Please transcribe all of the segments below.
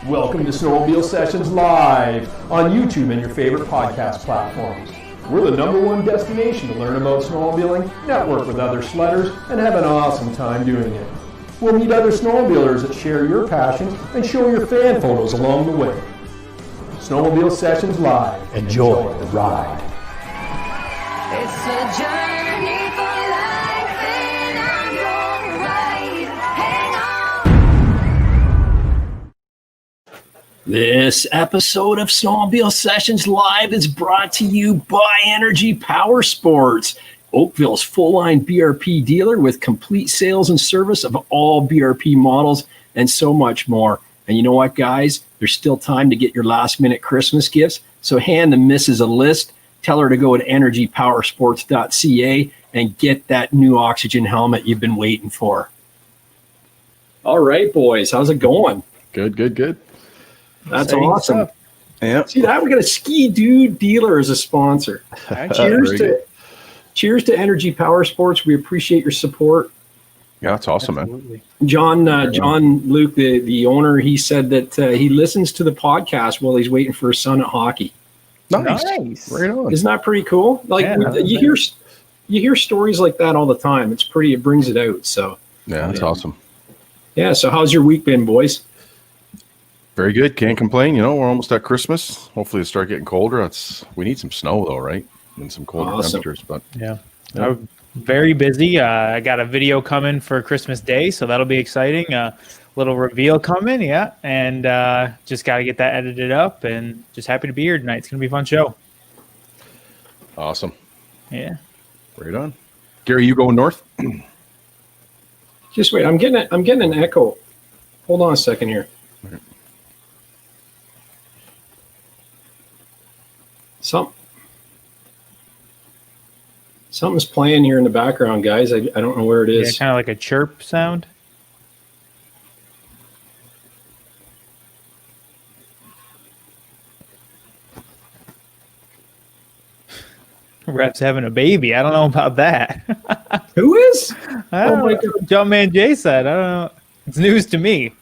Welcome to Snowmobile Sessions Live on YouTube and your favorite podcast platforms. We're the #1 destination to learn about snowmobiling, network with other sledders, and have an awesome time doing it. We'll meet other snowmobilers that share your passion and show your fan photos along the way. Snowmobile Sessions Live. Enjoy the ride. It's a journey for life and I'm your ride. Hang on. This episode of Snowmobile Sessions Live is brought to you by Energy Power Sports, Oakville's full-line BRP dealer with complete sales and service of all BRP models and so much more. And you know what, guys? There's still time to get your last-minute Christmas gifts, so hand the missus a list. Tell her to go to energypowersports.ca and get that new oxygen helmet you've been waiting for. All right, boys. How's it going? Good. That's awesome. Yeah. See that? We got a Ski Dude dealer as a sponsor. Cheers to Energy Power Sports. We appreciate your support. Yeah, that's awesome, man. John Luke, the owner, he said that he listens to the podcast while he's waiting for his son at hockey. Nice. Right on. Isn't that pretty cool? Like you hear stories like that all the time. It's pretty. It brings it out. So Yeah, that's awesome. yeah. So how's your week been, boys? Very good. Can't complain. You know, we're almost at Christmas. Hopefully it'll start getting colder. We need some snow though, right? And some colder temperatures. But Yeah. I'm very busy. I got a video coming for Christmas Day, so that'll be exciting. Little reveal coming, yeah. And just got to get that edited up, and just happy to be here tonight. It's going to be a fun show. awesome. Yeah. Right on. Gary, you going north? Just wait. I'm getting an echo. Hold on a second here. Something's playing here in the background, guys. I don't know where it Yeah, is. kind of like a chirp sound. Rep's having a baby. I don't know about that. Who is? I don't know what Jumpman Jay said. I don't know. It's news to me.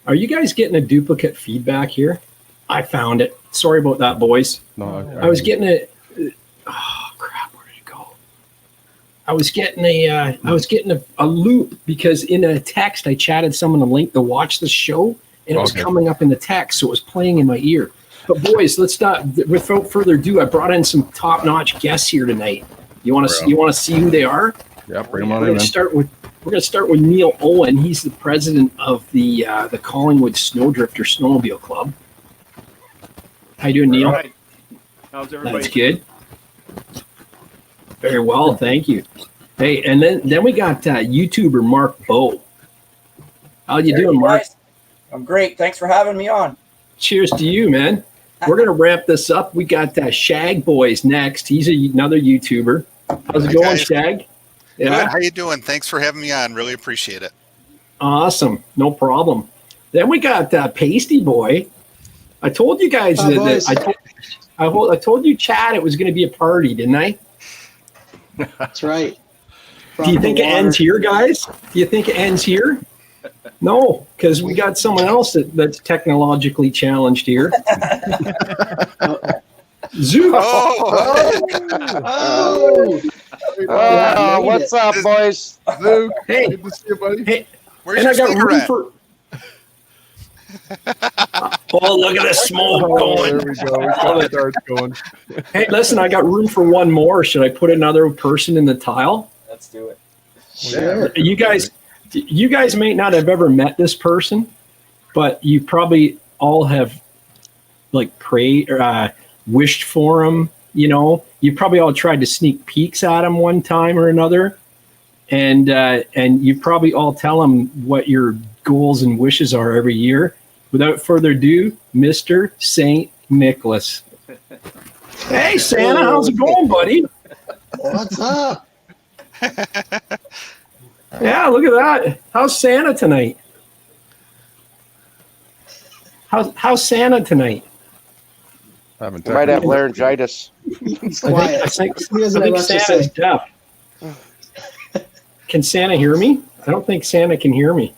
Are you guys getting a duplicate feedback here? I found it. Sorry about that, boys. No, I was getting a. Oh crap! Where did it go? I was getting a loop because in a text I chatted someone a link to watch the show, and it was coming up in the text, so it was playing in my ear. But boys, let's not. Without further ado, I brought in some top-notch guests here tonight. You want to see who they are? Yeah, bring them on We're in, going man. to start with Neil Owen. He's the president of the Collingwood Snowdrifter Snowmobile Club. How you doing, Neil? Right. How's everybody? That's good. Very well, thank you. Hey, and then we got YouTuber Mark Bowe. How you doing, Mark? Guys? I'm great. Thanks for having me on. Cheers to you, man. We're gonna wrap this up. We got Shag Boys next. He's another YouTuber. How's it Hi, going, guys. Shag? Good. How you doing? Thanks for having me on. Really appreciate it. Awesome. No problem. Then we got Pasty Boy. I told you guys I told you, Chad, it was going to be a party, didn't I? That's right. Do you think it ends here, guys? Do you think it ends here? No, because we got someone else that's technologically challenged here. Zook. What's up, boys? Luke, Hey. good to see you, buddy. Hey, Where's and your I got speaker room at? for. Oh, look at the smoke going. There we go. We got the darts going. Hey, listen, I got room for one more. Should I put another person in the tile? Let's do it. Sure. You guys may not have ever met this person, but you probably all have like prayed or wished for him. You know, you probably all tried to sneak peeks at him one time or another, and you probably all tell him what your goals and wishes are every year. Without further ado, Mr. St. Nicholas. Hey, Santa, how's it going, buddy? What's up? Yeah, look at that. How's Santa tonight? How's Santa tonight? Haven't You might have technically- laryngitis. He's I quiet. think He doesn't have much to Santa's say. deaf. Can Santa hear me? I don't think Santa can hear me.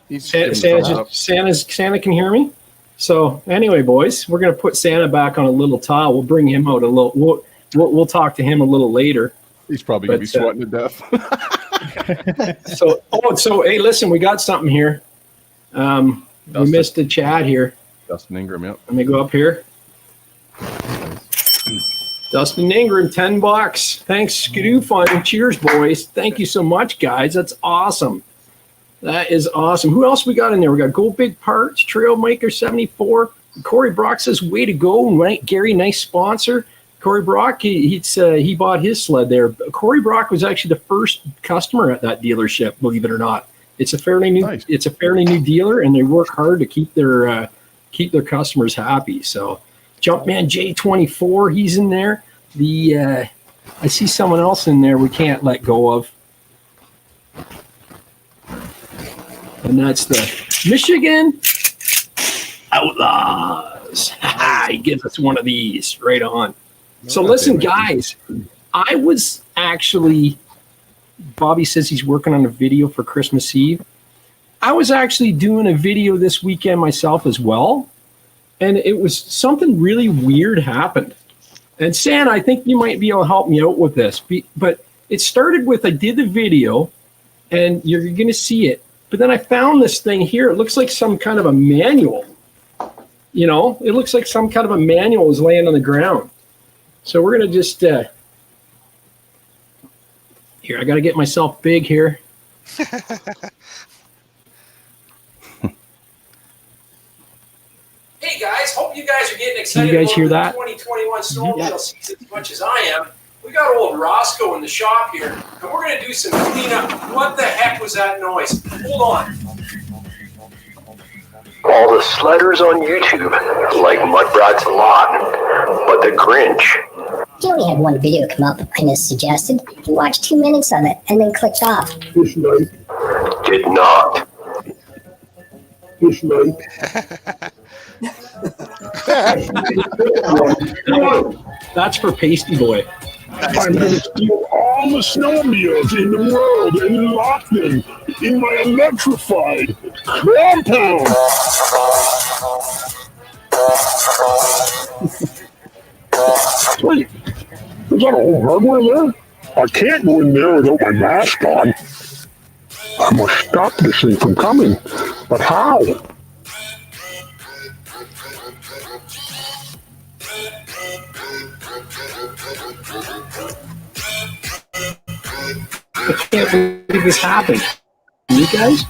He's Santa can hear me. So anyway, boys, we're gonna put Santa back on a little tile. We'll bring him out a little. We'll talk to him a little later. He's probably gonna be sweating to death. So hey, listen, we got something here. We missed a chat here. Dustin Ingram, yep. Let me go up here. Dustin Ingram, $10. Thanks, Skidoo Fun. Cheers, boys. Thank you so much, guys. That's awesome. That is awesome. Who else we got in there? We got Go Big Parts, Trailmaker 74. Corey Brock says, way to go. Right, Gary, nice sponsor. Corey Brock, he bought his sled there. Corey Brock was actually the first customer at that dealership, believe it or not. It's a fairly new dealer, and they work hard to keep their customers happy. So Jumpman J24, he's in there. I see someone else in there we can't let go of. And that's the Michigan Outlaws. He gives us one of these right on. So listen, guys, I was actually, Bobby says he's working on a video for Christmas Eve. I was actually doing a video this weekend myself as well. And it was something really weird happened. And Santa, I think you might be able to help me out with this. But it started with, I did the video and you're going to see it. But then I found this thing here. It looks like some kind of a manual. You know, it looks like some kind of a manual is laying on the ground. So we're going to just, here, I got to get myself big here. Hey guys, hope you guys are getting excited. You guys hear that? 2021 snowmobile season as much as I am. We got old Roscoe in the shop here, and we're going to do some cleanup. What the heck was that noise? Hold on. All the sledders on YouTube like MUDBRATS a lot, but the Grinch. He only had one video come up and is suggested. He watched 2 minutes of it and then clicked off. Did not. That's for Pasty Boy. I'm going to steal all the snowmobiles in the world and lock them in my electrified compound. Wait, is that all hardware there? I can't go in there without my mask on. I must stop this thing from coming. But how? I can't believe this happened. You guys?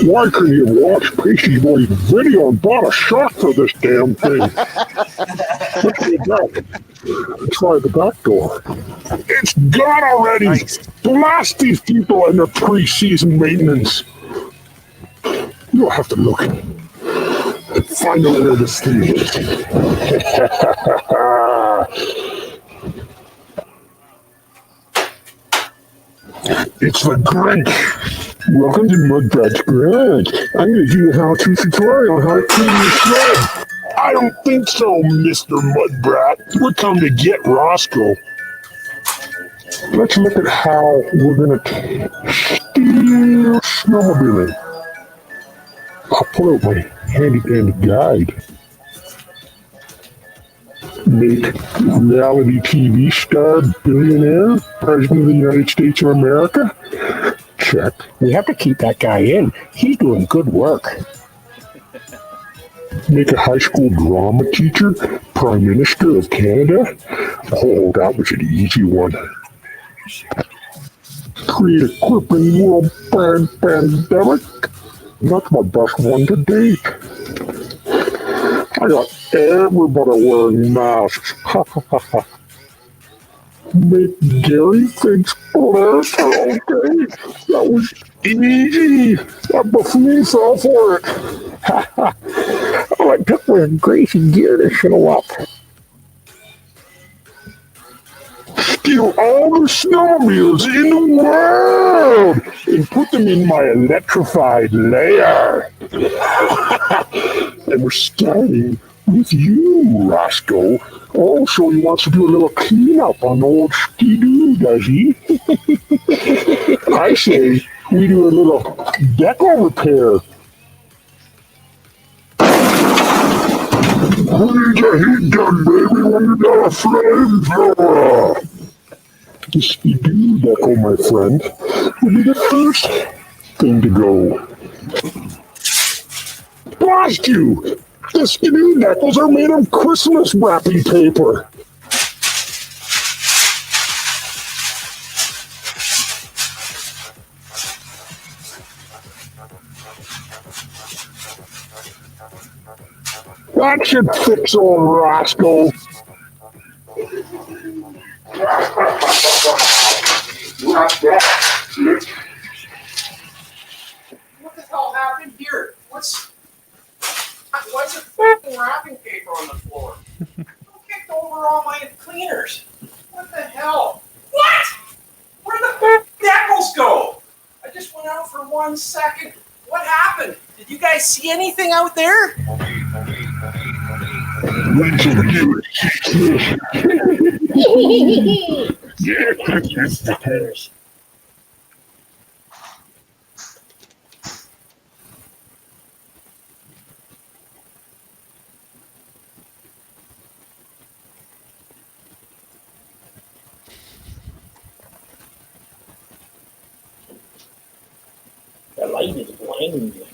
Why couldn't you watch Pasty Boy's video and bought a shot for this damn thing? Let's get back. Try the back door. It's gone already! Nice. Blast these people and their pre-season maintenance. You'll have to look and find out where this thing is. It's the Grinch. Welcome to MUDBRATS Garage. I'm going to do a how-to tutorial on how to clean your sled. I don't think so, Mr. Mudbrat. We're coming to get Roscoe. Let's look at how we're going to steal snowmobiling. I'll pull out my handy-dandy guide. Make reality TV star, billionaire, President of the United States of America. Check. We have to keep that guy in. He's doing good work. Make a high school drama teacher, Prime Minister of Canada. Oh, that was an easy one. Create a crippling world pandemic. That's my best one to date. I got everybody wearing masks. Make Gary think splash. Okay, that was easy. That buffoon fell for it. Oh, it took my Gracie gear to show up. Steal all the snowmobiles in the world and put them in my electrified lair. And we're starting with you, Roscoe. Also, he wants to do a little cleanup on old Skidoo, does he? I say we do a little deco repair. When you get heat done, baby, when you got a flamethrower. The Skidoo deco, my friend, will be the first thing to go. Blast you! The Skidoo decals are made of Christmas wrapping paper. That should fix old Roscoe. What the hell happened here? Why's there fucking wrapping paper on the floor? Who kicked over all my cleaners? What the hell? What? Where the decals go? I just went out for 1 second. What happened? Did you guys see anything out there? The light is blinding you.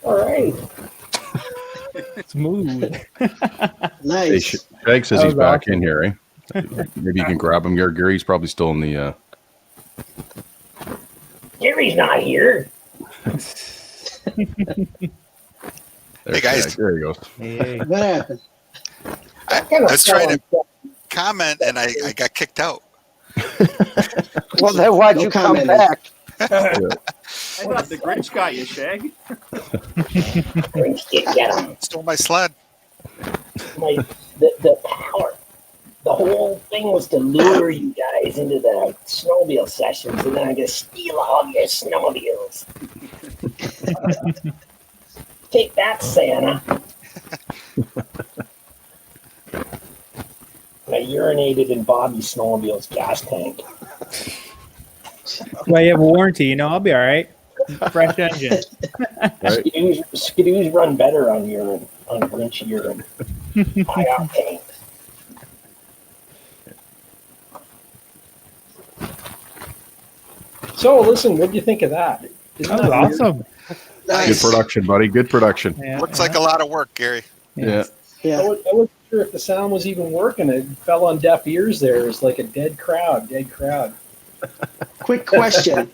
All right. Smooth. Nice. Hey, Shag says he's back in here, eh? Maybe you can grab him. Gary's probably still in the. Gary's not here. Hey guys. There he goes. Hey. What happened? I was trying to comment and I got kicked out. Well, then why'd you come back? I thought the Grinch got you, Shag. Grinch did get him. Stole my sled. The power. The whole thing was to lure you guys into the snowmobile sessions, and then I'm gonna steal all your snowmobiles. Take that, Santa. I urinated in Bobby's snowmobile's gas tank. Well, you have a warranty, I'll be all right. Fresh engine. Right. Skidoos run better on urine, on Grinch urine. High octane. So, listen, what do you think of that? Isn't That was weird? awesome. Good production, buddy. Good production. Yeah. Looks like a lot of work, Gary. Yeah. Yeah. I wasn't sure if the sound was even working. It fell on deaf ears there. It's like a dead crowd. Quick question.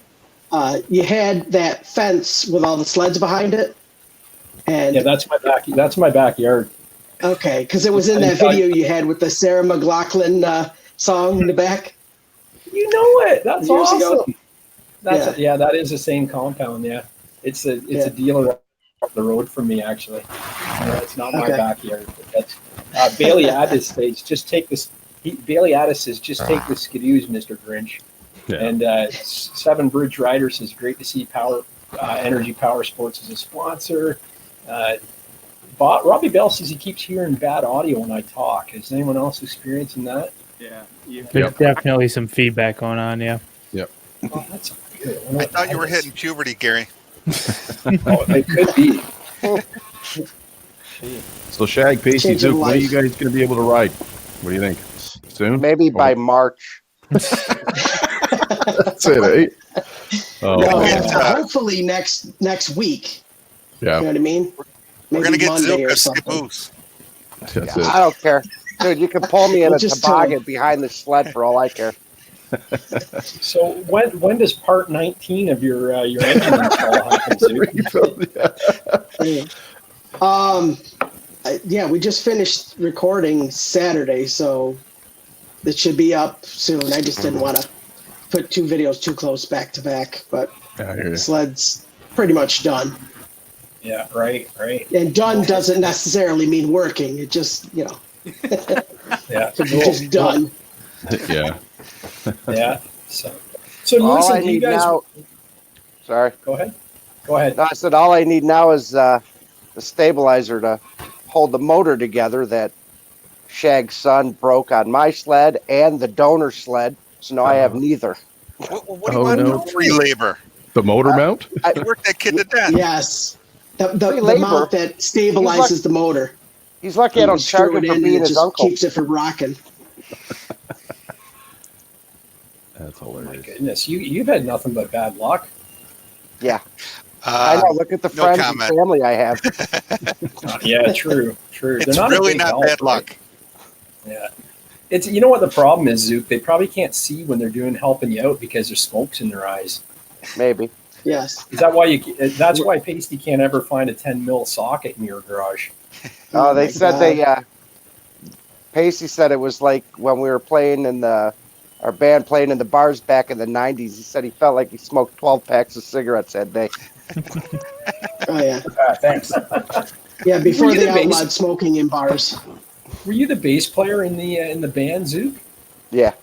You had that fence with all the sleds behind it? And Yeah, that's my backyard. okay, because it was in that video you had with the Sarah McLachlan song in the back. You know it. That's Years awesome. ago. Yeah, that is the same compound. Yeah, it's a dealer up the road from me actually. It's not my Okay. backyard. But that's Bailey Addis says just take this. Bailey Addis says just take the Skidoos, Mr. Grinch. Yeah. And Seven Bridge Rider says great to see Energy Power Sports as a sponsor. Robbie Bell says he keeps hearing bad audio when I talk. Is anyone else experiencing that? Yeah. There's definitely some feedback going on, yeah. Oh, that's weird. I thought you were hitting puberty, Gary. Oh, it could be. So Shag, Pacey, Change of Duke, when are you life. guys going to be able to ride? What do you think? Soon? Maybe by March. That's it, eh? Oh, No, man. hopefully next week. yeah. You know what I mean? We're Maybe gonna get Monday or Zuka something. Skiboos. That's it. I don't care. Dude, you can pull me in We'll a just toboggan behind the sled for all I care. So when does part 19 of your engine install happen, Zuke? Yeah, we just finished recording Saturday, so it should be up soon. I just didn't want to put two videos too close back to back, but I hear you. Sled's pretty much done. Yeah, right. And done doesn't necessarily mean working. It just, Yeah, could be just done. Yeah. Yeah. So All listen, I do you need guys? now. Sorry. Go ahead. Go ahead. No, I said all I need now is the stabilizer to hold the motor together that Shag's son broke on my sled and the donor sled. So now I have neither. What do you want? Free labor. The motor mount? Work that kid to death. Yes. The labor. mount that stabilizes the motor. He's lucky I don't charge Screw him it for in and being it his just uncle. keeps it from rocking. That's Oh my hilarious. goodness, you've had nothing but bad luck. Yeah. I know. Look at the no friends comment. and family I have. Yeah, true. It's They're not really a big not help, bad right? luck. Yeah. It's, you know what the problem is, Zook? They probably can't see when they're helping you out because there's smokes in their eyes. Maybe. Yes. Is that why that's why Pasty can't ever find a 10 mil socket in your garage? Oh, they my said God. Pacey said it was like when we were playing in our band playing in the bars back in the 90s. He said he felt like he smoked 12 packs of cigarettes that day. Oh, yeah. Thanks. Yeah, before Were you they the bass- outlawed smoking in bars. Were you the bass player in the band, Zook? Yeah.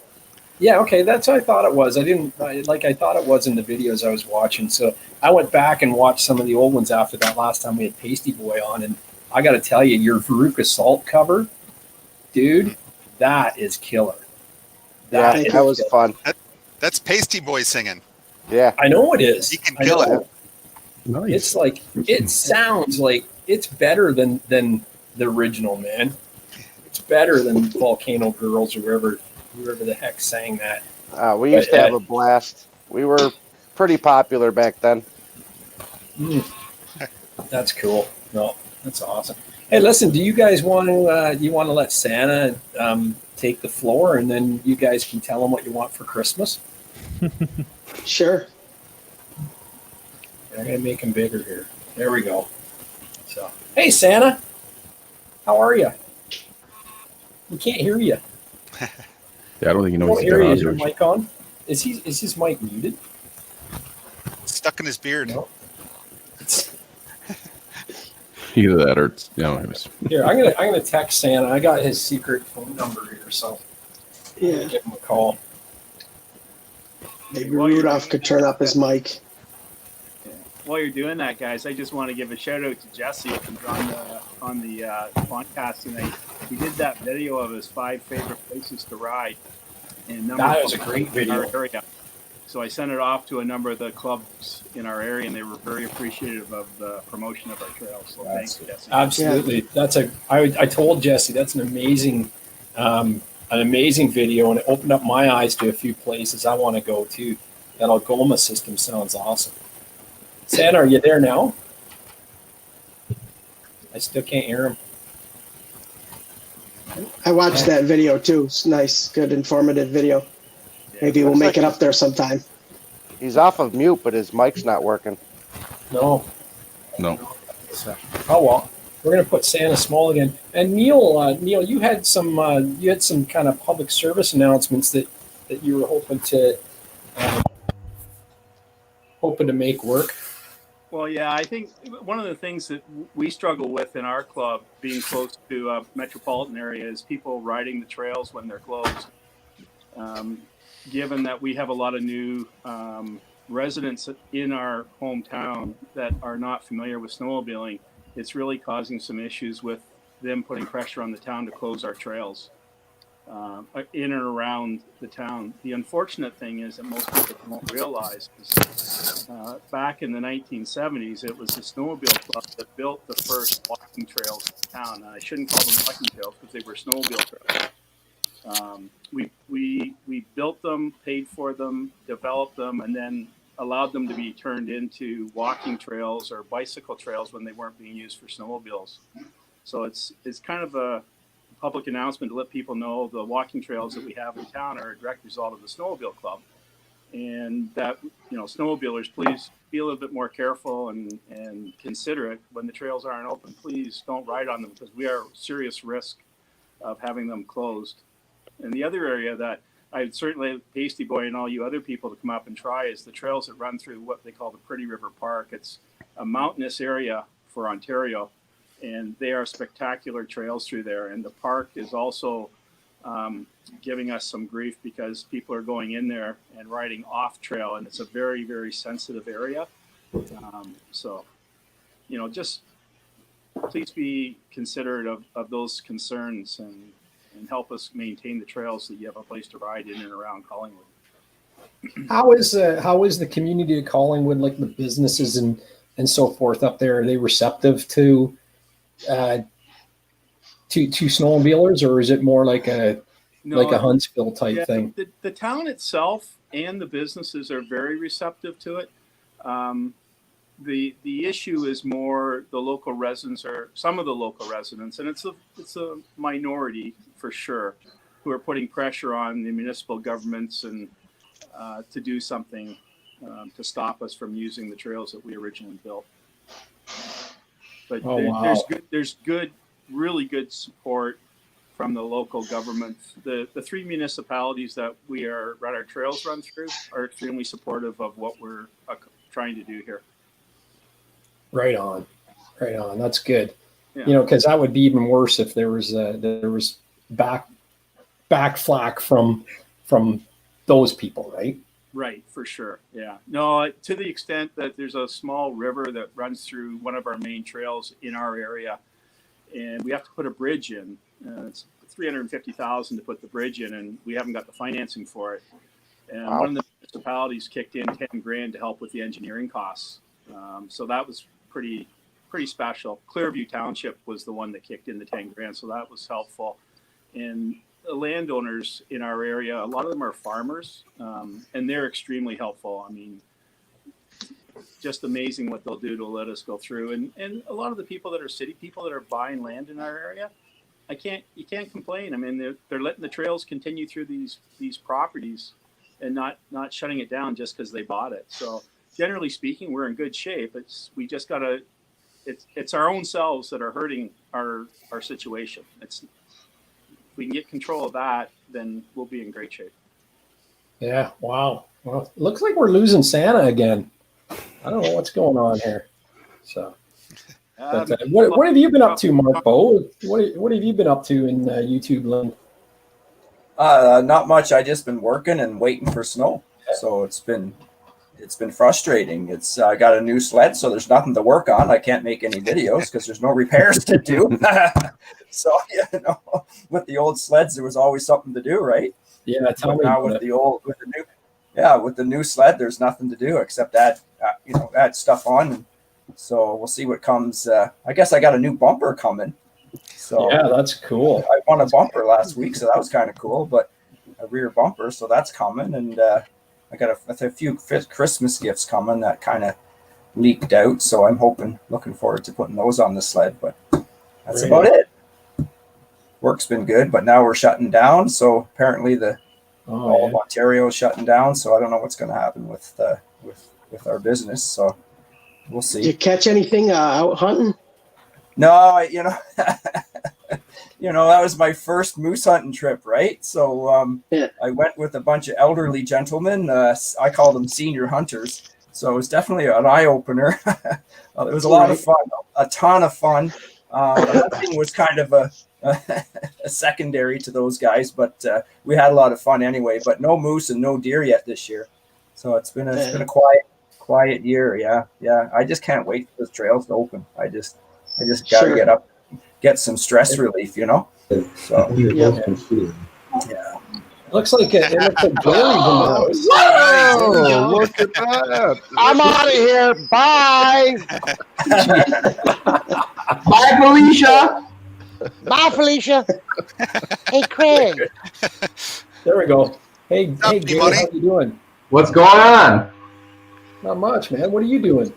Yeah, okay, that's what I thought it was. I thought it was in the videos I was watching. So I went back and watched some of the old ones after that last time we had Pasty Boy on, and I got to tell you, your Veruca Salt cover, dude, that is killer. That was fun. That's Pasty Boy singing. Yeah. I know it is. He can kill it. Nice. It's like, it sounds like it's better than the original, man. It's better than Volcano Girls or whoever the heck sang that. We used to have a blast. We were pretty popular back then. That's cool. No, that's awesome. Hey, listen, do you guys want to let Santa take the floor, and then you guys can tell him what you want for Christmas? Sure. I'm gonna make him bigger here. There we go. So, hey, Santa, how are you? We can't hear you. Yeah, I don't think he knows Don't he's hear got you. Is your Android. mic on? Is his mic muted? Stuck in his beard. No. Either that or it's, anyways. Here, I'm gonna text Santa. I got his secret phone number here, so I'm gonna give him a call. Maybe Rudolph could turn up his mic. While you're doing that, guys, I just want to give a shout out to Jesse on the podcast tonight. He did that video of his 5 favorite places to ride. And That was a great video. Our area. So I sent it off to a number of the clubs in our area, and they were very appreciative of the promotion of our trails. So thanks, Jesse. Absolutely, I told Jesse that's an amazing video, and it opened up my eyes to a few places I want to go to. That Algoma system sounds awesome. Santa, are you there now? I still can't hear him. I watched that video too. It's nice, good, informative video. Maybe we'll make it up there sometime. He's off of mute, but his mic's not working. No. No. Oh well, we're gonna put Santa small again. And Neil, you had some kind of public service announcements that you were hoping to make work. Well, yeah, I think one of the things that we struggle with in our club, being close to a metropolitan area, is people riding the trails when they're closed. Given that we have a lot of new residents in our hometown that are not familiar with snowmobiling, it's really causing some issues with them putting pressure on the town to close our trails in and around the town. The unfortunate thing is that most people don't realize is, back in the 1970s, it was the Snowmobile Club that built the first walking trails in town. And I shouldn't call them walking trails because they were snowmobile trails. We built them, paid for them, developed them, and then allowed them to be turned into walking trails or bicycle trails when they weren't being used for snowmobiles. So it's kind of a public announcement to let people know the walking trails that we have in town are a direct result of the Snowmobile Club, and that snowmobilers, please be a little bit more careful and considerate when the trails aren't open. Please don't ride on them because we are serious risk of having them closed. And the other area that I'd certainly Pasty Boy and all you other people to come up and try is the trails that run through what they call the Pretty River Park. It's a mountainous area for Ontario, and they are spectacular trails through there. And the park is also giving us some grief because people are going in there and riding off trail, and it's a very, very sensitive area. So, just please be considerate of those concerns and help us maintain the trails so that you have a place to ride in and around Collingwood. How is the community of Collingwood, like the businesses and so forth up there? Are they receptive to snowmobilers, or is it more like a Huntsville type thing? The town itself and the businesses are very receptive to it. The issue is more the local residents, or some of the local residents, and it's a minority for sure, who are putting pressure on the municipal governments and to do something to stop us from using the trails that we originally built. But there's really good support from the local government. The three municipalities that our trails run through are extremely supportive of what we're trying to do here. Right on. That's good. Yeah. Because that would be even worse if there was back flack from those people, right? Right, for sure. Yeah. No, to the extent that there's a small river that runs through one of our main trails in our area, and we have to put a bridge in. It's $350,000 to put the bridge in, and we haven't got the financing for it. And one of the municipalities kicked in $10,000 to help with the engineering costs. So that was pretty special. Clearview Township was the one that kicked in the $10,000, so that was helpful. And the landowners in our area, a lot of them are farmers, and they're extremely helpful. I mean, just amazing what they'll do to let us go through. And a lot of the people that are city people that are buying land in our area, you can't complain. I mean, they're letting the trails continue through these properties and not shutting it down just because they bought it. So generally speaking, we're in good shape. It's our own selves that are hurting our situation. If we can get control of that, then we'll be in great shape. Yeah. Wow. Well, it looks like we're losing Santa again. I don't know what's going on here. So, what have you been up to, Mark Bo? What have you been up to in YouTube land? Not much. I just been working and waiting for snow. So it's been frustrating. I got a new sled, so there's nothing to work on. I can't make any videos because there's no repairs to do. So with the old sleds, there was always something to do, right? Yeah, tell me. Now with the new sled, there's nothing to do except add stuff on. So we'll see what comes. I guess I got a new bumper coming. So yeah, that's cool. I won a bumper last week, so that was kind of cool. But a rear bumper, so that's coming, and I got a few Christmas gifts coming that kind of leaked out. So I'm looking forward to putting those on the sled. But that's about it. Work's been good, but now we're shutting down. So apparently all of Ontario is shutting down. So I don't know what's going to happen with our business. So we'll see. Did you catch anything out hunting? No, that was my first moose hunting trip, right? So I went with a bunch of elderly gentlemen. I call them senior hunters. So it was definitely an eye opener. It was a lot of fun, a ton of fun. The hunting was kind of a secondary to those guys, but we had a lot of fun anyway. But no moose and no deer yet this year. So it's been a quiet year. Yeah. I just can't wait for the trails to open. I just got to get up, get some stress relief, So yeah. Looks like Jerry's in the house. Whoa! Look at that. I'm out of here. Bye. Bye, Felicia. Bye, Felicia. Hey, Craig. There we go. Hey, Gary, how you doing? What's going on? Not much, man. What are you doing?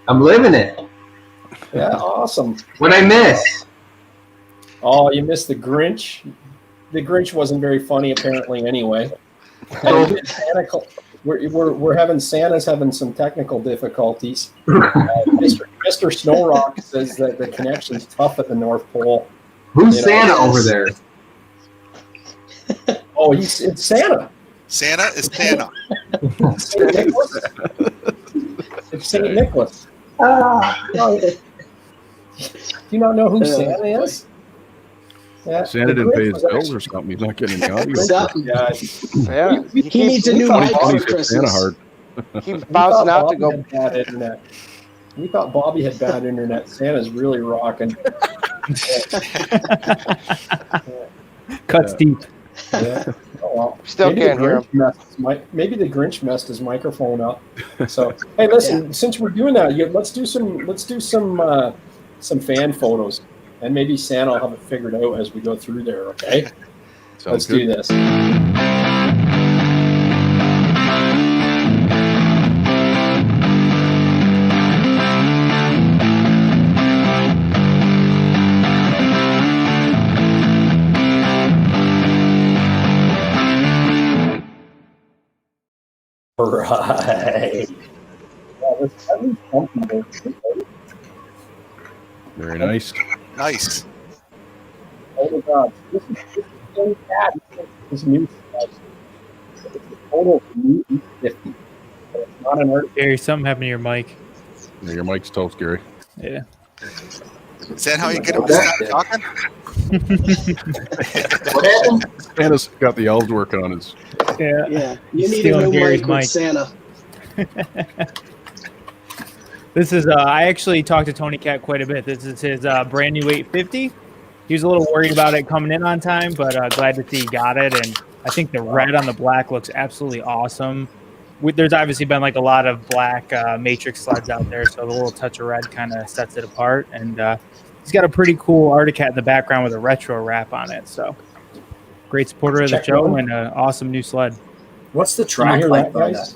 I'm living it. Yeah, awesome. What'd I miss? Oh, you missed the Grinch. The Grinch wasn't very funny, apparently, anyway. We're having Santa's having some technical difficulties. Mr. Snow Rock says that the connection's tough at the North Pole. Who's Santa over there? Oh, it's Santa. Santa is Santa. St. Nicholas. It's St. Nicholas. Do you not know who Santa is? Yeah, Santa the didn't pay Grinch his was bills or something. He's not getting any audio. Something. Yeah. He needs a new mic for Santa Christmas. hard. Keeps bouncing out to go. Had bad internet. We thought Bobby had bad internet. Santa's really rocking. Cuts deep. Yeah. Oh, well. Still Maybe can't the hear Grinch maybe the Grinch messed his microphone up. So hey, listen, since we're doing that, let's do some fan photos, and maybe Santa will have it figured out as we go through there. Okay, let's do this. Right. Very nice. Nice. Oh my God! This is so bad. This new stuff. It's a total of 50. It's not an art. Gary, something happened to your mic. Yeah, your mic's toast, Gary. Yeah. Is that how you get him to stop talking? Santa's got the elves working on his. Yeah. Yeah. You need a Stealing new Gary's mic with mic. Santa. This is I actually talked to Tony Cat quite a bit. This is his brand new 850. He was a little worried about it coming in on time, but glad to see he got it. And I think the red on the black looks absolutely awesome. There's obviously been like a lot of black matrix sleds out there, so the little touch of red kind of sets it apart. And he's got a pretty cool Arctic Cat in the background with a retro wrap on it. So great supporter of the show and an awesome new sled. What's the track like on that?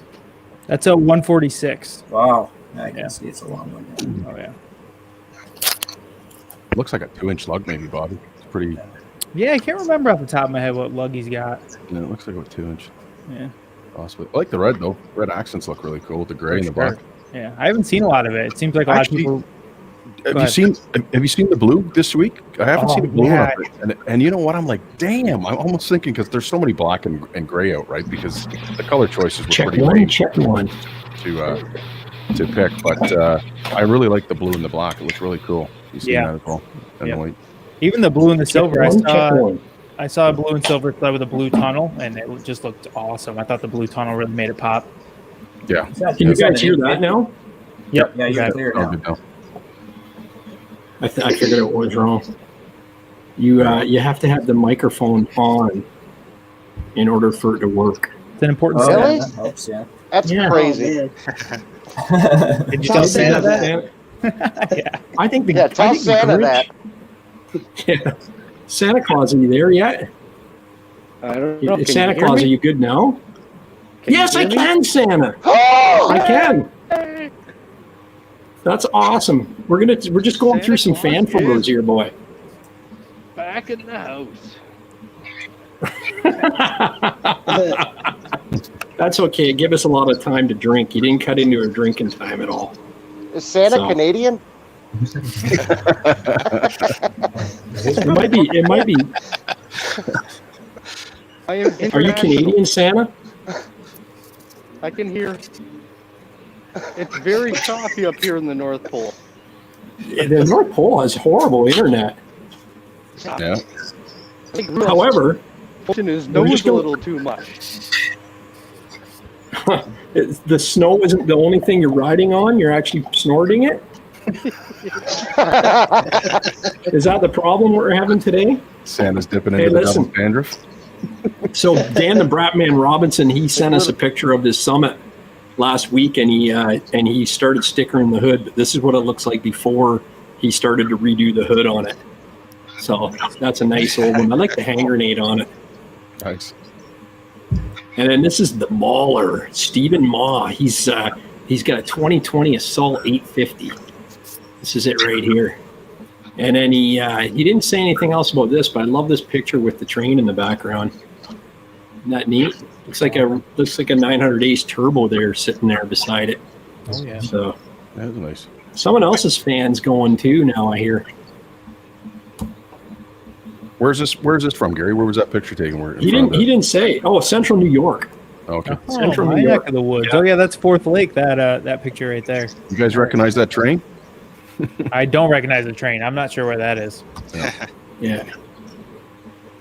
That's a 146. Wow. I can see it's a long one. Oh, yeah. Looks like a 2-inch lug, maybe, Bobby. It's pretty. Yeah, I can't remember off the top of my head what lug he's got. Yeah, it looks like a 2-inch. Yeah. Possibly. I like the red though. Red accents look really cool with the gray and the black. Yeah, I haven't seen a lot of it. It seems like a lot of people. Have you seen the blue this week? I haven't seen the blue on it. And you know what? I'm like, damn. I'm almost thinking because there's so many black and gray out, right? Because the color choices were pretty range to pick. But I really like the blue and the black. It looks really cool. You see that as well? And the white. Even the blue and the silver. I saw a blue and silver sled with a blue tunnel, and it just looked awesome. I thought the blue tunnel really made it pop. Yeah. Can you guys hear that now? Yep. Yeah, you're clear now. I figured out what was wrong. You have to have the microphone on in order for it to work. It's an important Really? That helps, yeah. That's crazy. Did you tell Santa that? Yeah. I think tell Santa that. Yeah. Santa Claus, are you there yet? I don't know. Santa Claus, are you good now? Yes, I can, Santa. Oh! I can. That's awesome. We're just going through some fan photos here, boy. Back in the house. That's okay. Give us a lot of time to drink. You didn't cut into our drinking time at all. Is Santa Canadian? It might be. Are you Canadian, Santa? I can hear. It's very choppy up here in the North Pole. The North Pole has horrible internet. Yeah. However, is knows a little too much. The snow isn't the only thing you're riding on. You're actually snorting it. Is that the problem we're having today? Santa's dipping into the double dandruff. So Dan the Bratman Robinson, he sent us a picture of this Summit last week, and he started stickering the hood. But this is what it looks like before he started to redo the hood on it. So that's a nice old one. I like the hand grenade on it. Nice. And then this is the Mauler, Stephen Maw. He's got a 2020 Assault 850. This is it right here. And then he didn't say anything else about this, but I love this picture with the train in the background. Isn't that neat? Looks like a 900 Ace Turbo there sitting there beside it. Oh yeah. So that was nice. Someone else's fan's going too now, I hear. Where's this from, Gary? Where was that picture taken? He didn't say. Oh, Central New York. Okay. Central New New York. Neck of the woods. Yeah. Oh yeah, that's Fourth Lake. That picture right there. You guys recognize that train? I don't recognize the train. I'm not sure where that is. Yeah.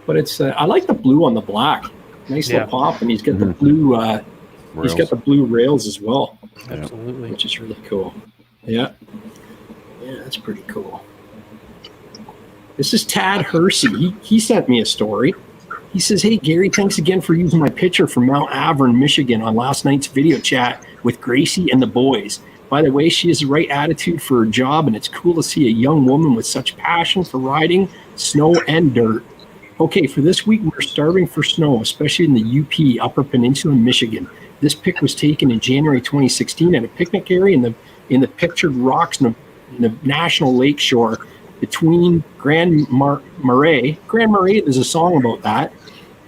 but it's I like the blue on the black. Nice little pop, and he's got the blue. He's got the blue rails as well. Absolutely, which is really cool. Yeah, that's pretty cool. This is Tad Hersey. He sent me a story. He says, "Hey Gary, thanks again for using my picture from Mount Avern, Michigan, on last night's video chat with Gracie and the boys. By the way, she has the right attitude for her job, and it's cool to see a young woman with such passion for riding snow and dirt. Okay, for this week, we're starving for snow, especially in the UP, Upper Peninsula, Michigan. This pic was taken in January 2016 at a picnic area in the pictured rocks in the National Lake Shore between Grand Marais. Grand Marais, there's a song about that.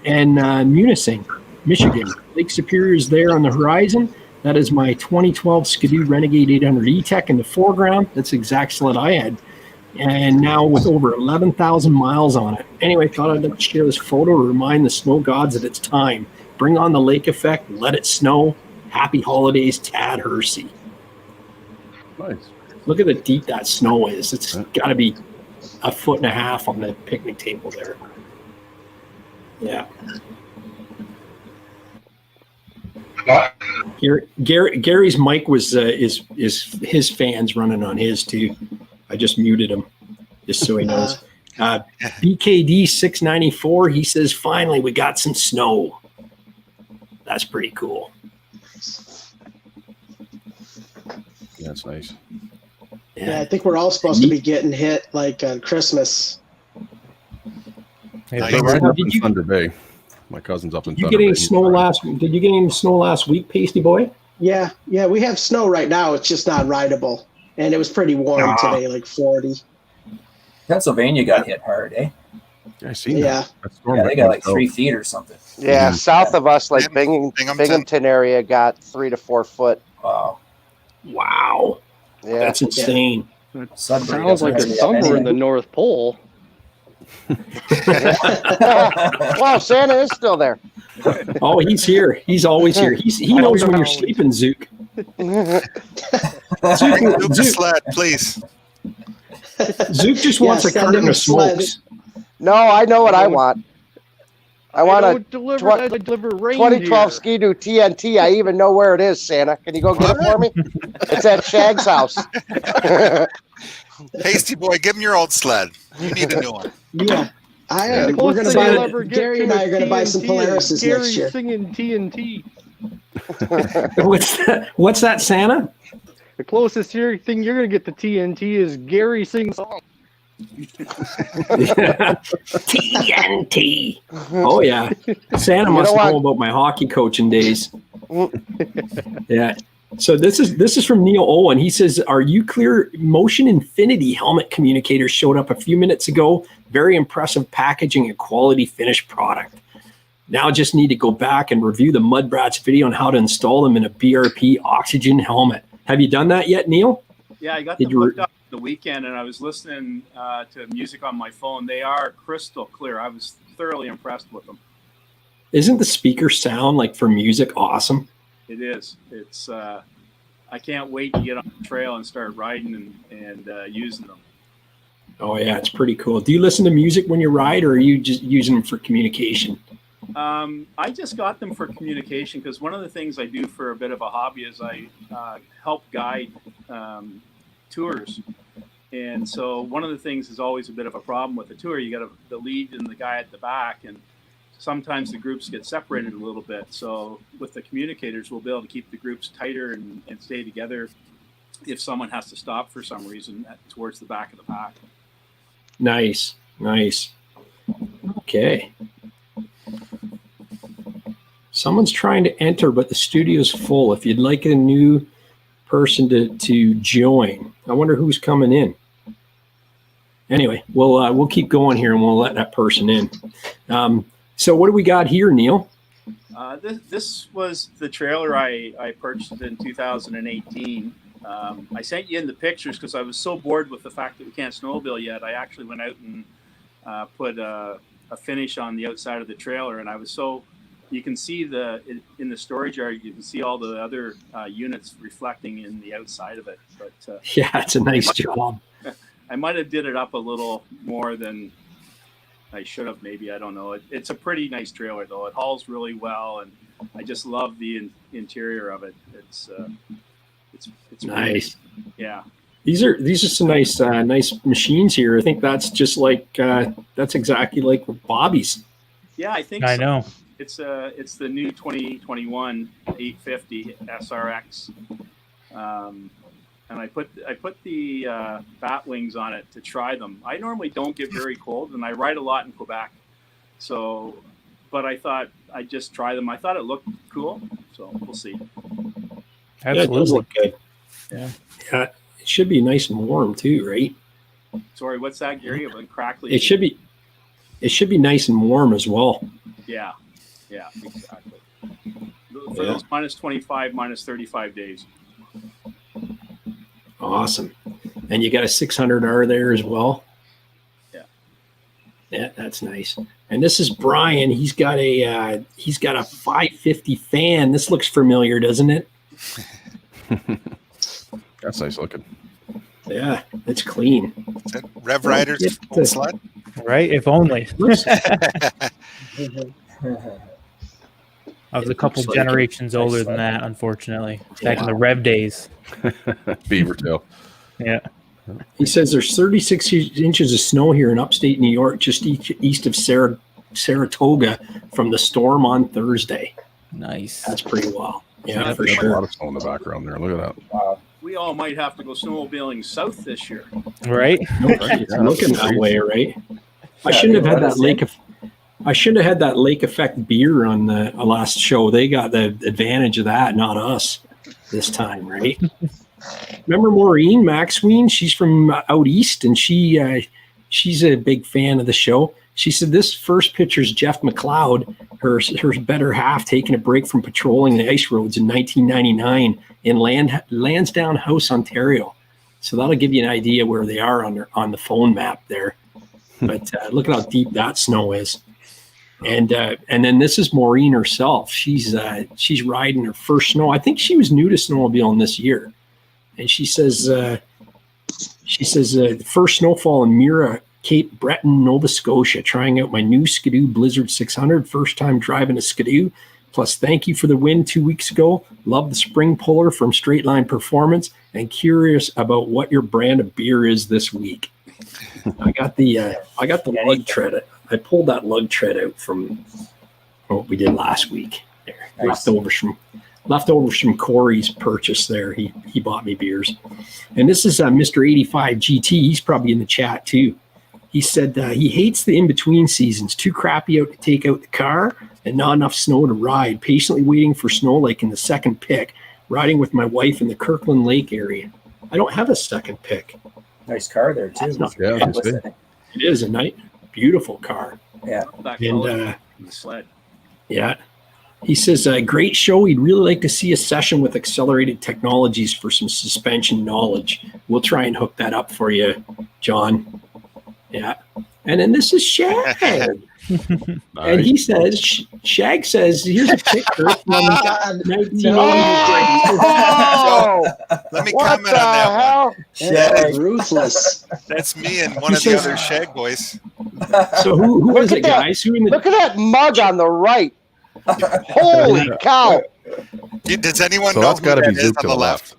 And Munising, Michigan. Lake Superior is there on the horizon. That is my 2012 Skidoo Renegade 800 E-Tech in the foreground. That's the exact sled I had. And now with over 11,000 miles on it. Anyway, thought I'd share this photo to remind the snow gods that it's time. Bring on the lake effect. Let it snow. Happy holidays, Tad Hersey." Nice. Look at how deep that snow is. It's got to be a foot and a half on the picnic table there. Yeah. Gary's mic was is his fans running on his too. I just muted him just so he knows. BKD 694. He says, "Finally, we got some snow." That's pretty cool. Yeah, that's nice. Yeah, I think we're all supposed to be getting hit like on Christmas. Hey, up in Thunder Bay. My cousin's up in Did you Thunder get any Bay. snow last? Did you get any snow last week, Pasty Boy? Yeah, we have snow right now. It's just not rideable, and it was pretty warm today, like 40. Pennsylvania got hit hard, eh? I seen that. Yeah, they got like 3 feet or something. Yeah, south of us, like Binghamton area, got 3 to 4 foot. Wow. Wow. Yeah, that's insane. It sounds like it's somewhere in the North Pole. Wow, Santa is still there. Oh, he's here. He's always here. He knows when you're sleeping, Zook. Zook sled, please. Zook just wants a carton of smokes. No, I know what I want. I want a deliver 2012 Ski-Doo TNT. I even know where it is, Santa. Can you go get it for me? It's at Shag's house. Pasty Boy, give him your old sled. You need a new one. Yeah. We're gonna buy, Gary and I are going to buy some Polarises next year. Singing TNT. What's that, Santa? The closest thing you're going to get to TNT is Gary singing song. TNT. Oh yeah, Santa must know about my hockey coaching days. Yeah. So this is from Neil Owen. He says, "Are you clear? Motion Infinity helmet communicator showed up a few minutes ago. Very impressive packaging and quality finished product. Now just need to go back and review the MUDBRATS video on how to install them in a BRP oxygen helmet. Have you done that yet, Neil?" Yeah, I got them hooked up the weekend, and I was listening to music on my phone. They are crystal clear. I was thoroughly impressed with them. Isn't the speaker sound like for music awesome? It is. It's. I can't wait to get on the trail and start riding and using them. Oh yeah, it's pretty cool. Do you listen to music when you ride, or are you just using them for communication? I just got them for communication because one of the things I do for a bit of a hobby is I help guide tours. And so one of the things is always a bit of a problem with the tour. You got the lead and the guy at the back, and sometimes the groups get separated a little bit. So with the communicators, we'll be able to keep the groups tighter and stay together if someone has to stop for some reason towards the back of the pack. Nice. Okay. Someone's trying to enter, but the studio's full. If you'd like a new person to join, I wonder who's coming in. Anyway, we'll keep going here and we'll let that person in. So what do we got here, Neil? This was the trailer I purchased in 2018. I sent you in the pictures because I was so bored with the fact that we can't snowmobile yet. I actually went out and put a finish on the outside of the trailer, and I was so. You can see in the storage yard. You can see all the other units reflecting in the outside of it. But yeah, it's a nice job. I might have did it up a little more than I should have maybe. I don't know. It's a pretty nice trailer though. It hauls really well, and I just love the interior of it. It's nice. Really, yeah. These are some nice machines here. I think that's just like that's exactly like Bobby's. Yeah, I think I so. know. It's the new 2021 850 SRX, and I put the bat wings on it to try them. I normally don't get very cold, and I ride a lot in Quebec, so. But I thought I'd just try them. I thought it looked cool, so we'll see. Absolutely. Yeah, it does look good. Yeah. Yeah, it should be nice and warm too, right? Sorry, what's that, Gary? About crackly. It should be nice and warm as well. Yeah, exactly. For those minus 25, minus 35 days. Awesome. And you got a 600R there as well. Yeah. Yeah, that's nice. And this is Brian. He's got a 550 fan. This looks familiar, doesn't it? That's nice looking. Yeah, it's clean. Is that Rev Rider's old sled? Right? If only. I was a couple generations older than that, unfortunately. Back in the Rev days. Beaver tail. Yeah. He says there's 36 inches of snow here in upstate New York, just east of Saratoga from the storm on Thursday. Nice. That's pretty wild. Yeah, for There's sure. a lot of snow in the background there. Look at that. We all might have to go snowmobiling south this year. Right? It's looking that way, right? I shouldn't have had that lake effect beer on the last show. They got the advantage of that, not us this time, right? Remember Maureen Maxween? She's from out east, and she's a big fan of the show. She said this first picture's Jeff McLeod, her better half, taking a break from patrolling the ice roads in 1999 in Lansdowne House, Ontario. So that'll give you an idea where they are on the phone map there. But look at how deep that snow is. And then this is Maureen herself. She's riding her first snow. I think she was new to snowmobiling this year. And she says the first snowfall in Mira, Cape Breton, Nova Scotia, trying out my new Skidoo Blizzard 600. First time driving a Skidoo. Plus, thank you for the win 2 weeks ago. Love the spring puller from Straight Line Performance, and curious about what your brand of beer is this week. I got the lug tread. I pulled that lug tread out from what we did last week. There, Nice. leftovers from Corey's purchase there. He bought me beers. And this is Mr. 85 GT. He's probably in the chat too. He said he hates the in-between seasons. Too crappy out to take out the car and not enough snow to ride. Patiently waiting for snow like in the second pick. Riding with my wife in the Kirkland Lake area. I don't have a second pick. Nice car there too. It is a nice, beautiful car. Yeah. And the sled. yeah. He says, great show. He'd really like to see a session with accelerated technologies for some suspension knowledge. We'll try and hook that up for you, John. Yeah. And then this is Shag. And he says, Shag says, here's a picture from 1980. Let me comment on that one. Shag, ruthless. That's me and one of the other Shag boys. So who is it, guys? Look at that mug on the right. Holy cow. Does anyone So know that's who got to that be is Zook to on the the left?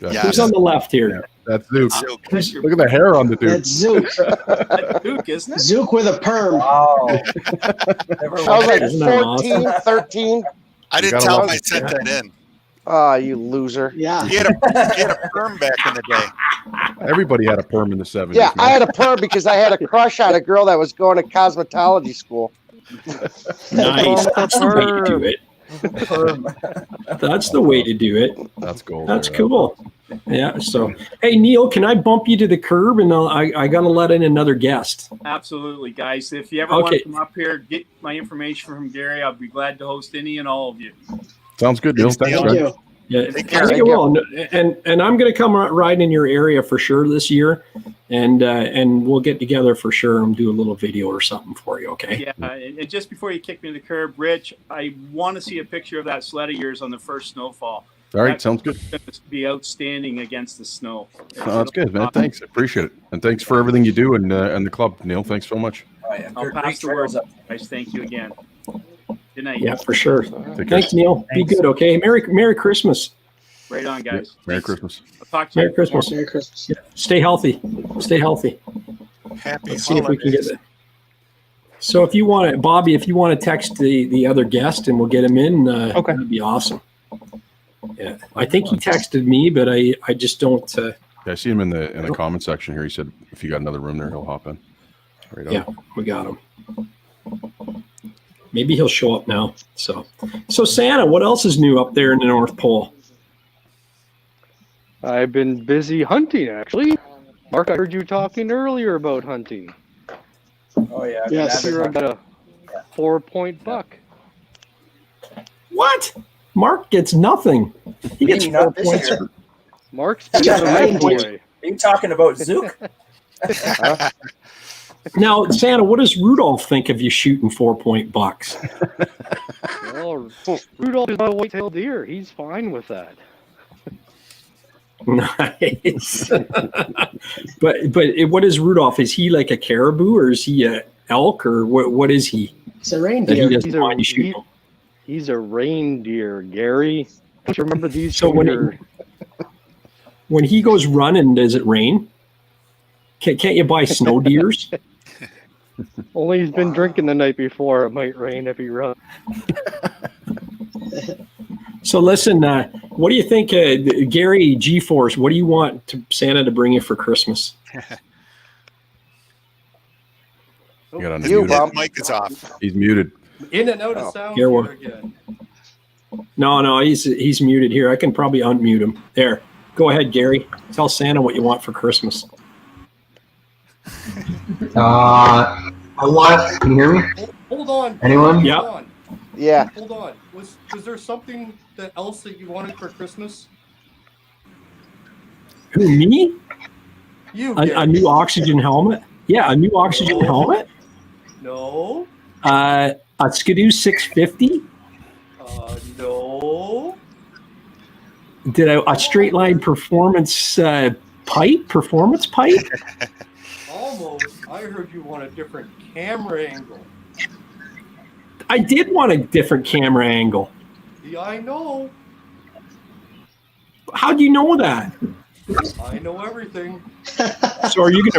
Yeah. Who's on the left here? Yeah, that's Zook. Zook. Look at the hair on the dude. That's Zook. Zook, isn't it? Zook with a perm. Wow. I was like Isn't that 14, 13. I didn't tell him I sent that in. Oh, you loser. Yeah. He had a perm back in the day. Everybody had a perm in the 70s. Yeah, man. I had a perm because I had a crush on a girl that was going to cosmetology school. Nice. That's the way to do it. That's the way to do it. That's gold. That's there, cool. Yeah. So, hey, Neil, can I bump you to the curb? And I got to let in another guest. Absolutely, guys. If you ever want Okay. to come up here, get my information from Gary. I'll be glad to host any and all of you. Sounds good, Neil. Thanks, Thank man. you. Yeah, I Thank think it will. And I'm going to come ride in your area for sure this year, and we'll get together for sure and do a little video or something for you. Okay. Yeah, and just before you kick me to the curb, Rich, I want to see a picture of that sled of yours on the first snowfall. All right, sounds good. It's going to be outstanding against the snow. Oh, that's good, man. Thanks. I appreciate it. And thanks for everything you do and the club, Neil. Thanks so much. Oh, yeah. I'll pass the word, guys. Thank you again. Good night. Yeah, for sure. Take Thanks, care. Neil. Be good, okay? Merry Christmas. Right on, guys. Merry Christmas. I'll talk to you. Merry Christmas. Merry Christmas. Yeah. Stay healthy. Stay healthy. Happy Let's see if we can get holidays. it. So if you want to, Bobby, if you want to text the other guest and we'll get him in, Okay. that'd be awesome. Yeah, I think he texted me, but I just don't. Yeah, I see him in the comment section here. He said if you got another room there, he'll hop in. Right on. Yeah, we got him. Maybe he'll show up now. So Santa, what else is new up there in the North Pole? I've been busy hunting, actually. Mark, I heard you talking earlier about hunting. Oh, yeah. Yes. You're about a 4-point buck. What? Mark gets nothing. He gets Maybe 4 not this points. year. Mark's That's been a right. good boy. Are you talking about Zook? Now, Santa, what does Rudolph think of you shooting 4-point bucks? Well, Rudolph is not a white-tailed deer. He's fine with that. Nice. but what is Rudolph? Is he like a caribou or is he a elk or what is he? It's a That reindeer. he doesn't mind you shooting? He's a reindeer, Gary. Don't you remember these? So when he goes running, does it rain? Can't you buy snow deers? Only he's been drinking the night before. It might rain if he runs. So listen, what do you think, Gary G-Force? What do you want Santa to bring you for Christmas? You got You, unmuted. Bob. Mic is off. He's muted. In and out of sound Here here one. again. No, he's muted here. I can probably unmute him. There. Go ahead, Gary. Tell Santa what you want for Christmas. I want. Can you hear me? Hold on. Anyone? Hold Yeah. on. Yeah. Hold on. Was there something else that you wanted for Christmas? Who, me? You. A Gary. new oxygen helmet? Yeah, a new oxygen helmet. No. A Skidoo 650. No. Did a straight line performance pipe? Performance pipe? Almost. I heard you want a different camera angle. I did want a different camera angle. Yeah, I know. How do you know that? I know everything. So are you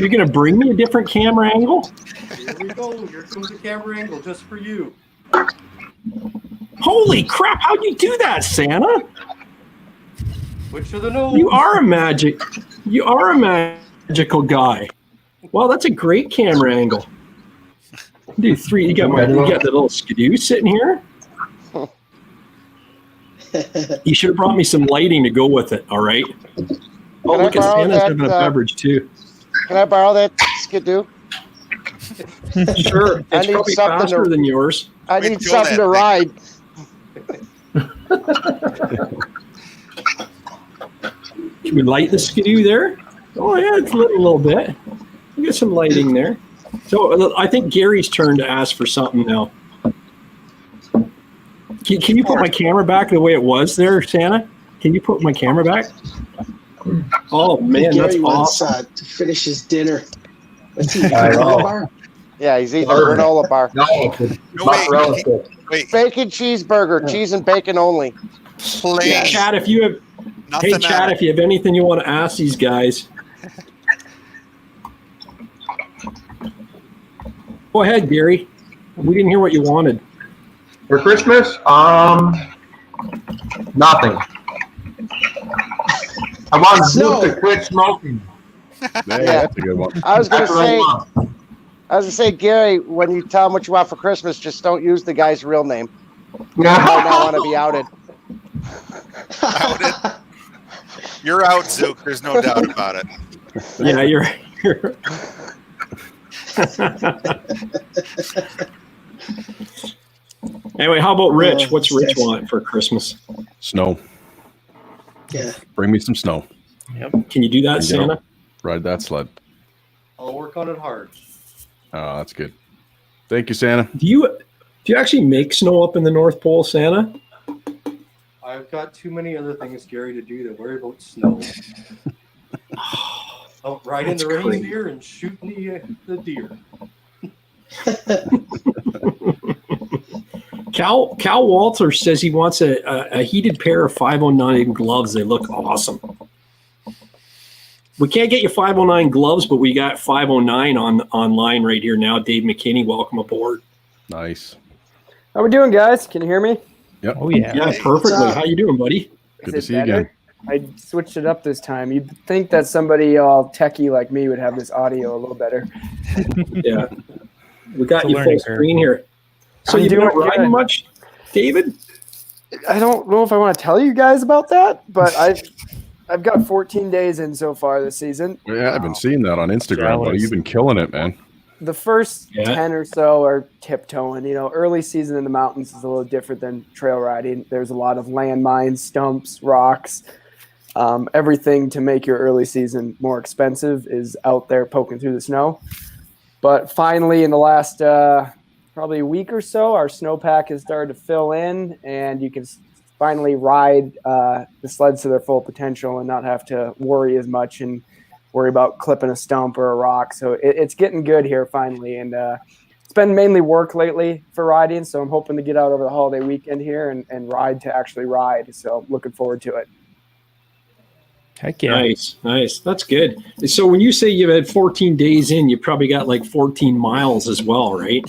gonna bring me a different camera angle? Here we go. Here comes the camera angle just for you. Holy crap! How'd you do that, Santa? Which of the nose? You are a magical guy. Well, that's a great camera angle. Do 3. You got the little Skidoo sitting here. You should have brought me some lighting to go with it. All right. Oh, Can I look at borrow Santa's that, having a beverage too. Can I borrow that Skidoo? Sure. I It's need probably something faster to- than yours. I need something to ride. Can we light the Skidoo there? Oh yeah, it's lit a little bit. We got some lighting there. So I think Gary's turn to ask for something now. Can you put my camera back the way it was there, Santa? Can you put my camera back? Oh man, Gary that's wants awesome. to finish his dinner. What's he eating? I know. Granola bar? Yeah, he's eating a granola bar. Wait. Bacon cheeseburger, cheese and bacon only. Plain. Chad, if you have, Nothing hey Chad, if you have anything you want to ask these guys, go ahead, Gary. We didn't hear what you wanted. For Christmas, nothing. I want Zook to quit smoking. Yeah, that's a good one. I was gonna That's what I say, want. Gary, when you tell him what you want for Christmas, just don't use the guy's real name. You might not want to be outed. Outed? You're out, Zook. There's no doubt about it. Yeah, you're Anyway, how about Rich? What's Rich want for Christmas? Snow. Yeah. Bring me some snow. Yep. Can you do that, There you go. Santa? Ride that sled. I'll work on it hard. Oh, that's good. Thank you, Santa. Do you actually make snow up in the North Pole, Santa? I've got too many other things, Gary, to do to worry about snow. Out riding That's the crazy. reindeer and shooting the deer. Cal Walter says he wants a heated pair of 509 gloves. They look awesome. We can't get you 509 gloves, but we got 509 online right here now. Dave McKinney, welcome aboard. Nice. How we doing, guys? Can you hear me? Yep. Oh yeah. Yeah, perfectly. How you doing, buddy? Good to see you again. I switched it up this time. You'd think that somebody all techie like me would have this audio a little better. Yeah. We got you full screen here. So you doing riding much, David? I don't know if I want to tell you guys about that, but I've got 14 days in so far this season. Yeah, I've been seeing that on Instagram, buddy. You've been killing it, man. The first 10 or so are tiptoeing. You know, early season in the mountains is a little different than trail riding. There's a lot of landmines, stumps, rocks. Everything to make your early season more expensive is out there poking through the snow. But finally, in the last probably a week or so, our snowpack has started to fill in, and you can finally ride the sleds to their full potential and not have to worry as much and worry about clipping a stump or a rock. So it's getting good here finally, and it's been mainly work lately for riding, so I'm hoping to get out over the holiday weekend here and ride to actually ride. So looking forward to it. Heck yeah. Nice. That's good. So when you say you've had 14 days in, you probably got like 14 miles as well, right?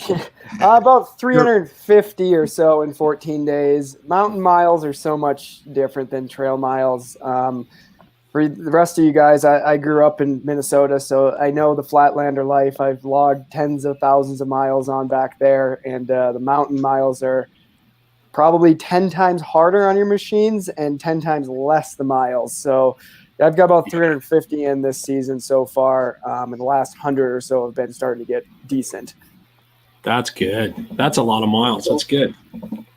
About 350 or so in 14 days. Mountain miles are so much different than trail miles. For the rest of you guys, I grew up in Minnesota, so I know the Flatlander life. I've logged tens of thousands of miles on back there, and the mountain miles are probably 10 times harder on your machines and 10 times less the miles. So I've got about 350 in this season so far, and the last 100 or so have been starting to get decent. That's good. That's a lot of miles. That's good.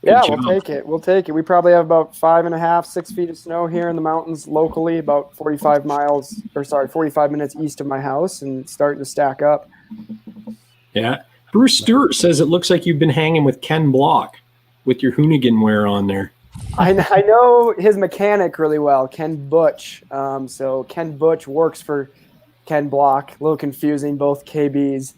Yeah, we'll take it. We probably have about 5.5, 6 feet of snow here in the mountains locally, about 45 minutes east of my house, and starting to stack up. Yeah. Bruce Stewart says it looks like you've been hanging with Ken Block with your Hoonigan wear on there. I know his mechanic really well, Ken Butch. So Ken Butch works for Ken Block. A little confusing, both KBs.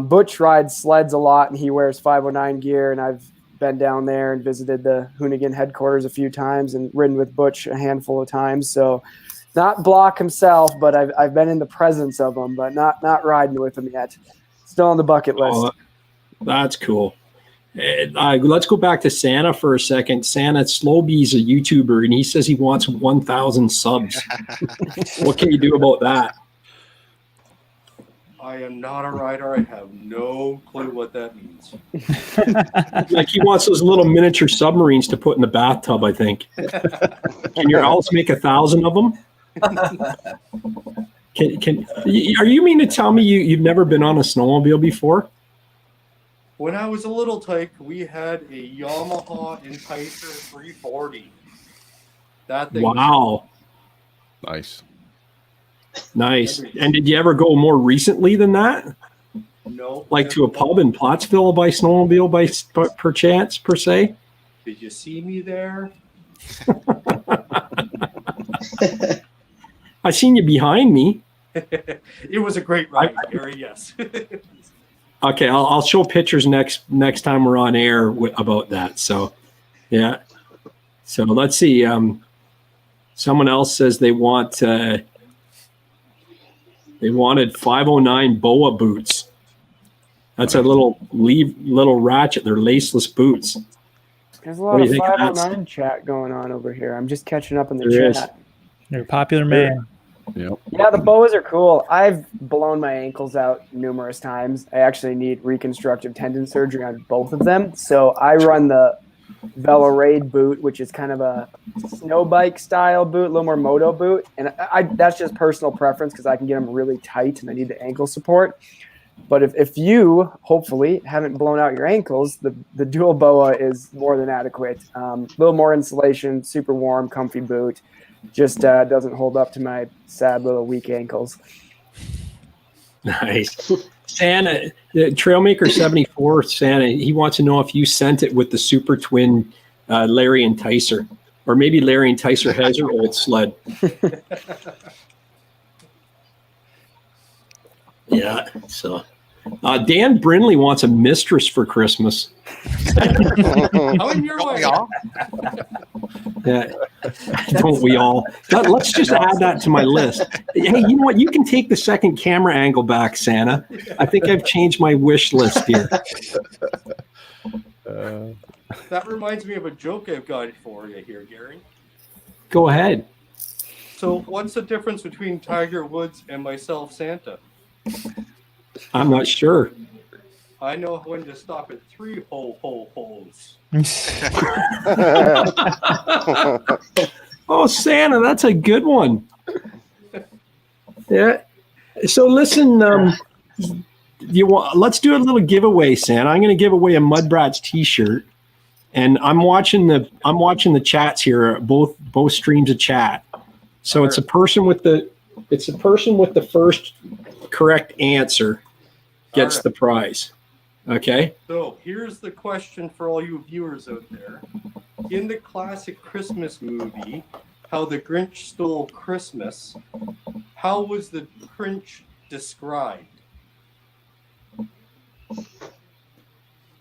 Butch rides sleds a lot, and he wears 509 gear, and I've been down there and visited the Hoonigan headquarters a few times and ridden with Butch a handful of times. So not Block himself, but I've been in the presence of him, but not riding with him yet. Still on the bucket list. Oh, that's cool. Let's go back to Santa for a second. Santa Slowbee's a YouTuber, and he says he wants 1,000 subs. What can you do about that? I am not a rider. I have no clue what that means. Like he wants those little miniature submarines to put in the bathtub, I think. Can your owls make 1,000 of them? Are you mean to tell me you've never been on a snowmobile before? When I was a little tyke, we had a Yamaha Enticer 340. That thing. Wow. Nice. And did you ever go more recently than that? No. Like to a pub in Plattsville by snowmobile by perchance, per se? Did you see me there? I seen you behind me. It was a great ride, Gary, yes. Okay, I'll show pictures next time we're on air about that. So, yeah. So let's see. Someone else says they wanted 509 BOA boots. That's a little ratchet. They're laceless boots. There's a lot of 509 chat going on over here. I'm just catching up in the chat. You're a popular man. Yep. Yeah, the boas are cool. I've blown my ankles out numerous times. I actually need reconstructive tendon surgery on both of them. So I run the Veloraid boot, which is kind of a snow bike style boot, a little more moto boot. And that's just personal preference because I can get them really tight and I need the ankle support. But if you, hopefully, haven't blown out your ankles, the dual BOA is more than adequate. A little more insulation, super warm, comfy boot. Just doesn't hold up to my sad little weak ankles. Nice. Santa, Trailmaker 74, Santa, he wants to know if you sent it with the Super Twin Larry Enticer. Or maybe Larry Enticer has her old sled. Yeah, so Dan Brinley wants a mistress for Christmas. How in your way? Yeah. Don't we all? Let's just add that to my list. Hey, you know what? You can take the second camera angle back, Santa. I think I've changed my wish list here. That reminds me of a joke I've got for you here, Gary. Go ahead. So, what's the difference between Tiger Woods and myself, Santa? I'm not sure. I know when to stop at 3 holes. Oh, Santa, that's a good one. Yeah. So listen, let's do a little giveaway, Santa. I'm going to give away a MUDBRATS T-shirt, and I'm watching the chats here, both streams of chat. So it's a person with the first correct answer gets the prize. Okay. So here's the question for all you viewers out there. In the classic Christmas movie, How the Grinch Stole Christmas, how was the Grinch described?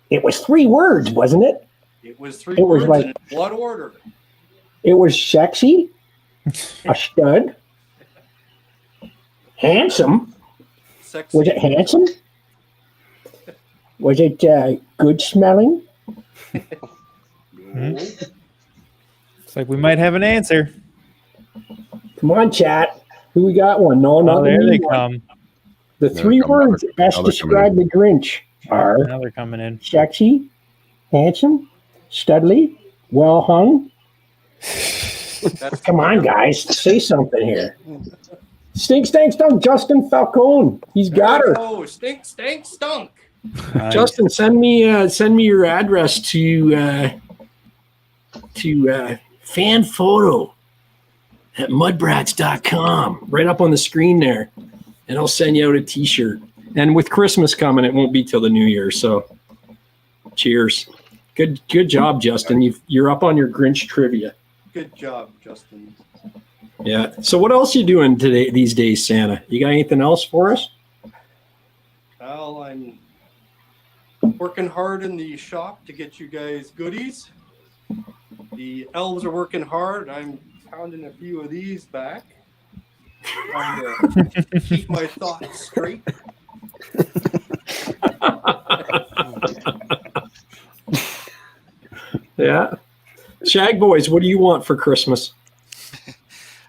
It was 3 words, wasn't it? It was 3 It was words. like- In what order? It was sexy, a stud, handsome. Sexy. Was it handsome? Was it good smelling? Looks like we might have an answer. Come on, chat. Who we got one? No, not there the they one. come. The There 3 they come. words Now best they're describe the Grinch are Now they're coming in. sexy, handsome, studly, well hung. Come on, guys. Say something here. Stink, stank, stunk. Justin Falcone. He's got her. Oh, stink, stank, stunk. Justin, send me your address to fan photo at mudbrats.com, right up on the screen there, and I'll send you out a T-shirt. And with Christmas coming, it won't be till the new year. So, cheers. Good job, Justin. You're up on your Grinch trivia. Good job, Justin. Yeah. So, what else you doing these days, Santa? You got anything else for us? Well, I'm working hard in the shop to get you guys goodies. The elves are working hard. I'm pounding a few of these back. Trying to keep my thoughts straight. Yeah. Shag Boys, what do you want for Christmas?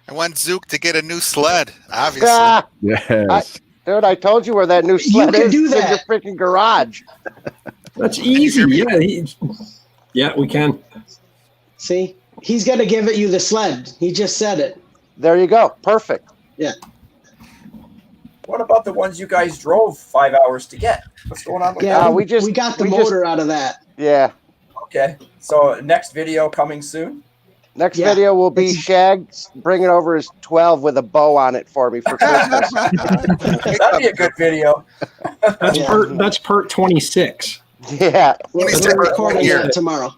I want Zook to get a new sled, obviously. Ah, Yes. dude, I told you where that new sled can is. do It's in that. your freaking garage. That's easy. Yeah. Yeah, we can. See, he's gonna give you the sled. He just said it. There you go. Perfect. Yeah. What about the ones you guys drove 5 hours to get? What's going on with Yeah, that? we got the motor out of that. Yeah. Okay, so next video coming soon. Next Yeah. video will be Shag bringing over his 12 with a bow on it for me for Christmas. That'd be a good video. That's part 26. Yeah. We're recording that tomorrow.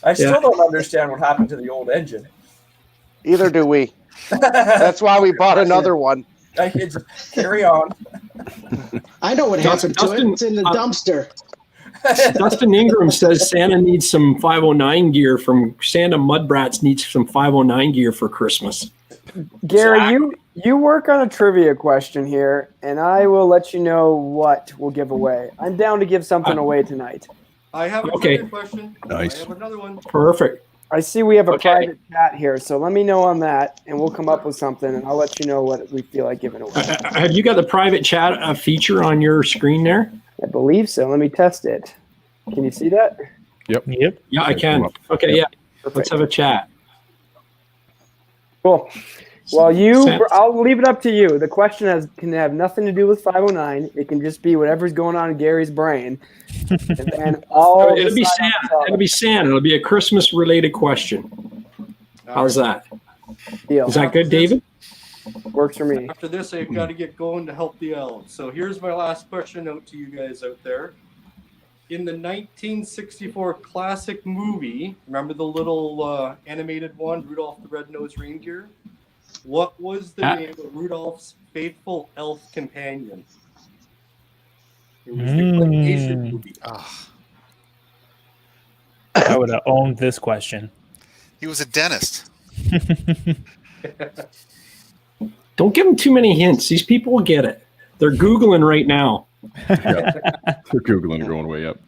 I still don't understand what happened to the old engine. Either do we. That's why we bought another one. I could just carry on. I know what happened to it. It's in the dumpster. Dustin Ingram says Santa needs some 509 gear from Santa MUDBRATS needs some 509 gear for Christmas. Gary, you work on a trivia question here, and I will let you know what we'll give away. I'm down to give something away tonight. I have a Okay. trivia question. Nice. I have another one. Perfect. I see we have a private chat here, so let me know on that, and we'll come up with something, and I'll let you know what we feel like giving away. Have you got the private chat feature on your screen there? I believe so. Let me test it. Can you see that? Yep. Yeah, I can. Okay, yeah. Let's have a chat. Cool. Well, I'll leave it up to you. The question can have nothing to do with 509. It can just be whatever's going on in Gary's brain. And then It'll be Santa. It'll be Santa. It'll be a Christmas related question. How's that? Deal. Is that good, David? Works for me. After this, I've got to get going to help the elves. So here's my last question out to you guys out there. In the 1964 classic movie, remember the little animated one, Rudolph the Red-Nosed Reindeer? What was the name of Rudolph's faithful elf companion? It was the claymation movie. I would have owned this question. He was a dentist. Don't give them too many hints. These people will get it. They're Googling right now. Yeah. They're Googling, going way up.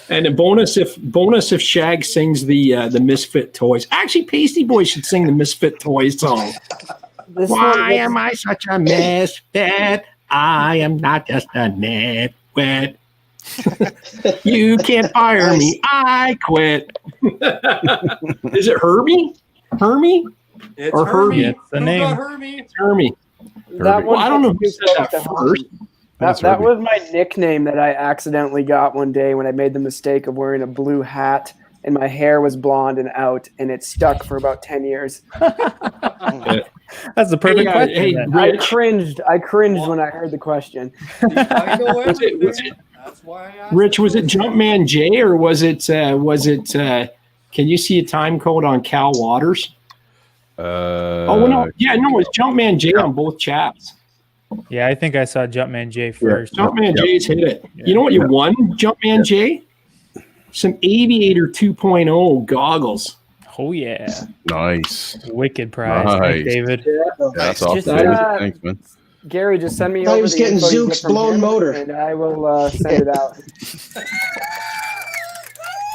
And a bonus if Shag sings the Misfit Toys. Actually, Pasty Boy should sing the Misfit Toys song. Why am I such a misfit? I am not just a nitwit. You can't fire me. I quit. Is it Herbie? Hermie? It's Or Herbie? Herbie. It's the Who name. got Herbie? It's Hermie. That Well, I don't know who was said that first. That was my nickname that I accidentally got one day when I made the mistake of wearing a blue hat and my hair was blonde and out, and it stuck for about 10 years. That's the perfect question. Hey, then. I cringed when I heard the question. I know Was it- That's why I asked. Rich, was it Jumpman J or was it can you see a time code on Cal Waters? Oh no, yeah, no, it's Jumpman J on both chaps. Yeah, I think I saw Jumpman J first. Jumpman J's hit it. You know what you won, Jumpman J? Some Aviator 2.0 goggles. Oh yeah, Nice. wicked prize, Nice. Thanks, David. Yeah, that's awesome. Just, Thanks, man. Gary, just send me Thought he over was the getting info you Zook's get from blown him, motor. and I will send it out.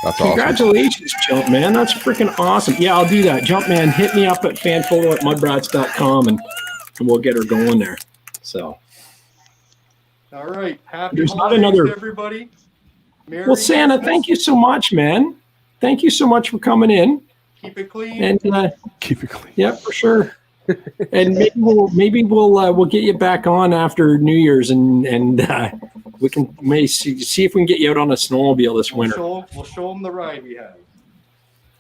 That's awesome. Congratulations, Jumpman. That's freaking awesome. Yeah, I'll do that. Jumpman, hit me up at fanphoto@mudbrats.com and we'll get her going there. So, All right. Happy There's not holidays another- to everybody. Merry well, Santa, Christmas. thank you so much, man. Thank you so much for coming in. Keep it clean. And keep it clean. Yeah, for sure. And maybe we'll get you back on after New Year's and we can see if we can get you out on a snowmobile this winter. We'll show them the ride we have.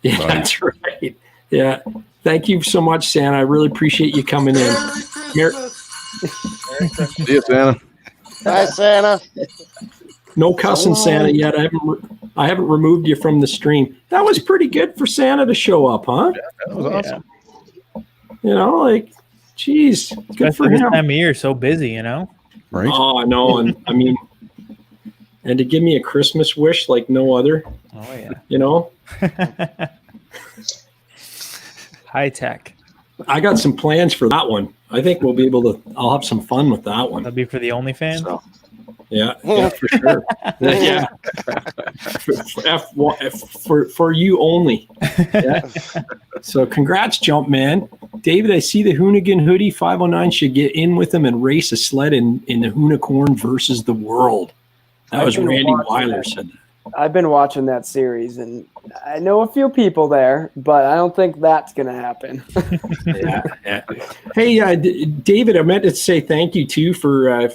Yeah, that's right. Yeah. Thank you so much, Santa. I really appreciate you coming in. See you, Santa. Bye, Santa. No cussing, Santa, yet. I haven't removed you from the stream. That was pretty good for Santa to show up, huh? That was awesome. You know, like, geez, good Especially for this him. time of year, so busy, you know. Right. Oh, I know, and I mean, and to give me a Christmas wish like no other. Oh yeah. You know, High tech. I got some plans for that one. I think we'll be able to. I'll have some fun with that one. That'll be for the OnlyFans. So, yeah, for sure. Yeah, for you only. Yeah. So congrats, Jumpman. David, I see the Hoonigan hoodie. 509 should get in with him and race a sled in the Hoonicorn versus the world. That was Randy Weiler said that. I've been watching that series, and I know a few people there, but I don't think that's going to happen. Yeah. Hey, David, I meant to say thank you too for I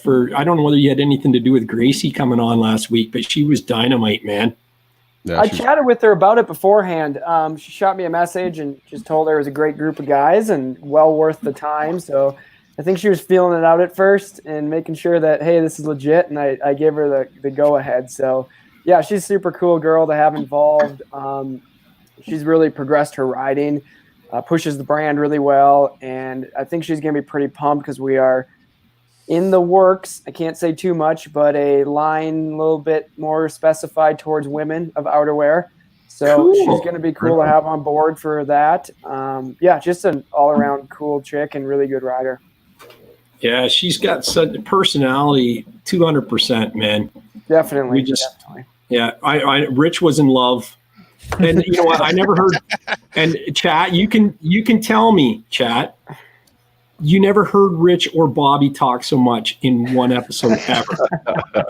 don't know whether you had anything to do with Gracie coming on last week, but she was dynamite, man. Yeah, I chatted with her about it beforehand. She shot me a message and just told her it was a great group of guys and well worth the time. So I think she was feeling it out at first and making sure that, hey, this is legit. And I gave her the go ahead. So yeah, she's a super cool girl to have involved. She's really progressed her riding, pushes the brand really well. And I think she's going to be pretty pumped because we are in the works. I can't say too much, but a line a little bit more specified towards women of outerwear. So Cool. she's going to be cool to have on board for that. Yeah, just an all-around cool chick and really good rider. Yeah, she's got such a personality, 200%, man. Definitely. Definitely. Yeah, Rich was in love. And you know what? I never heard. And chat, you can tell me, chat. You never heard Rich or Bobby talk so much in one episode ever.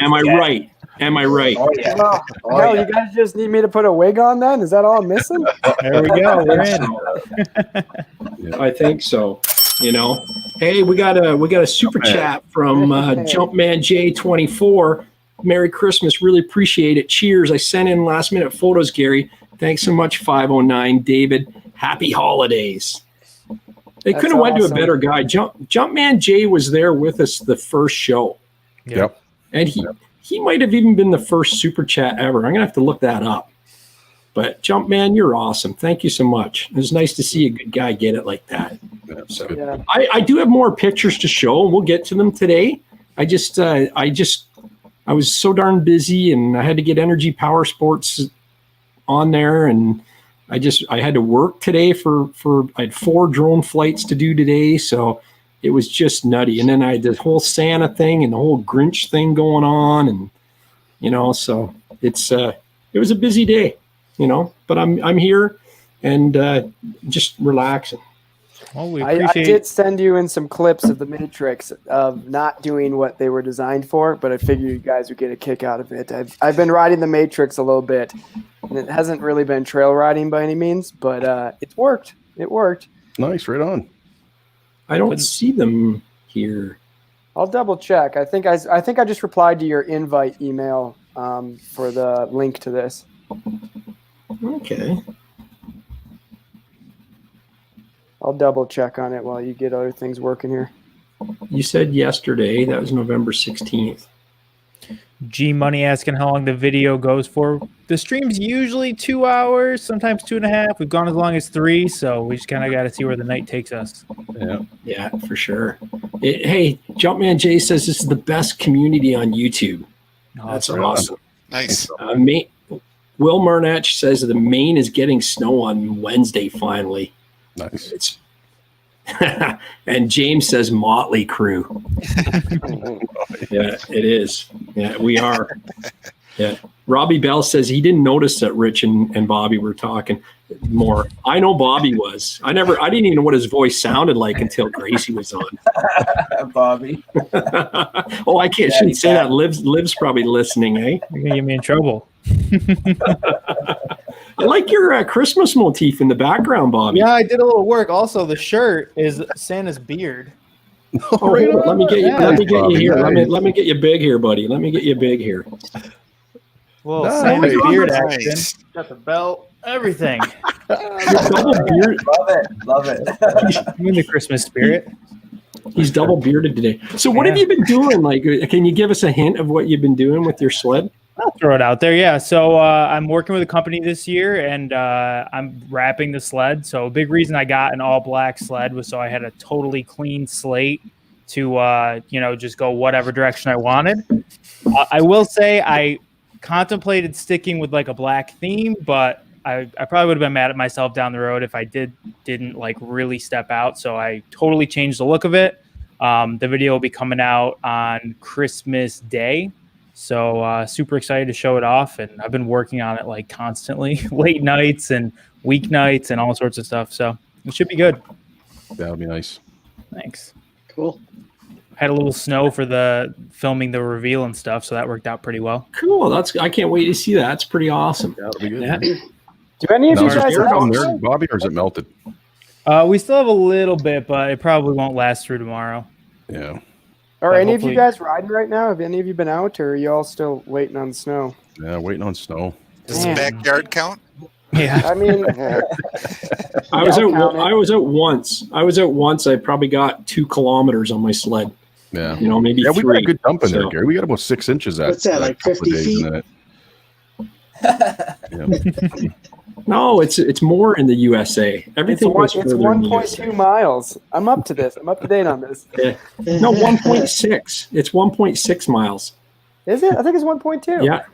Am I right? Am I right? Oh, yeah. Hell, you guys just need me to put a wig on then? Is that all I'm missing? There we go. We're in. I think so. You know. Hey, we got a super chat from Jumpman J24. Merry Christmas. Really appreciate it. Cheers. I sent in last minute photos, Gary. Thanks so much, 509. David, happy holidays. They That's couldn't have went to a awesome. better guy. Jumpman Jay was there with us the first show. Yep. And he might have even been the first super chat ever. I'm going to have to look that up. But Jumpman, you're awesome. Thank you so much. It was nice to see a good guy get it like that. So Yeah. I do have more pictures to show, and we'll get to them today. I just I was so darn busy, and I had to get Energy Power Sports on there, and I had to work today for I had 4 drone flights to do today, so it was just nutty. And then I had the whole Santa thing and the whole Grinch thing going on, and so it was a busy day, but I'm here and just relaxing. Well, I did send you in some clips of the Matrix of not doing what they were designed for, but I figured you guys would get a kick out of it. I've been riding the Matrix a little bit, and it hasn't really been trail riding by any means, but it's worked. It worked. Nice, right on. I don't see them here. I'll double check. I think I just replied to your invite email for the link to this. Okay. I'll double check on it while you get other things working here. You said yesterday, that was November 16th. G Money asking how long the video goes for. The stream's usually 2 hours, sometimes 2.5. We've gone as long as 3, so we just kind of got to see where the night takes us. Yeah, for sure. Hey, Jumpman J says this is the best community on YouTube. That's awesome. Nice. Will Marnach says the Maine is getting snow on Wednesday finally. Nice. And James says Motley Crew. Yeah, it is. Yeah, we are. Yeah. Robbie Bell says he didn't notice that Rich and Bobby were talking more. I know Bobby was. I didn't even know what his voice sounded like until Gracie was on. Bobby. Oh, I shouldn't say that. Liv's probably listening, eh? You're gonna get me in trouble. I like your Christmas motif in the background, Bobby. Yeah, I did a little work. Also, the shirt is Santa's beard. Oh, right on. Let me get you here. Let me get you big here, buddy. Let me get you big here. Well, Nice. Santa's beard Nice. action. Got the belt, everything. Double beard. Love it. I'm in the Christmas spirit. He's double bearded today. So what have you been doing? Like, can you give us a hint of what you've been doing with your sled? I'll throw it out there. Yeah. So I'm working with a company this year, and I'm wrapping the sled. So a big reason I got an all black sled was so I had a totally clean slate to, just go whatever direction I wanted. I will say I contemplated sticking with like a black theme, but I probably would have been mad at myself down the road if I didn't like really step out. So I totally changed the look of it. The video will be coming out on Christmas Day. So super excited to show it off. And I've been working on it like constantly, late nights and weeknights and all sorts of stuff. So it should be good. That'll be nice. Thanks. Cool. Had a little snow for the filming the reveal and stuff. So that worked out pretty well. Cool. I can't wait to see that. That's pretty awesome. That'll be good. Yeah. Do any of you guys down there, Bobby, or is it melted? We still have a little bit, but it probably won't last through tomorrow. Yeah. Are But any of you hopefully- guys riding right now? Have any of you been out, or are you all still waiting on snow? Yeah, waiting on snow. Does the backyard count? Yeah. I mean, I was out once. I probably got 2 kilometers on my sled. Yeah. Maybe Yeah, we got 3. a good dump in there, So- Gary. We got about 6 inches at What's that, like a couple 50 of days feet? in it. Yeah. No, it's more in the USA. Everything it's goes further in the 1.2 USA. miles. I'm up to this. I'm up to date on this. Yeah. No, 1.6. It's 1.6 miles. Is it? I think it's 1.2. Yeah.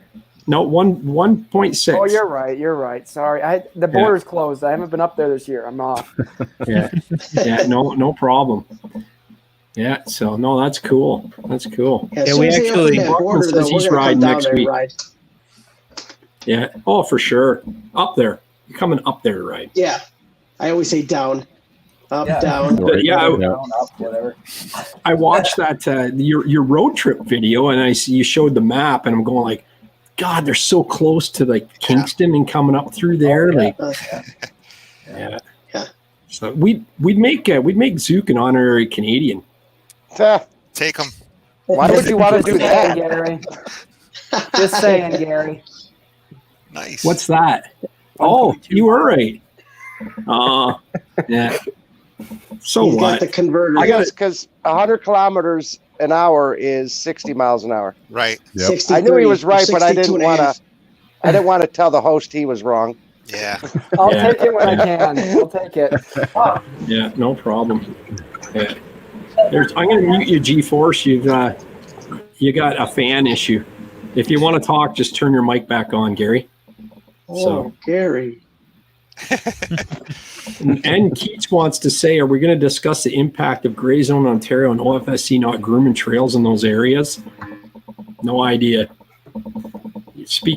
No, 1.6. Oh, you're right. You're right. Sorry, the border's closed. I haven't been up there this year. I'm off. Yeah. Yeah. No problem. Yeah. So no, that's cool. That's cool. Yeah, as soon as they open that border, though, he's we're gonna riding come down next there and week. ride. Yeah. Oh, for sure. Up there. You're coming up there, right? Yeah, I always say down, up, Yeah. down. But yeah, Down, up, whatever. I watched that your road trip video, and I see you showed the map, and I'm going like, God, they're so close to like Kingston and coming up through there, like, yeah. So we'd make Zook an honorary Canadian. Take them. Why would you want to do that? Gary? Just saying, Gary. Nice. What's that? Oh, you were right. Yeah. So He's got what? the converter. I guess because 100 kilometers an hour is 60 miles an hour. Right. Yep. I knew he was right, but I 62 didn't and a want half. to. I didn't want to tell the host he was wrong. Yeah. I'll Yeah. take it when I can. I'll take it. Yeah, no problem. Yeah. I'm going to mute you, G-Force. You got a fan issue. If you want to talk, just turn your mic back on, Gary. Oh, Gary. And Keats wants to say, are we going to discuss the impact of Gray Zone Ontario and OFSC not grooming trails in those areas? No idea.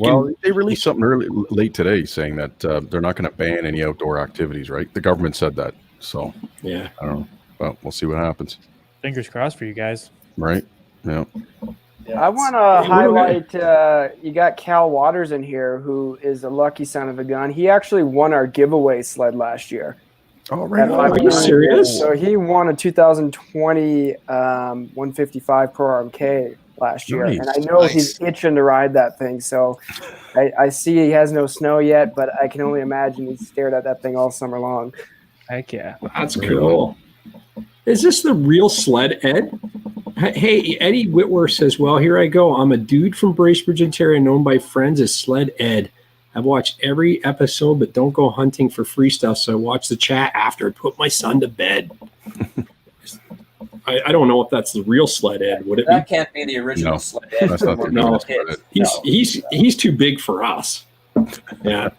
Well, they released something late today saying that they're not going to ban any outdoor activities, right? The government said that. So, yeah, I don't know. Well, we'll see what happens. Fingers crossed for you guys. Right? Yeah. I want to highlight, you got Cal Waters in here, who is a lucky son of a gun. He actually won our giveaway sled last year. Oh, right. Are you serious? So he won a 2020 155 Pro RMK last year. Nice. And I know he's itching to ride that thing. So I see he has no snow yet, but I can only imagine he stared at that thing all summer long. Heck yeah. That's cool. Is this the real sled, Ed? Hey, Eddie Whitworth says, well, here I go. I'm a dude from Bracebridge, Ontario, known by friends as Sled Ed. I've watched every episode, but don't go hunting for free stuff, so I watch the chat after I put my son to bed. I don't know if that's the real Sled Ed. Would it be? That can't be the original Sled Ed. That's not the No, Sled Ed. he's too big for us. Yeah.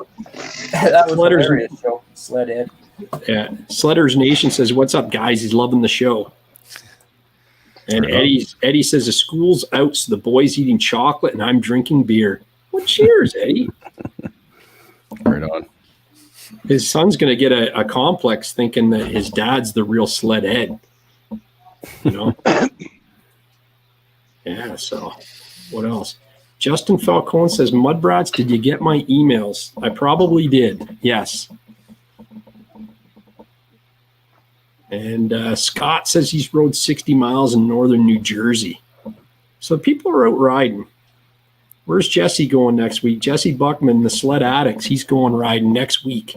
That was Sledder's- hilarious show, Sled Ed. Yeah. Sledders Nation says, what's up, guys? He's loving the show. And Eddie says, the school's out, so the boy's eating chocolate and I'm drinking beer. Well, cheers, Eddie. Right on. His son's going to get a complex thinking that his dad's the real Sled Ed. You know? Yeah, so what else? Justin Falcone says, MUDBRATS, did you get my emails? I probably did. Yes. And Scott says he's rode 60 miles in northern New Jersey. So people are out riding. Where's Jesse going next week? Jesse Buckman, the Sled Addicts, he's going riding next week.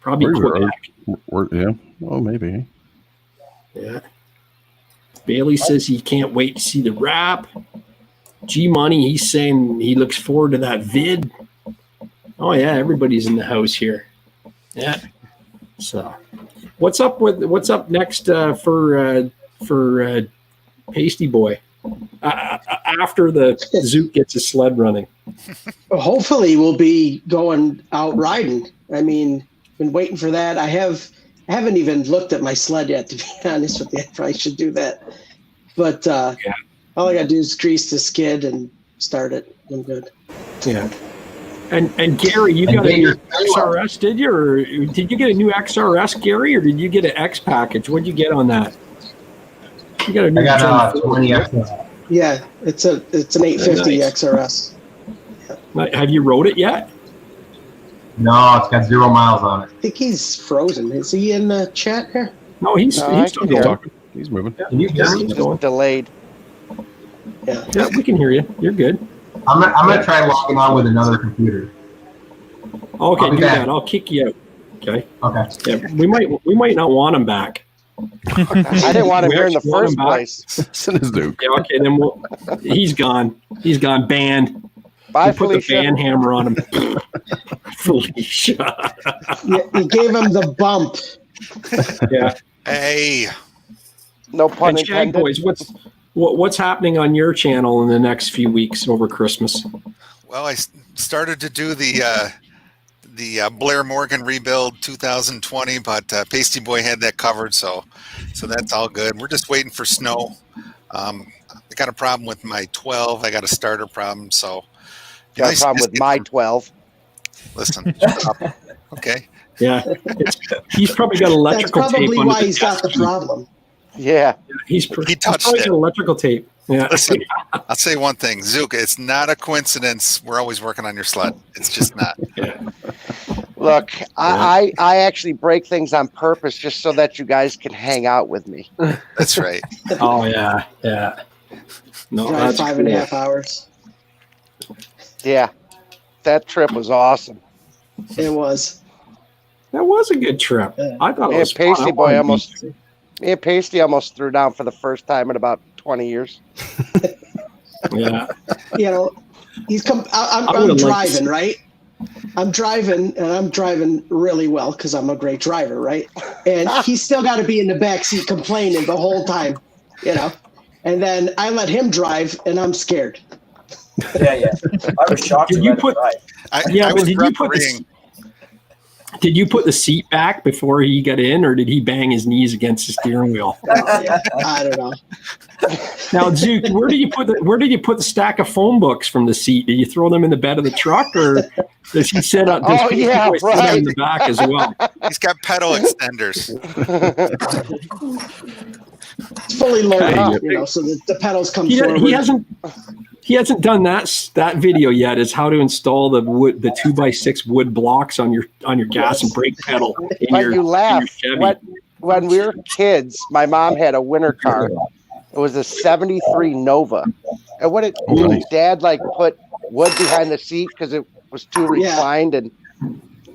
Probably Quebec. Yeah. Well, maybe. Yeah. Bailey says he can't wait to see the wrap. G Money, he's saying he looks forward to that vid. Oh yeah, everybody's in the house here. Yeah. So, what's up next for Pasty Boy after the Zoot gets his sled running? Hopefully, we'll be going out riding. I mean, been waiting for that. I haven't even looked at my sled yet, to be honest with you. I probably should do that. But all I got to do is grease the skid and start it. I'm good. Yeah. And Gary, you got a new XRS, did you? Or did you get a new XRS, Gary, or did you get an X package? What'd you get on that? You got a new I got 20 XRS. Yeah, it's an 850 Nice. XRS. Have you rode it yet? No, it's got 0 miles on it. I think he's frozen. Is he in the chat here? No, he's still talking. He's moving. He's Just delayed. Yeah, we can hear you. You're good. I'm gonna try logging on with another computer. Okay, do that. I'll kick you out. Okay. Okay. Yeah, we might not want him back. I didn't want him We here in the actually want him first back. place. Send his Duke. Yeah, okay, then he's gone. He's gone. Banned. Bye, We put Felicia. the ban hammer on him. Felicia. You gave him the bump. Yeah. Hey. No pun And Shag intended. Boys, what's happening on your channel in the next few weeks over Christmas? Well, I started to do the Blair Morgan rebuild 2020, but Pasty Boy had that covered, so that's all good. We're just waiting for snow. I got a problem with my 12. I got a starter problem, so Got a problem with my 12. Listen, okay. Yeah, he's probably got electrical That's tape probably on why his he's got the problem. Yeah. He touched probably it. got electrical tape. Yeah. Listen, I'll say one thing, Zook. It's not a coincidence. We're always working on your sled. It's just not. Look, I actually break things on purpose just so that you guys can hang out with me. That's right. Oh yeah, yeah. No, Drive that's 5.5 cool. hours. Yeah. That trip was awesome. It was. That was a good trip. I thought it Me was and Pasty fun. Boy me and Pasty almost threw down for the first time in about 20 years. Yeah. You know, I'm would've liked to driving, see- right? I'm driving, and I'm driving really well because I'm a great driver, right? And he's still got to be in the backseat complaining the whole time, you know? And then I let him drive, and I'm scared. Yeah. I was shocked. Did you put? Did you put the seat back before he got in, or did he bang his knees against the steering wheel? I don't know. Now, Zook, where did you put the stack of phone books from the seat? Did you throw them in the bed of the truck, or does he set up? Does he sit in the back as well? He's got pedal extenders. It's fully loaded up, so the pedals come forward. He hasn't done that video yet. Is how to install the 2x6 wood blocks on your gas and brake pedal. You laugh. When we were kids, my mom had a winter car. It was a '73 Nova, and Dad put wood behind the seat because it was too reclined, and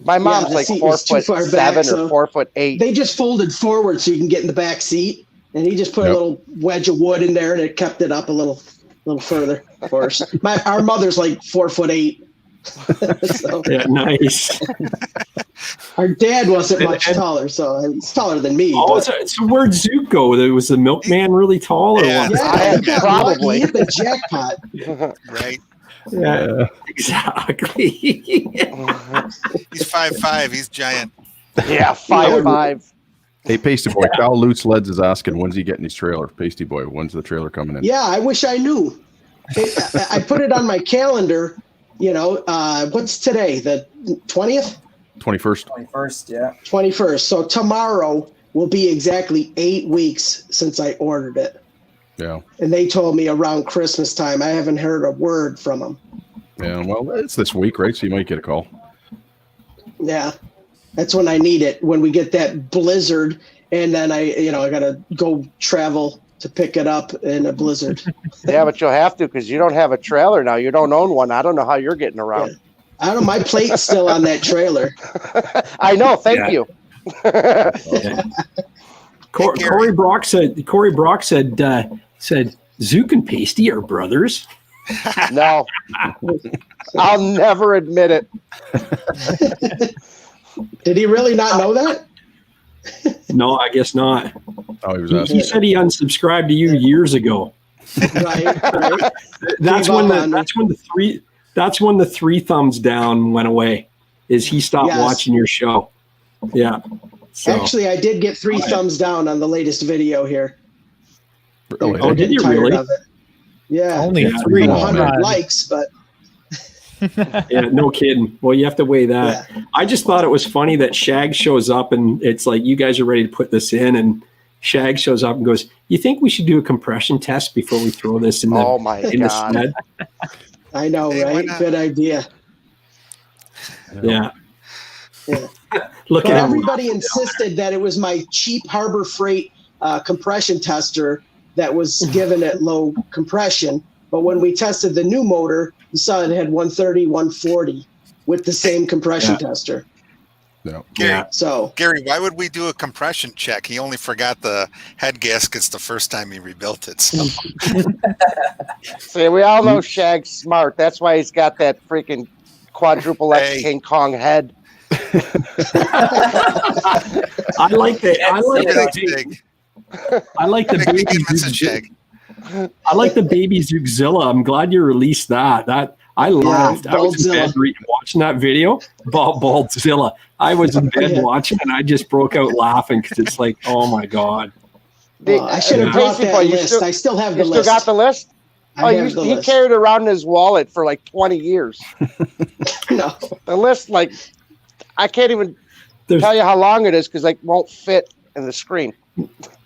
my mom's 4'7" or 4'8". They just folded forward so you can get in the back seat, and he just put a little wedge of wood in there, and it kept it up a little further for us. Our mother's 4'8". So. Yeah, nice. Our dad wasn't much taller, so he's taller than me. Oh, so where'd Zook go? Was the milkman really tall, or what? Yeah, probably. He hit the jackpot. Right. Yeah, exactly. He's 5'5". He's giant. Yeah, 5'5". Hey, Pasty Boy, Cal Loot Sleds is asking, when's he getting his trailer? Pasty Boy, when's the trailer coming in? Yeah, I wish I knew. I put it on my calendar. What's today? The 20th? 21st. 21st, yeah. 21st. So tomorrow will be exactly 8 weeks since I ordered it. Yeah. And they told me around Christmas time. I haven't heard a word from them. Yeah, well, it's this week, right? So you might get a call. Yeah. That's when I need it. When we get that blizzard, and then I got to go travel to pick it up in a blizzard. Yeah, but you'll have to because you don't have a trailer now. You don't own one. I don't know how you're getting around. Yeah. I don't know. My plate's still on that trailer. I know. Thank you. Corey Brock said Zook and Pasty are brothers. No, I'll never admit it. Did he really not know that? No, I guess not. Oh, he was asking. He said he unsubscribed to you years ago. Right. That's when the three thumbs down went away. Is he stopped watching your show? Yeah. So. Actually, I did get 3 thumbs down on the latest video here. Really? Oh, did you really? Yeah. Only 100 likes, but. Yeah, no kidding. Well, you have to weigh that. Yeah. I just thought it was funny that Shag shows up and it's like, you guys are ready to put this in, and Shag shows up and goes, "You think we should do a compression test before we throw this in the the sled?" I know, right? Good idea. Yeah. Look at everybody insisted that it was my cheap Harbor Freight compression tester that was given at low compression. But when we tested the new motor, you saw it had 130, 140 with the same compression tester. No. Gary, why would we do a compression check? He only forgot the head gaskets the first time he rebuilt it. So. See, we all know Shag's smart. That's why he's got that freaking quadruple X King Kong head. I like the baby Zookzilla. I'm glad you released that. I laughed. I was in bed watching that video about Baldzilla. I was in bed watching, and I just broke out laughing because it's like, oh my god. I should have brought that list. I still have the list. You still got the list? He carried it around in his wallet for like 20 years. No. The list, I can't even tell you how long it is because won't fit in the screen.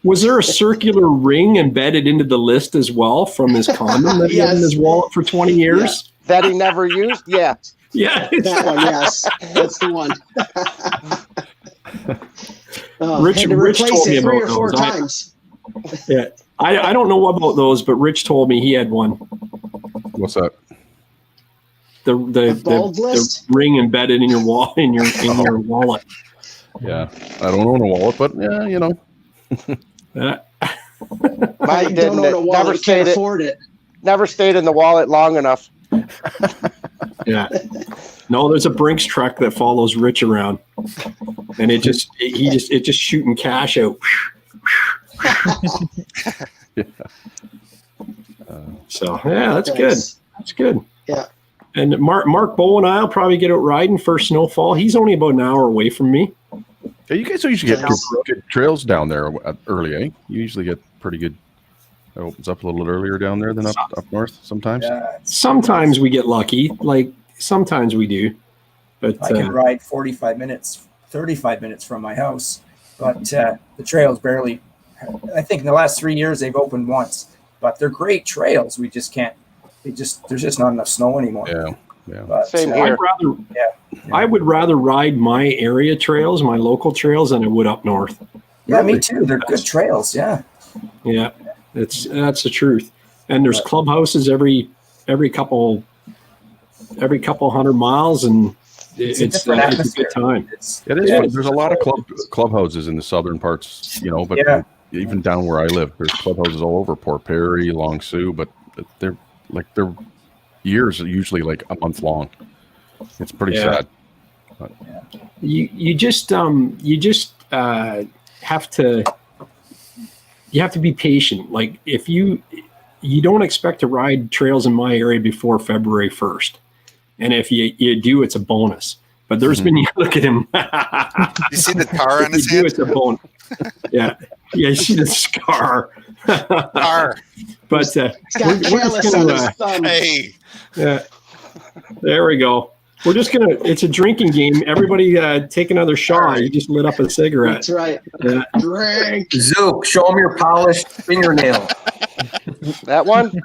Was there a circular ring embedded into the list as well from his condom that he had in his wallet for 20 years? That he never used? Yeah. Yeah. That one, yes. That's the one. Rich told me about 3 or 4 times. Yeah. I don't know about those, but Rich told me he had one. What's that? The ring embedded in your wallet in your wallet. Yeah. I don't own a wallet, but yeah, you know. Mine didn't. Never stayed afford it. Never stayed in the wallet long enough. Yeah. No, there's a Brinks truck that follows Rich around, and it just shooting cash out. So yeah, that's good. It's good. Yeah. And Mark Bow and I'll probably get out riding for snowfall. He's only about an hour away from me. Yeah, you guys usually get good trails down there early, eh? You usually get pretty good. It opens up a little earlier down there than up north sometimes. Yeah. Sometimes we get lucky. Like sometimes we do. But I can ride 45 minutes, 35 minutes from my house, but the trails barely. I think in the last 3 years they've opened once, but they're great trails. We just can't. There's just not enough snow anymore. Yeah. But, Same here. I would rather ride my area trails, my local trails, than I would up north. Yeah, me too. They're good trails. Yeah. Yeah, that's the truth. And there's clubhouses every couple 100 miles, and it's a good time. It is. There's a lot of clubhouses in the southern parts, but even down where I live, there's clubhouses all over Port Perry, Long Sault, but they're years, usually like a month long. It's pretty sad. But. You just have to be patient. Like if you don't expect to ride trails in my area before February 1st. And if you do, it's a bonus. But there's been, look at him. You see the tar on his hand? It's a bonus. Yeah, you see the scar. Tar. But we're just gonna, hey. Yeah, there we go. We're just gonna. It's a drinking game. Everybody take another shot. You just lit up a cigarette. That's right. Yeah. Drink. Zook, show them your polished fingernail. That one? Show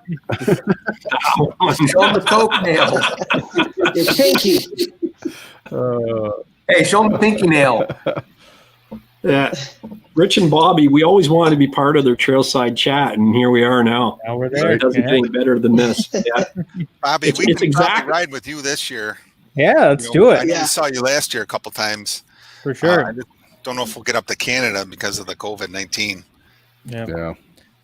them the toenail. Your pinky. Hey, show them the pinky nail. Yeah. Rich and Bobby, we always wanted to be part of their trailside chat, and here we are now. Now we're there. It doesn't get any better than this. Yeah. Bobby, we can probably ride with you this year. Yeah, let's do it. I know we saw you last year a couple times. For sure. I just don't know if we'll get up to Canada because of the COVID-19. Yeah.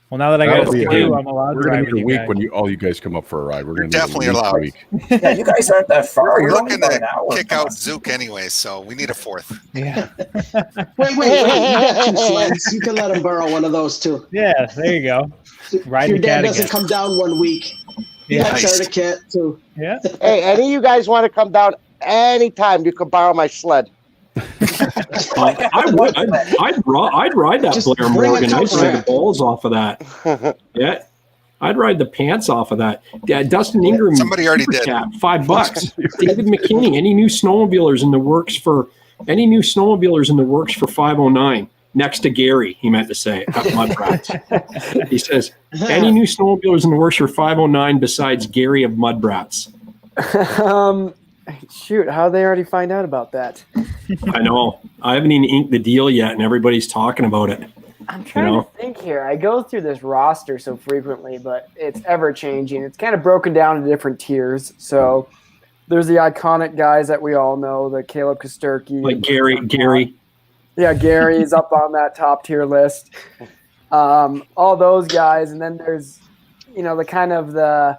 Well, now that I got to do, I'm allowed to We're ride going to with need a you week guys. when all you guys come up for a ride. We're going to Definitely allowed. a week. Yeah, you guys aren't that far. We're You're only looking about an to hour. kick out Zook anyway, so we need a fourth. Yeah. Wait. You got two sleds. You can let him borrow one of those too. Yeah, there you go. Ride Your the dad cat doesn't again. come down 1 week. Yeah. Yeah, start a cat too. Yeah. Hey, any of you guys want to come down anytime? You can borrow my sled. I'd ride that Just Blair bring a Morgan. I'd couple. ride the balls off of that. Yeah. I'd ride the pants off of that. Yeah, Dustin Ingram. Somebody already Super did. Cat, $5. David McKinney. Any new snowmobilers in the works for 509? Next to Gary, he meant to say at MUDBRATS. He says, any new snowmobilers in the works for 509 besides Gary of MUDBRATS? Shoot, how they already find out about that? I know. I haven't even inked the deal yet, and everybody's talking about it. I'm trying to think here. I go through this roster so frequently, but it's ever changing. It's kind of broken down into different tiers. So there's the iconic guys that we all know, the Caleb Kosterky. Like Gary. Yeah, Gary's up on that top tier list. All those guys. And then there's, the kind of the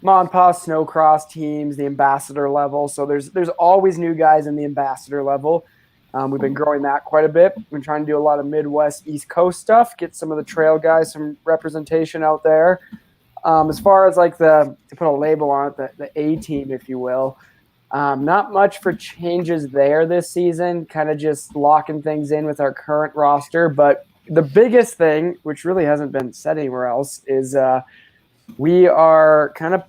mom and pop snowcross teams, the ambassador level. So there's always new guys in the ambassador level. We've been growing that quite a bit. We've been trying to do a lot of Midwest, East Coast stuff, get some of the trail guys some representation out there. As far as like to put a label on it, the A team, if you will, not much for changes there this season, kind of just locking things in with our current roster. But the biggest thing, which really hasn't been said anywhere else, is we are kind of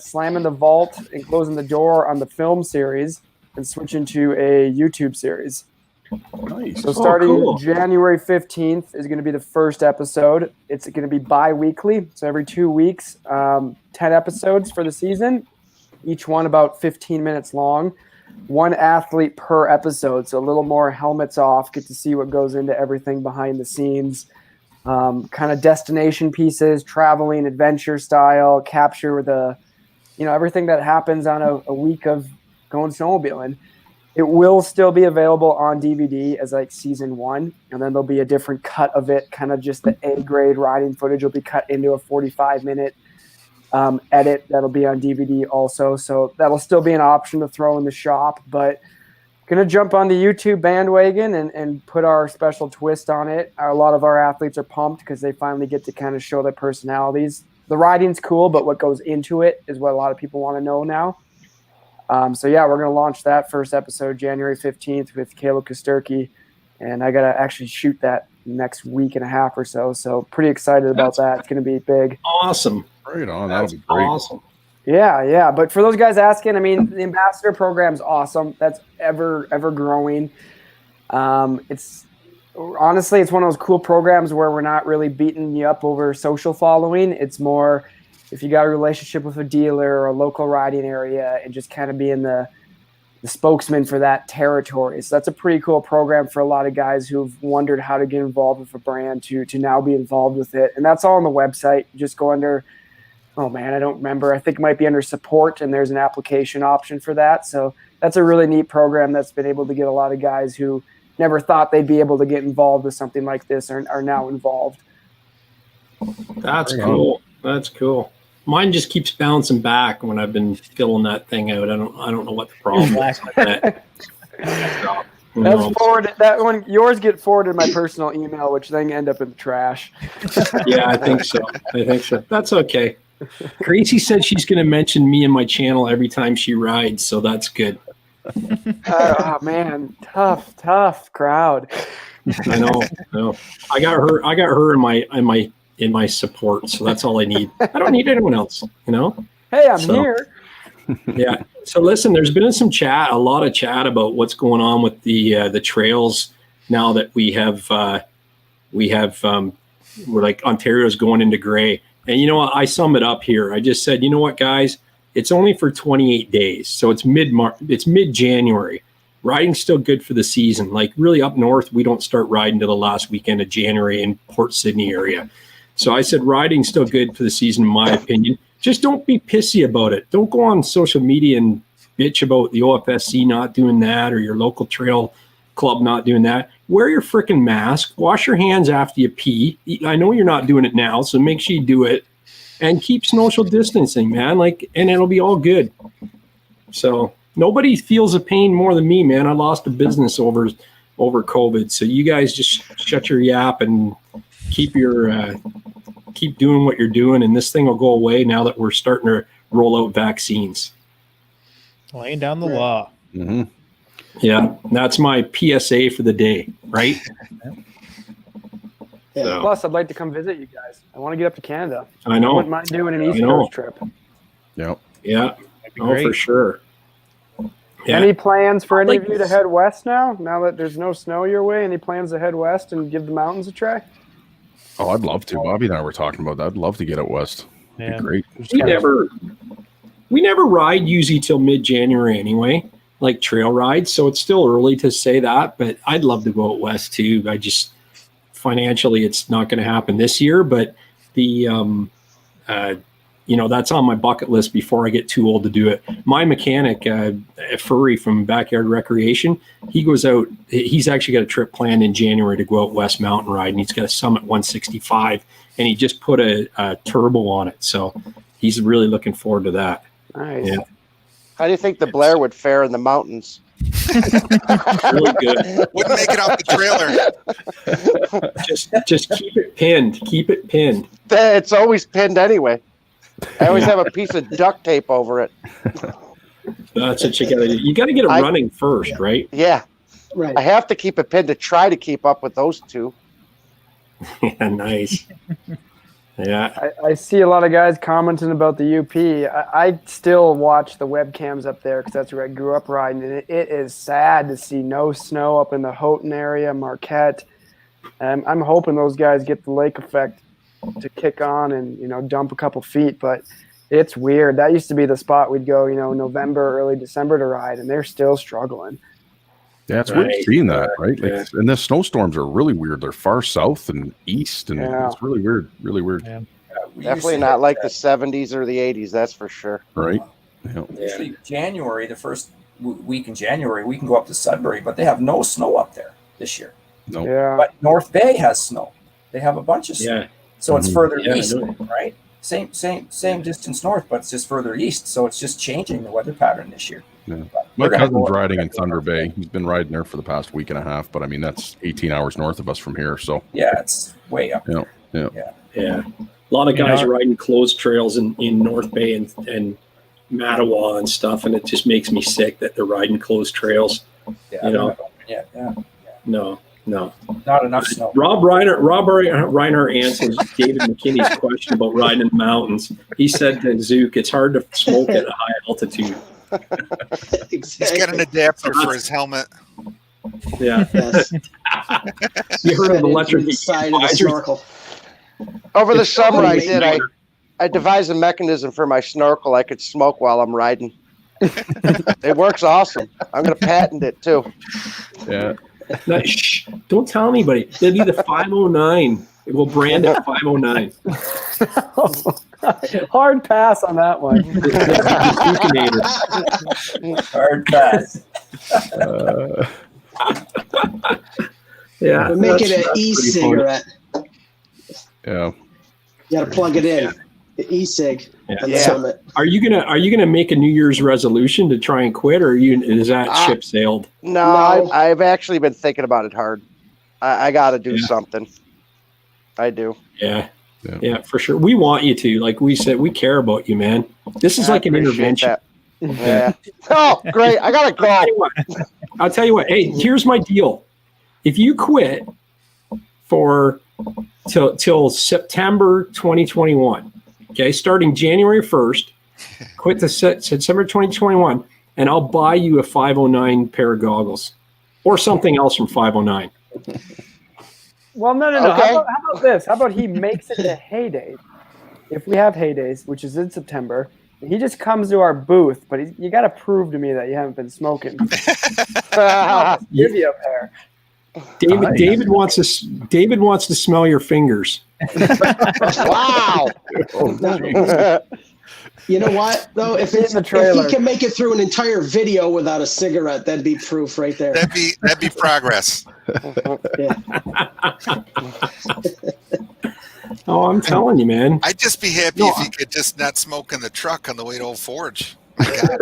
slamming the vault and closing the door on the film series and switching to a YouTube series. Nice. So starting January 15th is going to be the first episode. It's going to be bi-weekly, so every 2 weeks, 10 episodes for the season, each one about 15 minutes long. One athlete per episode, so a little more helmets off, get to see what goes into everything behind the scenes. Kind of destination pieces, traveling, adventure style, capture everything that happens on a week of going snowmobiling. It will still be available on DVD as like season 1, and then there'll be a different cut of it, kind of just the A-grade riding footage will be cut into a 45-minute edit that'll be on DVD also. So that'll still be an option to throw in the shop, but going to jump on the YouTube bandwagon and put our special twist on it. A lot of our athletes are pumped because they finally get to kind of show their personalities. the riding's cool, but what goes into it is what a lot of people want to know now. So yeah, we're going to launch that first episode January 15th with Caleb Kosterky, and I got to actually shoot that next week and a half or so. So pretty excited about that. It's going to be big. Awesome. Right on. That'll be great. Awesome. Yeah. But for those guys asking, I mean, the ambassador program's awesome. That's ever growing. It's honestly, it's one of those cool programs where we're not really beating you up over social following. It's more if you got a relationship with a dealer or a local riding area and just kind of being the spokesman for that territory. So that's a pretty cool program for a lot of guys who've wondered how to get involved with a brand to now be involved with it. And that's all on the website. Just go under, oh man, I don't remember. I think it might be under support, and there's an application option for that. So that's a really neat program that's been able to get a lot of guys who never thought they'd be able to get involved with something like this are now involved. That's cool. That's cool. Mine just keeps bouncing back when I've been filling that thing out. I don't know what the problem is with that. That's forwarded. That one, yours get forwarded to my personal email, which then end up in the trash. Yeah, I think so. That's okay. Gracie said she's going to mention me in my channel every time she rides, so that's good. Oh man, tough crowd. I know. I got her in my support, so that's all I need. I don't need anyone else, Hey, I'm here. Yeah. So listen, there's been a lot of chat about what's going on with the trails now that we're like Ontario's going into gray. And I sum it up here. I just said, you know what, guys, it's only for 28 days. So it's mid-January. Riding's still good for the season. Like really up north, we don't start riding till the last weekend of January in Port Sydney area. So I said riding's still good for the season, in my opinion. Just don't be pissy about it. Don't go on social media and bitch about the OFSC not doing that or your local trail club not doing that. Wear your freaking mask. Wash your hands after you pee. I know you're not doing it now, so make sure you do it. And keep social distancing, man. And it'll be all good. So nobody feels the pain more than me, man. I lost a business over COVID. So you guys just shut your yap and keep doing what you're doing, and this thing will go away now that we're starting to roll out vaccines. Laying down the law. Mm-hmm. Yeah, that's my PSA for the day, right? Yeah. So. Plus, I'd like to come visit you guys. I want to get up to Canada. I know. I wouldn't mind doing an East Coast trip. Yep. Yeah. Oh, for sure. Yeah. Any plans for any of you to head west now? Now that there's no snow your way, any plans to head west and give the mountains a try? Oh, I'd love to. Bobby and I were talking about that. I'd love to get out west. It'd be great. We never ride usually till mid-January anyway, like trail rides. So it's still early to say that, but I'd love to go out west too. I just financially, it's not going to happen this year, but that's on my bucket list before I get too old to do it. My mechanic, Furry from Backyard Recreation, he goes out. He's actually got a trip planned in January to go out West Mountain ride, and he's got a Summit 165, and he just put a turbo on it. So he's really looking forward to that. Nice. Yeah. How do you think the Blair would fare in the mountains? Really good. Wouldn't make it off the trailer. Just keep it pinned. Keep it pinned. It's always pinned anyway. I always have a piece of duct tape over it. That's what you got to do. You got to get it running first, right? Yeah. Right. I have to keep it pinned to try to keep up with those two. Yeah, nice. Yeah. I see a lot of guys commenting about the UP. I still watch the webcams up there because that's where I grew up riding. And it is sad to see no snow up in the Houghton area, Marquette. I'm hoping those guys get the lake effect to kick on and, dump a couple feet. But it's weird. That used to be the spot we'd go, November, early December to ride, and they're still struggling. Yeah, it's weird seeing that, right? And the snowstorms are really weird. They're far south and east, and it's really weird. Really weird. Yeah. Definitely not like the 70s or the 80s, that's for sure. Right. Yeah. Usually January, the first week in January, we can go up to Sudbury, but they have no snow up there this year. No. Yeah. But North Bay has snow. They have a bunch of snow. Yeah. So it's further Yeah, east, right? Same distance north, but it's just further east. So it's just changing the weather pattern this year. Yeah. My cousin's riding in Thunder Bay. He's been riding there for the past week and a half, but I mean that's 18 hours north of us from here. So yeah, it's way up. Yeah. Yeah. lot of guys You know? riding closed trails in North Bay and Mattawa and stuff, and it just makes me sick that they're riding closed trails. Yeah, You know, yeah. no. Not enough snow. Rob Reiner answers David McKinney's question about riding in the mountains. He said to Zook, it's hard to smoke at a high altitude. He's got an adapter for his helmet. Yeah. Yes. You heard of electric side of the visors? snorkel. Over the It's summer, I always did. better. I devised a mechanism for my snorkel. I could smoke while I'm riding. It works awesome. I'm going to patent it too. Yeah. No, shh, don't tell anybody. It'll be the 509. It will brand it 509. Hard pass on that one. Hard pass. Yeah. But make it an that's pretty e-cigarette. Yeah. You got to plug it in. The e-cig. Yeah. on the helmet. Are you gonna make a New Year's resolution to try and quit, or is that ship sailed? No, I've actually been thinking about it hard. I got to do something. I do. Yeah. Yeah, for sure. We want you to. Like we said, we care about you, man. This is like an intervention. Yeah. Oh, great. I got to go. I'll tell you what. Hey, here's my deal. If you quit till September 2021, okay, starting January 1st, quit to September 2021, and I'll buy you a 509 pair of goggles or something else from 509. Well, no. Okay. How about this? How about he makes it to Heyday? If we have Heydays, which is in September, he just comes to our booth, but you got to prove to me that you haven't been smoking. I'll just give you a pair. David wants to smell your fingers. Wow. You know what, though? If he can make it through an entire video without a cigarette, that'd be proof right there. That'd be progress. Oh, I'm telling you, man. I'd just be happy if he could just not smoke in the truck on the way to Old Forge. My God.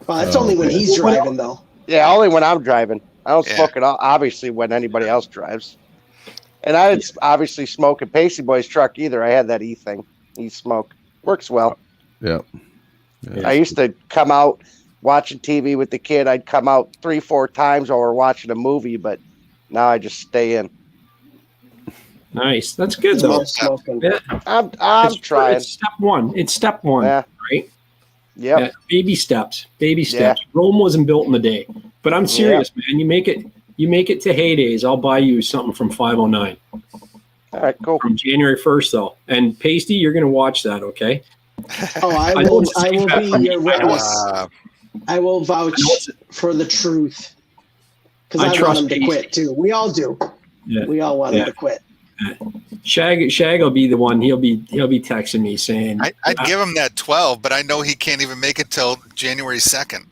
Well, that's only when he's driving, though. Yeah, only when I'm driving. I don't smoke it all, obviously, when anybody else drives. And I didn't obviously smoke in Pacey Boy's truck either. I had that E-thing. E-smoke. Works well. Yeah. I used to come out watching TV with the kid. I'd come out 3-4 times while we're watching a movie, but now I just stay in. Nice. That's good, though. Yeah. I'm trying. It's step one. It's step one, right? Yep. Yeah. Baby steps. Baby steps. Rome wasn't built in a day. But I'm serious, man. You make it to Heydays, I'll buy you something from 509. All right, cool. From January 1st, though. And Pasty, you're going to watch that, okay? Oh, I will be your witness. I will vouch for the truth. Because I want him to quit, too. We all do. Yeah. We all want him to quit. Shag will be the one. He'll be texting me saying, I'd give him that 12, but I know he can't even make it till January 2nd.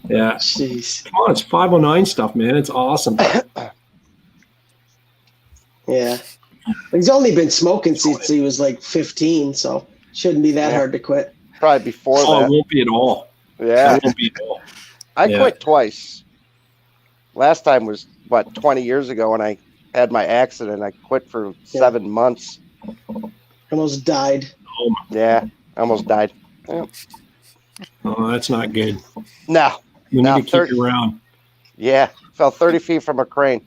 Yeah. Jeez. Come on, it's 509 stuff, man. It's awesome. Yeah. He's only been smoking since he was like 15, so shouldn't be that hard to quit. Probably before that. It won't be at all. Yeah. It won't be at all. I quit twice. Last time was, 20 years ago when I had my accident. I quit for 7 months. Almost died. Yeah, almost died. Yeah. Oh, that's not good. No. You need to keep it around. Yeah, fell 30 feet from a crane.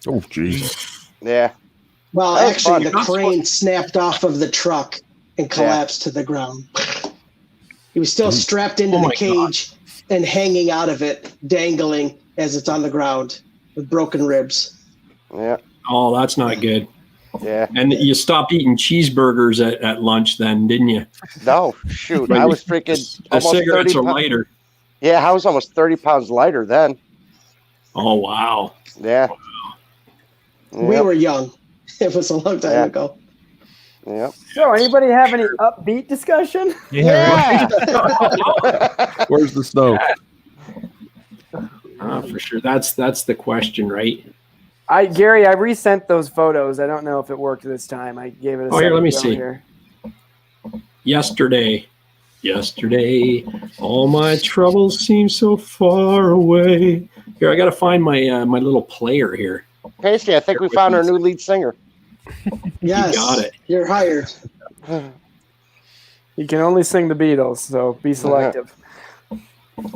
Oh, jeez. Yeah. Well, actually, the crane snapped off of the truck and collapsed to the ground. He was still strapped into the cage and hanging out of it, dangling as it's on the ground with broken ribs. Yeah. Oh, that's not good. Yeah. And you stopped eating cheeseburgers at lunch then, didn't you? No, shoot. I was freaking almost cigarettes 30 are lighter. Yeah, I was almost 30 pounds lighter then. Oh, wow. Yeah. We were young. It was a long time ago. Yeah. So, anybody have any upbeat discussion? Yeah. Where's the snow? For sure. That's the question, right? Gary, I resent those photos. I don't know if it worked this time. I gave it a here, let me second see. go here. Yesterday, all my troubles seem so far away. Here, I got to find my my little player here. Pasty, I think we found our new lead singer. Yes, You got it. You're hired. You can only sing the Beatles, so be selective.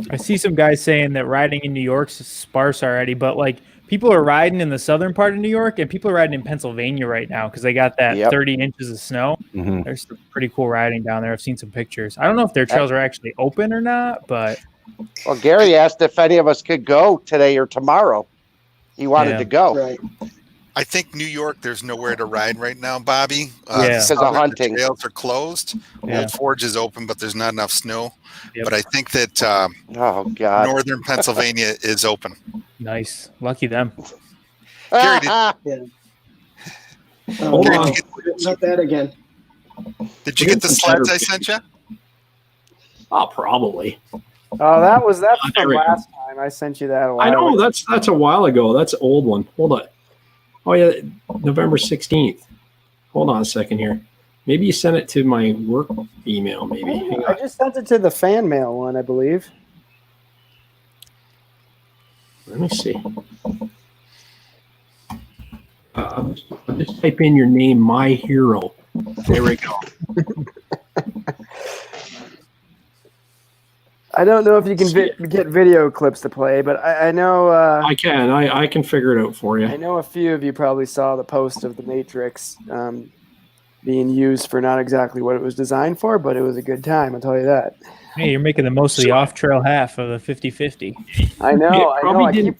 I see some guys saying that riding in New York's sparse already, but like people are riding in the southern part of New York and people are riding in Pennsylvania right now because they got that 30 inches of snow. Mhm. There's some pretty cool riding down there. I've seen some pictures. I don't know if their trails are actually open or not, but Well, Gary asked if any of us could go today or tomorrow. He wanted to go. Right. I think New York, there's nowhere to ride right now, Bobby. Because of hunting. The trails are closed. Yeah. Old Forge is open, but there's not enough snow. Yep. But I think that Oh God. northern Pennsylvania is open. nice. Lucky them. Gary, did, Oh, Hold no. on. Not that again. did you get the sleds I sent you? Oh, probably. Oh, that's there from we go. last time. I sent you that a while I know ago. that's a while ago. That's an old one. Hold on. Oh yeah, November 16th. Hold on a second here. Maybe you sent it to my work email. Maybe. Hang I on. just sent it to the fan mail one, I believe. Let me see. I'll just type in your name, My Hero. There we go. I don't know if you can get video clips to play, but I know I can. I can figure it out for you. I know a few of you probably saw the post of the Matrix being used for not exactly what it was designed for, but it was a good time, I'll tell you that. Hey, you're making the most of the off-trail half of the 50-50. I know, Yeah, I probably know. didn't-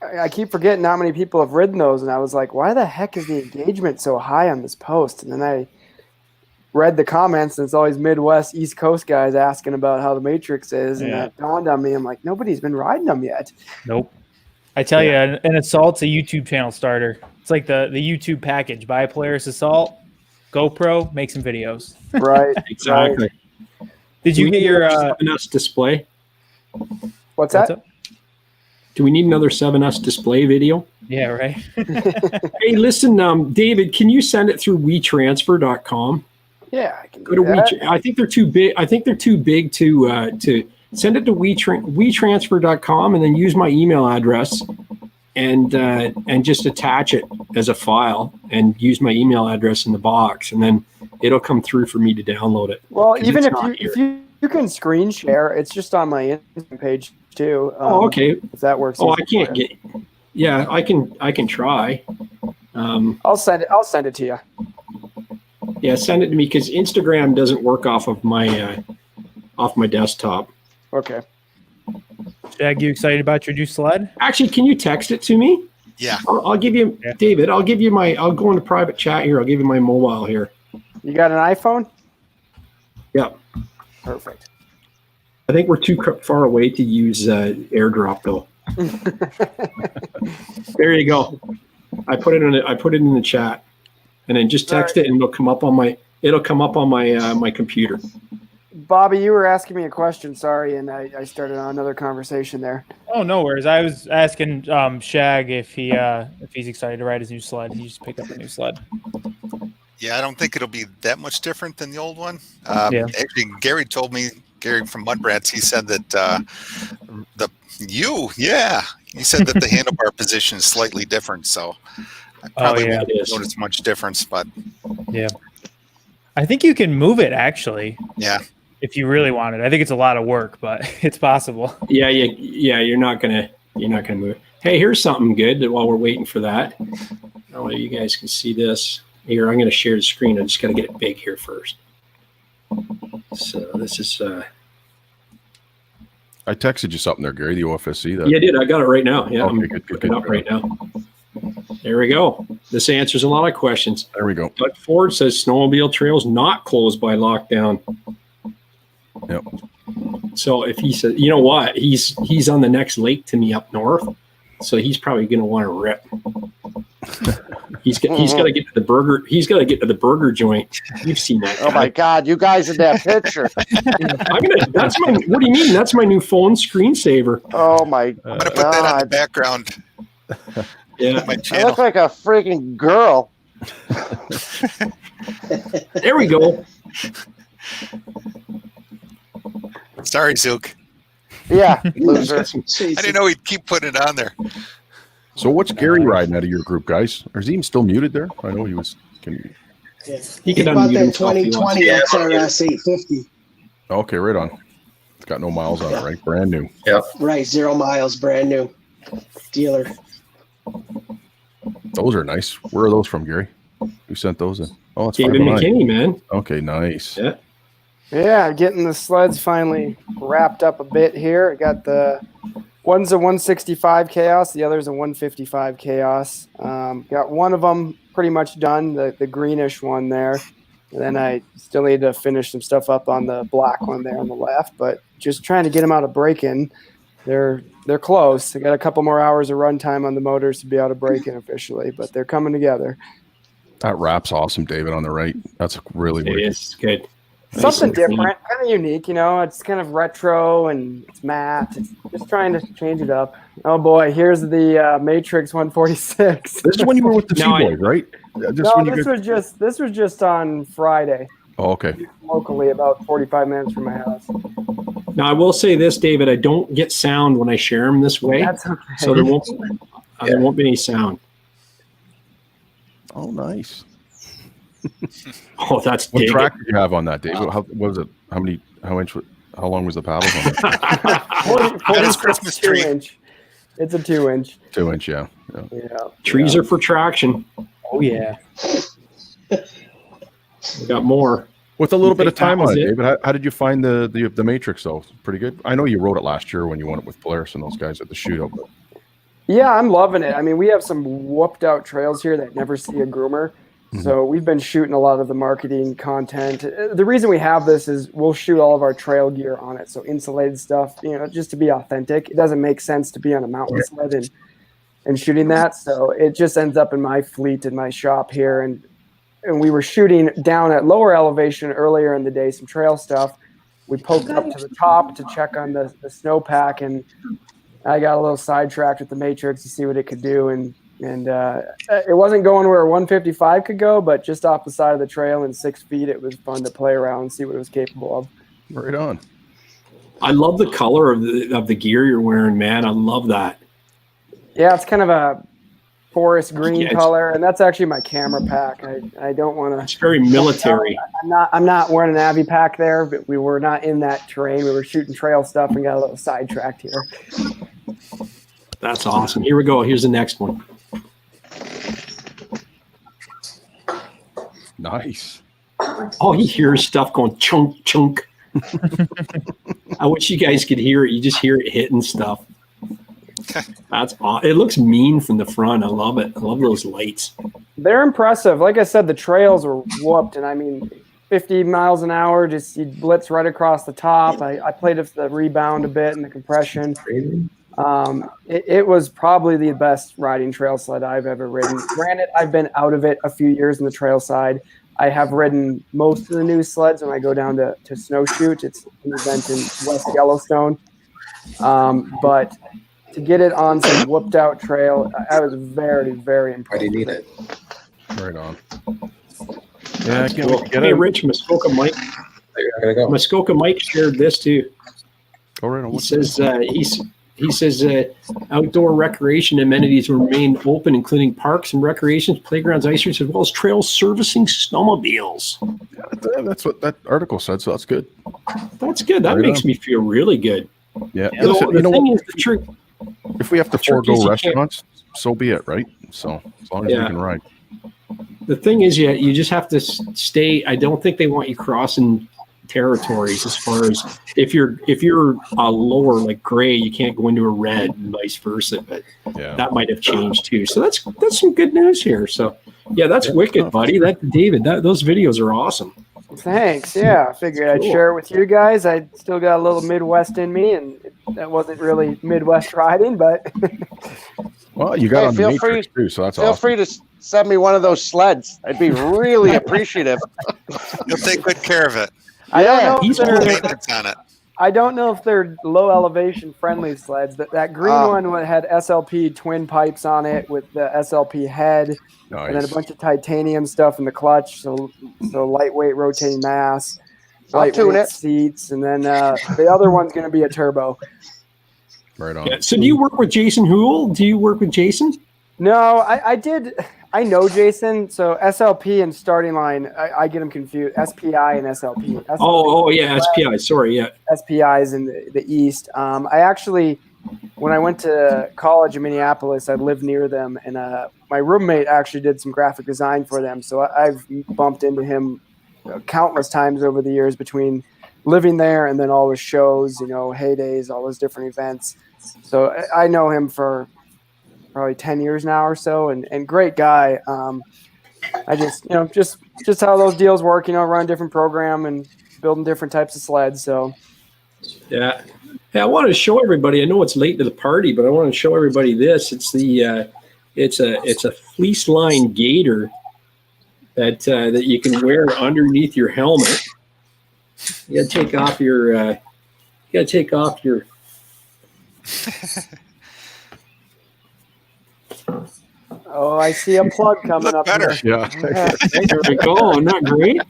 I keep forgetting how many people have ridden those, and I was like, why the heck is the engagement so high on this post? And then I read the comments, and it's always Midwest, East Coast guys asking about how the Matrix is, and that dawned on me. I'm like, nobody's been riding them yet. Nope. I tell you, an assault's a YouTube channel starter. It's like the YouTube package. Buy a Polaris Assault, GoPro, make some videos. Right. Exactly. Did you get your 7S display? What's that? up? Do we need another 7S display video? Yeah, right. Hey, listen, David, can you send it through WeTransfer.com? Yeah, I can Go to do that. I think they're too big. I think they're too big to send it to WeTransfer.com and then use my email address and just attach it as a file and use my email address in the box, and then it'll come through for me to download it. Well, 'Cause even it's if not you here. if you can screen share, it's just on my Instagram page too. Oh, okay. If that works. Oh, I easy can't for you. get. Yeah, I can try. I'll send it to you. Yeah, send it to me because Instagram doesn't work off of my desktop. Okay. Jag, you excited about your new sled? Actually, can you text it to me? Yeah. I'll give you, David. I'll give you I'll go into private chat here. I'll give you my mobile here. You got an iPhone? Yeah. Perfect. I think we're too far away to use AirDrop though. There you go. I put it in the chat, and then just text it, and it'll come up on my my computer. Bobby, you were asking me a question. Sorry, and I started on another conversation there. Oh, no worries. I was asking Shag if he's excited to ride his new sled. He just picked up a new sled. Yeah, I don't think it'll be that much different than the old one. Yeah. Actually, Gary from MUDBRATS, he said that he said that the handlebar position is slightly different, so I probably won't notice much difference, but yeah. I think you can move it actually. Yeah. If you really want it. I think it's a lot of work, but it's possible. Yeah. You're not gonna move it. Hey, here's something good that while we're waiting for that. I don't know if you guys can see this. Here, I'm gonna share the screen. I just gotta get it big here first. So this is I texted you something there, Gary, the OFSC. Yeah, I did. I got it right now. Yeah, Okay, I'm good, looking up right now. There we go. This answers a lot of questions. There we go. But Ford says snowmobile trails not closed by lockdown. Yep. So if he says, you know what, he's on the next lake to me up north, so he's probably going to want to rip. He's got to get to the burger. He's got to get to the burger joint. You've seen that. Oh my God, you guys in that picture. What do you mean? That's my new phone screensaver. Oh my I'm gonna put that on the background. Yeah, my I channel. look like a freaking girl. There we go. Sorry, Zook. Yeah, loser. I didn't know he'd keep putting it on there. So what's Gary riding out of your group, guys? Or is he even still muted there? I know he was. He can bought unmute that himself if he wants. 2020 XRS 850. Okay, right on. It's got no miles on it, right? Brand new. Yep. Right, 0 miles, brand new. Dealer. Those are nice. Where are those from, Gary? Who sent those in? Oh, it's David 509. McKinney, man. Okay, nice. Yeah. Yeah, getting the sleds finally wrapped up a bit here. I got one's a 165 Chaos, the other's a 155 Chaos. Got one of them pretty much done, the greenish one there. And then I still need to finish some stuff up on the black one there on the left, but just trying to get them out of break-in. They're close. I got a couple more hours of runtime on the motors to be out of break-in officially, but they're coming together. That wrap's awesome, David, on the right. That's really It is good. Something different, kind of unique, you know. It's kind of retro and it's matte. It's just trying to change it up. Oh boy, here's the Matrix 146. This is when you were with the Seaboys, right? This was just on Friday. Oh, okay. Locally, about 45 minutes from my house. Now I will say this, David. I don't get sound when I share them this way. That's okay. So there won't be any sound. Oh, nice. Oh, that's what dig track it. did you have on that, David? How was it? How long was the paddles on that? 46 2-inch. It's a 2-inch. 2-inch, yeah. Trees are for traction. Oh yeah. We got more. With a little bit of time on it, it. David. How did you find the Matrix though? Pretty good. I know you rode it last year when you won it with Polaris and those guys at the shootout. But... Yeah, I'm loving it. I mean, we have some whooped out trails here that never see a groomer. So we've been shooting a lot of the marketing content. The reason we have this is we'll shoot all of our trail gear on it. So insulated stuff, you know, just to be authentic. It doesn't make sense to be on a mountain sled and shooting that. So it just ends up in my fleet in my shop here. And we were shooting down at lower elevation earlier in the day, some trail stuff. We poked up to the top to check on the snowpack, and I got a little sidetracked with the Matrix to see what it could do. And it wasn't going where a 155 could go, but just off the side of the trail in 6 feet, it was fun to play around and see what it was capable of. Right on. I love the color of the gear you're wearing, man. I love that. Yeah, it's kind of a forest green color, and that's actually my camera pack. I don't want to. It's very military. I'm not wearing an Avi pack there, but we were not in that terrain. We were shooting trail stuff and got a little sidetracked here. That's awesome. Here we go. Here's the next one. Nice. Oh, you hear stuff going chunk, chunk. I wish you guys could hear it. You just hear it hitting stuff. That's awesome. It looks mean from the front. I love it. I love those lights. They're impressive. Like I said, the trails were whooped, and I mean, 50 miles an hour, just you blitz right across the top. I played with the rebound a bit and the compression. It was probably the best riding trail sled I've ever ridden. Granted, I've been out of it a few years on the trail side. I have ridden most of the new sleds when I go down to snowshoot. It's an event in West Yellowstone. But to get it on some whooped out trail, I was very, very impressed. Why do you need it? Right on. Yeah, I can't wait to get Hey, it. Rich, Muskoka Mike. Muskoka Mike shared this too. Go right on. He says outdoor recreation amenities will remain open, including parks and recreations, playgrounds, ice rinks, as well as trail servicing snowmobiles. Yeah, that's what that article said, so that's good. That's good. That makes me feel really good. Yeah. You know, the thing is, the trick. If we have to trick is forego you restaurants, so be it, right? So as long as we can ride. The thing is, you just have to stay. I don't think they want you crossing territories as far as if you're a lower like gray, you can't go into a red and vice versa. But that might have changed too. So that's some good news here. So yeah, that's wicked, buddy. David, those videos are awesome. Thanks. Yeah, I figured I'd share it with you guys. I still got a little Midwest in me, and that wasn't really Midwest riding, but well, you got on the Matrix too, so that's awesome. Feel free to send me one of those sleds. I'd be really appreciative. You'll take good care of it. I don't know if they're maintenance on it. I don't know if they're low elevation friendly sleds. That green one had SLP twin pipes on it with the SLP head, and then a bunch of titanium stuff in the clutch, so lightweight rotating mass, lightweight seats, and then the other one's going to be a turbo. Right on. Yeah. So do you work with Jason Houle? Do you work with Jason? No, I did. I know Jason. So SLP and starting line, I get them confused. SPI and SLP. Oh yeah, SPI. Sorry, yeah. SPI is in the east. I actually, when I went to college in Minneapolis, I lived near them, and my roommate actually did some graphic design for them. So I've bumped into him countless times over the years between living there and then all his shows, heydays, all those different events. So I know him for probably 10 years now or so, and great guy. I just, just how those deals work, run a different program and building different types of sleds. So, yeah. Hey, I want to show everybody, I know it's late to the party, but I want to show everybody this. It's it's a fleece line gaiter that you can wear underneath your helmet. You gotta take off your, Oh, I see a plug coming up. Better. Yeah. There we go. Isn't that great?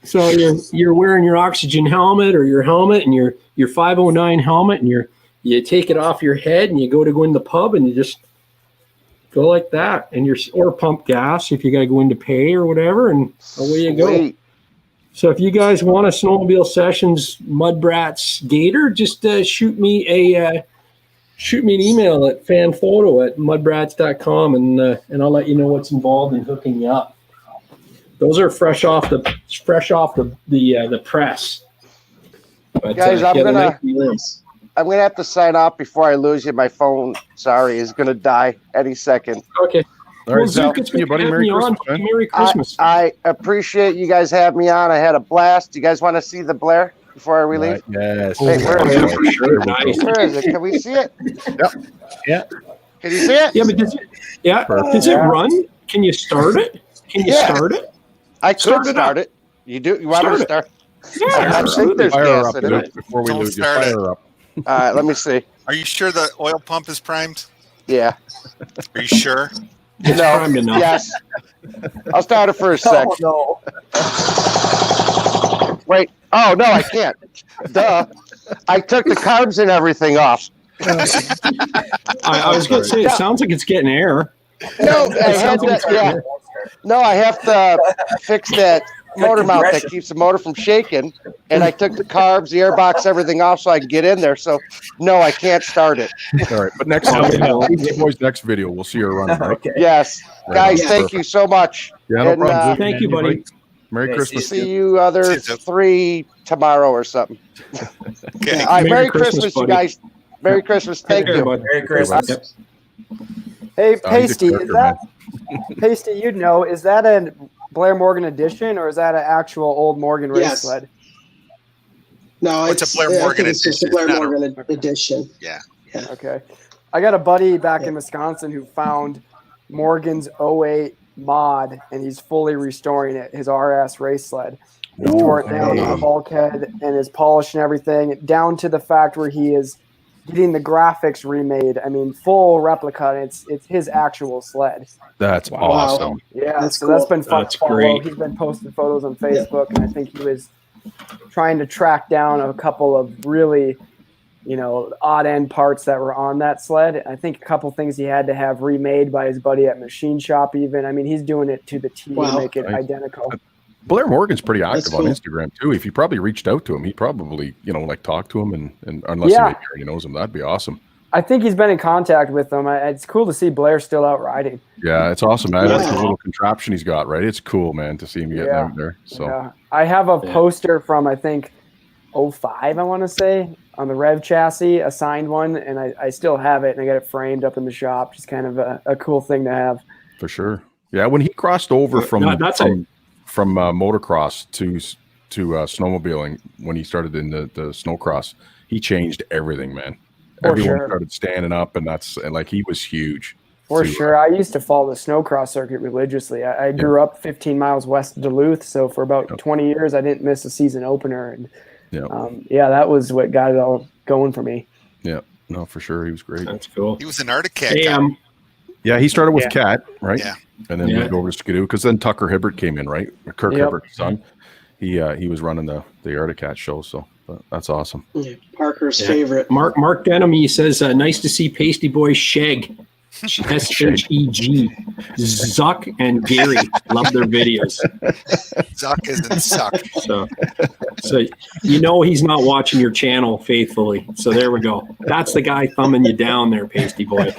So you're wearing your oxygen helmet or your helmet and your 509 helmet, and you take it off your head and you go in the pub and you just go like that, and or pump gas if you got to go into pay or whatever, and away you go. So if you guys want a Snowmobile Sessions MUDBRATS gaiter, just shoot me an email at fanphoto@mudbrats.com, and I'll let you know what's involved in hooking you up. Those are fresh off the press. But, guys, I'm gonna have to sign off before I lose you. My phone, sorry, is gonna die any second. Okay. All right, Zook, it's been buddy. Merry Christmas, man. Merry Christmas. I appreciate you guys having me on. I had a blast. You guys want to see the Blair before we leave? Yes. Hey, where is it? For sure. Nice. Where is it? Can we see it? Yep. Yeah. Can you see it? Yeah, but does it run? Can you start it? Can you start it? I could start it. You want me to start? Yeah, I think there's Fire gas up, in it. Zook, before we Don't lose you. start Fire up. All right, let me see. Are you sure the oil pump is primed? Yeah. Are you sure? It's primed enough. Yes. I'll start it for a sec. Oh, no. Wait. Oh, no, I can't. Duh. I took the carbs and everything off. I was going to say, it sounds like it's getting air. No, I have to fix that motor mount that keeps the motor from shaking, and I took the carbs, the airbox, everything off so I can get in there. So, no, I can't start it. All right, but next video, we'll see her running. Right? Okay. Yes, guys, thank you so much. Yeah, no problem. Thank you, buddy. Merry Christmas. See you other 3 tomorrow or something. Okay. All right, Merry Christmas, you guys. Merry Christmas. Thank you. Merry Christmas. Yep. Hey, Pasty, is that Pasty? Is that a Blair Morgan edition, or is that an actual old Morgan race sled? No, it's a Blair Morgan it's just a Blair Morgan edition. Yeah. Okay. I got a buddy back in Wisconsin who found Morgan's 08 mod, and he's fully restoring it, his RS race sled. He tore it down to the bulkhead and his polish and everything, down to the fact where he is getting the graphics remade. I mean, full replica. And it's his actual sled. That's awesome. Yeah, that's so cool. that's been fun That's to follow. great. He's been posting photos on Facebook, and I think he was trying to track down a couple of really, odd end parts that were on that sled. I think a couple things he had to have remade by his buddy at Machine Shop even. I mean, he's doing it to the T to make it identical. Blair Morgan's pretty active on Instagram too. If you probably reached out to him, he'd probably, talk to him, and unless he maybe already knows him, that'd be awesome. I think he's been in contact with them. It's cool to see Blair still out riding. Yeah, it's awesome, man. That's the little contraption he's got, right? It's cool, man, to see him getting out there. So I have a poster from, I think, 05, I want to say, on the Rev chassis, a signed one, and I still have it, and I got it framed up in the shop. Just kind of a cool thing to have. For sure. Yeah, when he crossed over from motocross to snowmobiling, when he started in the snowcross, he changed everything, man. Everyone started standing up, and he was huge. For sure. I used to follow the snowcross circuit religiously. I grew up 15 miles west of Duluth, so for about 20 years, I didn't miss a season opener. And that was what got it all going for me. Yeah, no, for sure. He was great. That's cool. He was an Arctic Cat. Hey, yeah, he started with Cat, right? Yeah. And then moved over to Skidoo, because then Tucker Hibbert came in, right? Kirk Hibbert's son. He was running the Arctic Cat show, so that's awesome. Yeah, Parker's favorite. Mark Denham, he says, nice to see Pasty Boy Sheg. SHEG. Zuck and Gary love their videos. Zuck isn't suck. So you know he's not watching your channel faithfully. So there we go. That's the guy thumbing you down there, Pasty Boy.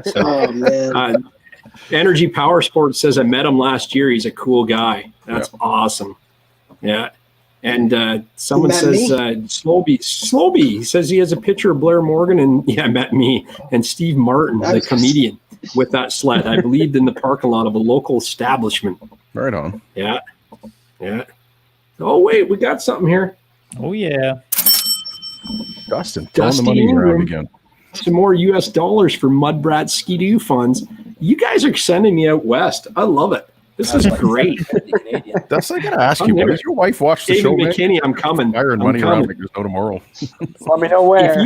So, Oh man. Energy Power Sports says I met him last year. He's a cool guy. That's awesome. Yeah. And someone says Slowby. He says he has a picture of Blair Morgan and met me and Steve Martin, the comedian, with that sled. I believed in the parking lot of a local establishment. Right on. Yeah. Oh wait, we got something here. Oh yeah. Dustin, throwing the money around again. Some more US dollars for MUDBRATS Ski-Doo funds. You guys are sending me out west. I love it. This is great. That's I gotta ask you. Does your wife watch the David show? McKinney, I'm coming. Firing money around like there's no tomorrow. Let me know where.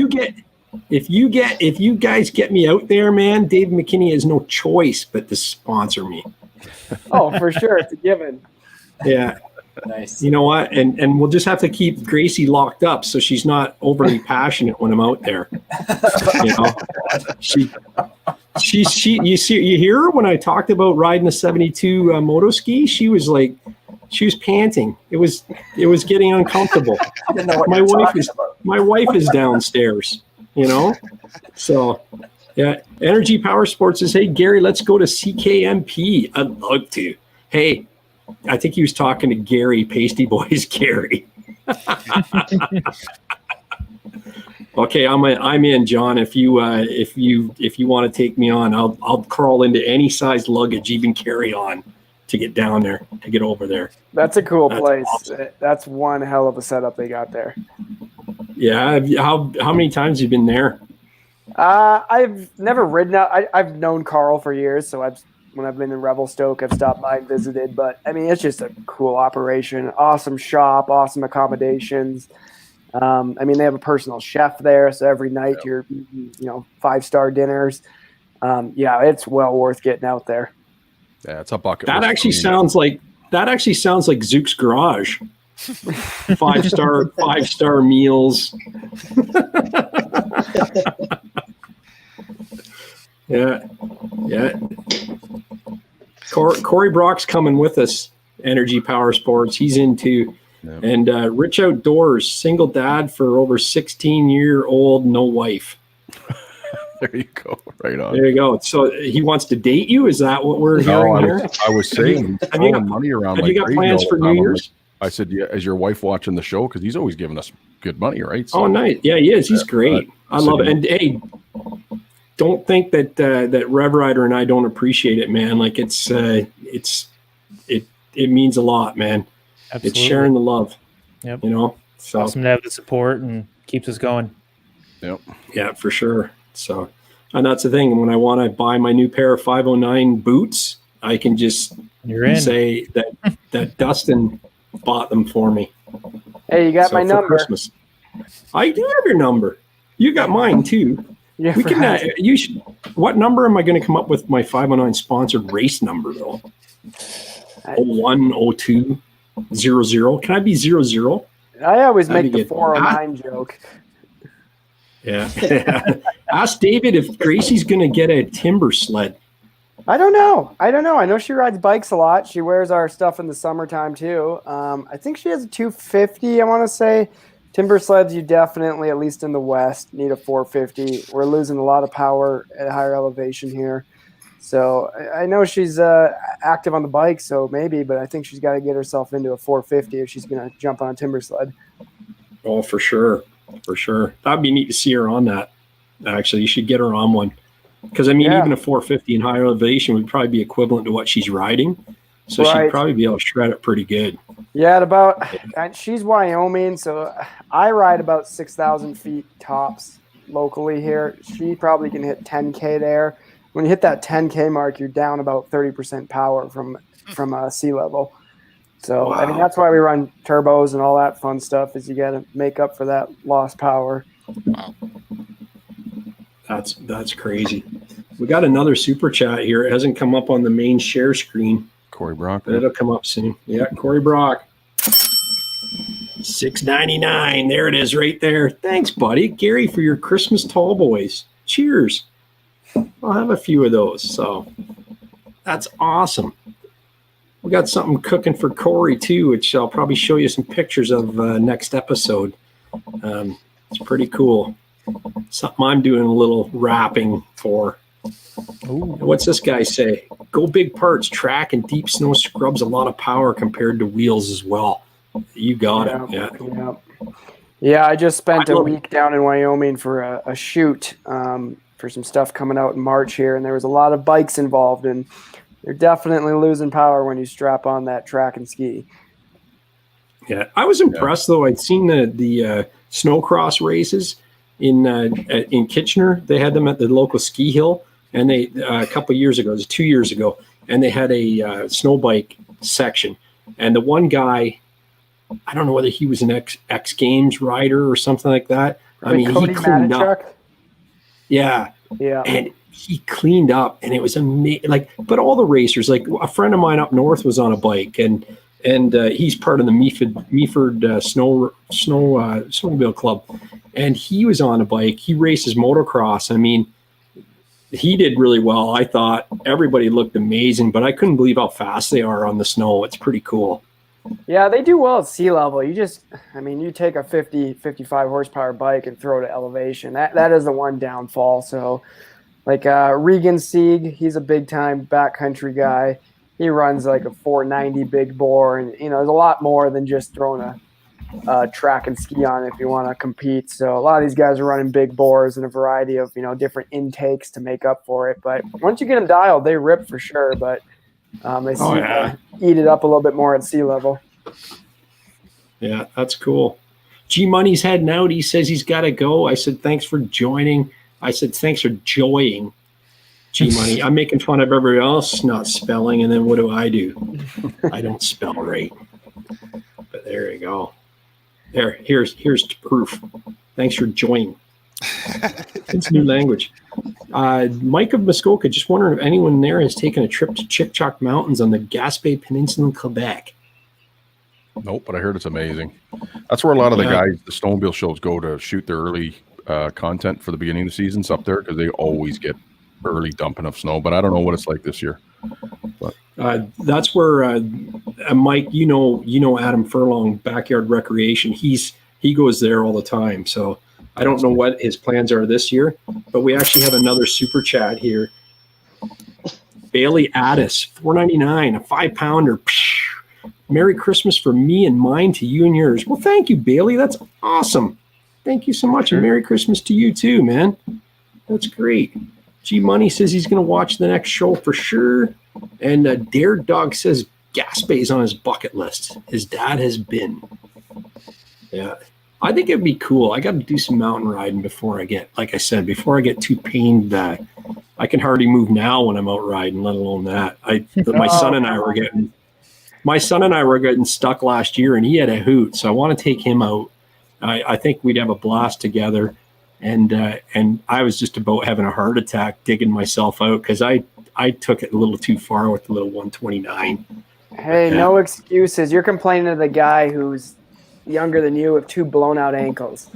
If you guys get me out there, man, David McKinney has no choice but to sponsor me. Oh, for sure, it's a given. Yeah. Nice. You know what? And we'll just have to keep Gracie locked up so she's not overly passionate when I'm out there. You know, you hear her when I talked about riding a 72 moto ski? She was panting. It was getting uncomfortable. My wife is downstairs, you know? So yeah. Energy Power Sports says, hey Gary, let's go to CKMP. I'd love to. Hey, I think he was talking to Gary, Pasty Boy's Gary. Okay, I'm in, John. If you want to take me on, I'll crawl into any size luggage, even carry on, to get down there, to get over there. That's a cool place. Awesome. That's one hell of a setup they got there. Yeah. How many times have you been there? I've never ridden out. I've known Carl for years, so when I've been in Revelstoke, I've stopped by and visited. But I mean, it's just a cool operation. Awesome shop, awesome accommodations. I mean, they have a personal chef there, so every night you're, 5-star dinners. Yeah, it's well worth getting out there. Yeah, it's a bucket. That actually sounds like Zook's Garage. 5-star meals. Yeah. Corey Brock's coming with us. Energy Power Sports. He's into. Yep. And Rich Outdoors, single dad for over 16-year-old, no wife. There you go. Right on. There you go. So he wants to date you? Is that what we're hearing here? I was saying, have you got money around. Have you got plans for New Year's? I said, yeah. Is your wife watching the show? Because he's always giving us good money, right? So, oh, nice. Yeah, he is. He's great. I love it. And hey, don't think that that Rev Rider and I don't appreciate it, man. Like it means a lot, man. Absolutely. It's sharing the love. Yep. You know, so awesome to have the support and keeps us going. Yep. Yeah, for sure. So, and that's the thing. When I want to buy my new pair of 509 boots, I can just say that Dustin bought them for me. Hey, you got my number. Christmas. I do have your number. You got mine too. Yeah. We can. You should. What number am I going to come up with my 509 sponsored race number though? 01, 02, 00. Can I be 00? I always make the 409 joke. Yeah. Ask David if Gracie's going to get a timber sled. I don't know. I know she rides bikes a lot. She wears our stuff in the summertime too. I think she has a 250, I want to say. Timber sleds, you definitely, at least in the West, need a 450. We're losing a lot of power at higher elevation here. So I know she's active on the bike, so maybe, but I think she's got to get herself into a 450 if she's going to jump on a timber sled. Oh, for sure. For sure. That'd be neat to see her on that. Actually, you should get her on one. Because, I mean, even a 450 in higher elevation would probably be equivalent to what she's riding. So she'd probably be able to shred it pretty good. Yeah, she's Wyoming, so I ride about 6,000 feet tops locally here. She probably can hit 10K there. When you hit that 10K mark, you're down about 30% power from sea level. So, wow. I mean, that's why we run turbos and all that fun stuff, is you got to make up for that lost power. Wow. That's crazy. We got another super chat here. It hasn't come up on the main share screen. Corey Brock. But it'll come up soon. Yeah, Corey Brock. $6.99. There it is right there. Thanks, buddy. Gary, for your Christmas tall boys. Cheers. I'll have a few of those. So that's awesome. We got something cooking for Corey too, which I'll probably show you some pictures of next episode. It's pretty cool. Something I'm doing a little wrapping for. What's this guy say? Go big parts. Track and deep snow scrubs a lot of power compared to wheels as well. You got it. Yeah, I just spent a week down in Wyoming for a shoot for some stuff coming out in March here, and there was a lot of bikes involved, and you're definitely losing power when you strap on that track and ski. Yeah, I was impressed though. I'd seen the snowcross races in Kitchener. They had them at the local ski hill, and they a couple of years ago, it was 2 years ago, and they had a snow bike section, and the one guy, I don't know whether he was an X Games rider or something like that. I mean, he cleaned up. Yeah. And he cleaned up, and it was amazing. But all the racers, like a friend of mine up north was on a bike, and he's part of the Meaford Snowmobile Club, and he was on a bike. He races motocross. I mean, he did really well. I thought everybody looked amazing, but I couldn't believe how fast they are on the snow. It's pretty cool. Yeah, they do well at sea level. You take a 50, 55 horsepower bike and throw it at elevation. That is the one downfall. So, like Regan Sieg, he's a big time backcountry guy. He runs like a 490 big bore, and there's a lot more than just throwing a track and ski on if you want to compete. So a lot of these guys are running big bores and a variety of different intakes to make up for it. But once you get them dialed, they rip for sure. But they seem to eat it up a little bit more at sea level. Yeah, that's cool. G Money's heading out. He says he's got to go. I said, thanks for joining. I said, thanks for joining, G Money. I'm making fun of everybody else not spelling, and then what do? I don't spell right. But there you go. Here's proof. Thanks for joining. It's new language. Mike of Muskoka, just wondering if anyone there has taken a trip to Chic-Choc Mountains on the Gaspé Peninsula in Quebec. Nope, but I heard it's amazing. That's where a lot of the guys, the snowmobile shows, go to shoot their early content for the beginning of the seasons up there, because they always get early dumping of snow. But I don't know what it's like this year. But that's where Mike, Adam Furlong, Backyard Recreation. He goes there all the time. So I don't know what his plans are this year, but we actually have another super chat here. Bailey Addis, $4.99, a 5-pounder. Merry Christmas from me and mine to you and yours. Well, thank you, Bailey. That's awesome. Thank you so much. And Merry Christmas to you too, man. That's great. G Money says he's going to watch the next show for sure. And Dare Dog says Gaspé's on his bucket list. His dad has been. Yeah. I think it'd be cool. I got to do some mountain riding before I get too pained. I can hardly move now when I'm out riding, let alone that. My son and I were getting stuck last year, and he had a hoot. So I want to take him out. I think we'd have a blast together. And I was just about having a heart attack digging myself out because I took it a little too far with the little 129. Hey, no excuses. You're complaining to the guy who's younger than you with 2 blown out ankles.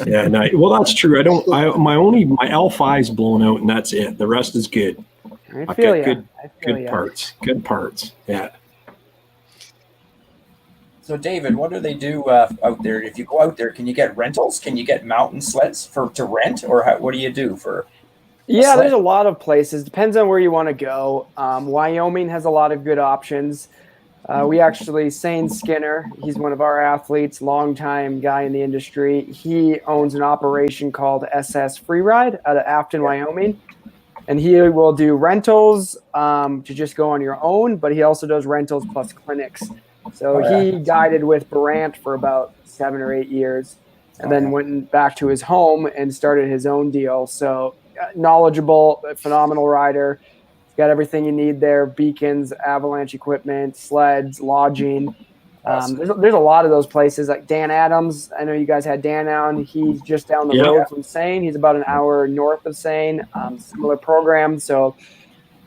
Yeah, no, well, that's true. My L5's blown out, and that's it. The rest is good. I feel you. Good parts. Good parts. Yeah. So, David, what do they do out there? If you go out there, can you get rentals? Can you get mountain sleds to rent, or what do you do for? Yeah, there's a lot of places. Depends on where you want to go. Wyoming has a lot of good options. Sane Skinner, he's one of our athletes, longtime guy in the industry. He owns an operation called SS Freeride out of Afton, Wyoming. And he will do rentals to just go on your own, but he also does rentals plus clinics. So he guided with Brant for about 7 or 8 years, and then went back to his home and started his own deal. So knowledgeable, phenomenal rider. He's got everything you need there: beacons, avalanche equipment, sleds, lodging. There's a lot of those places. Like Dan Adams, I know you guys had Dan on. He's just down the road from Sane. He's about an hour north of Sane. Similar program. So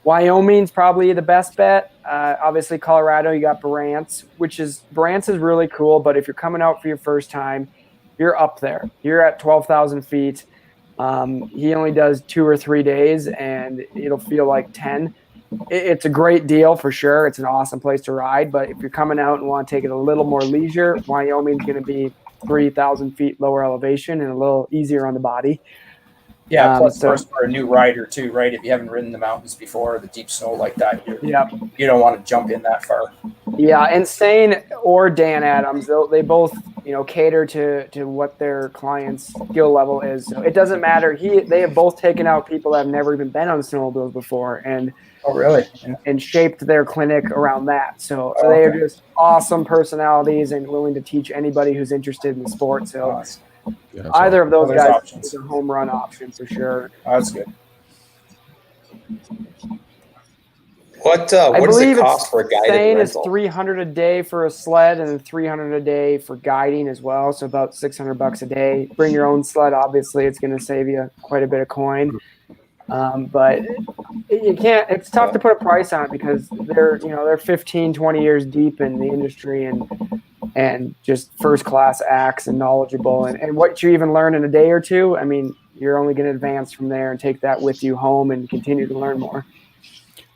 Wyoming's probably the best bet. Obviously, Colorado, you got Brant's is really cool. But if you're coming out for your first time, you're up there. You're at 12,000 feet. He only does 2 or 3 days, and it'll feel like 10. It's a great deal for sure. It's an awesome place to ride. But if you're coming out and want to take it a little more leisure, Wyoming's going to be 3,000 feet lower elevation and a little easier on the body. Yeah, plus of course for a new rider too, right? If you haven't ridden the mountains before, the deep snow like that, you don't want to jump in that far. Yeah, and Sane or Dan Adams, they both cater to what their client's skill level is. So it doesn't matter. They have both taken out people that have never even been on snowmobiles before, and and shaped their clinic around that. So they are just awesome personalities and willing to teach anybody who's interested in the sport. So either of those guys is a home run option for sure. That's good. What does it cost for a guided rental? It's $300 a day for a sled and $300 a day for guiding as well. So about $600 a day. Bring your own sled. Obviously, it's going to save you quite a bit of coin. But you can't. It's tough to put a price on it because they're 15, 20 years deep in the industry and just first class acts and knowledgeable. And what you even learn in a day or two, I mean, you're only going to advance from there and take that with you home and continue to learn more.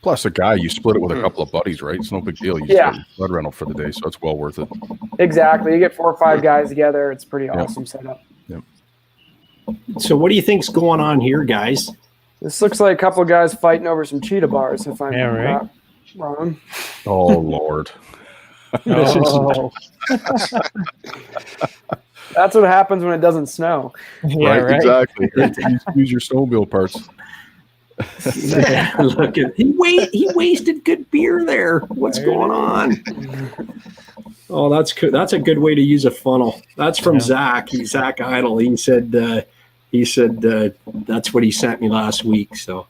Plus, a guy, you split it with a couple of buddies, right? It's no big deal. You just get a sled rental for the day, so it's well worth it. Exactly. You get 4 or 5 guys together. It's pretty awesome setup. Yep. So what do you think's going on here, guys? This looks like a couple of guys fighting over some cheetah bars, if I'm not wrong. Oh, Lord. Oh. That's what happens when it doesn't snow. Right, exactly. Use your snowmobile parts. Look at he wasted good beer there. What's going on? Oh, that's good. That's a good way to use a funnel. That's from Zach. Zach Idle. He said that's what he sent me last week. So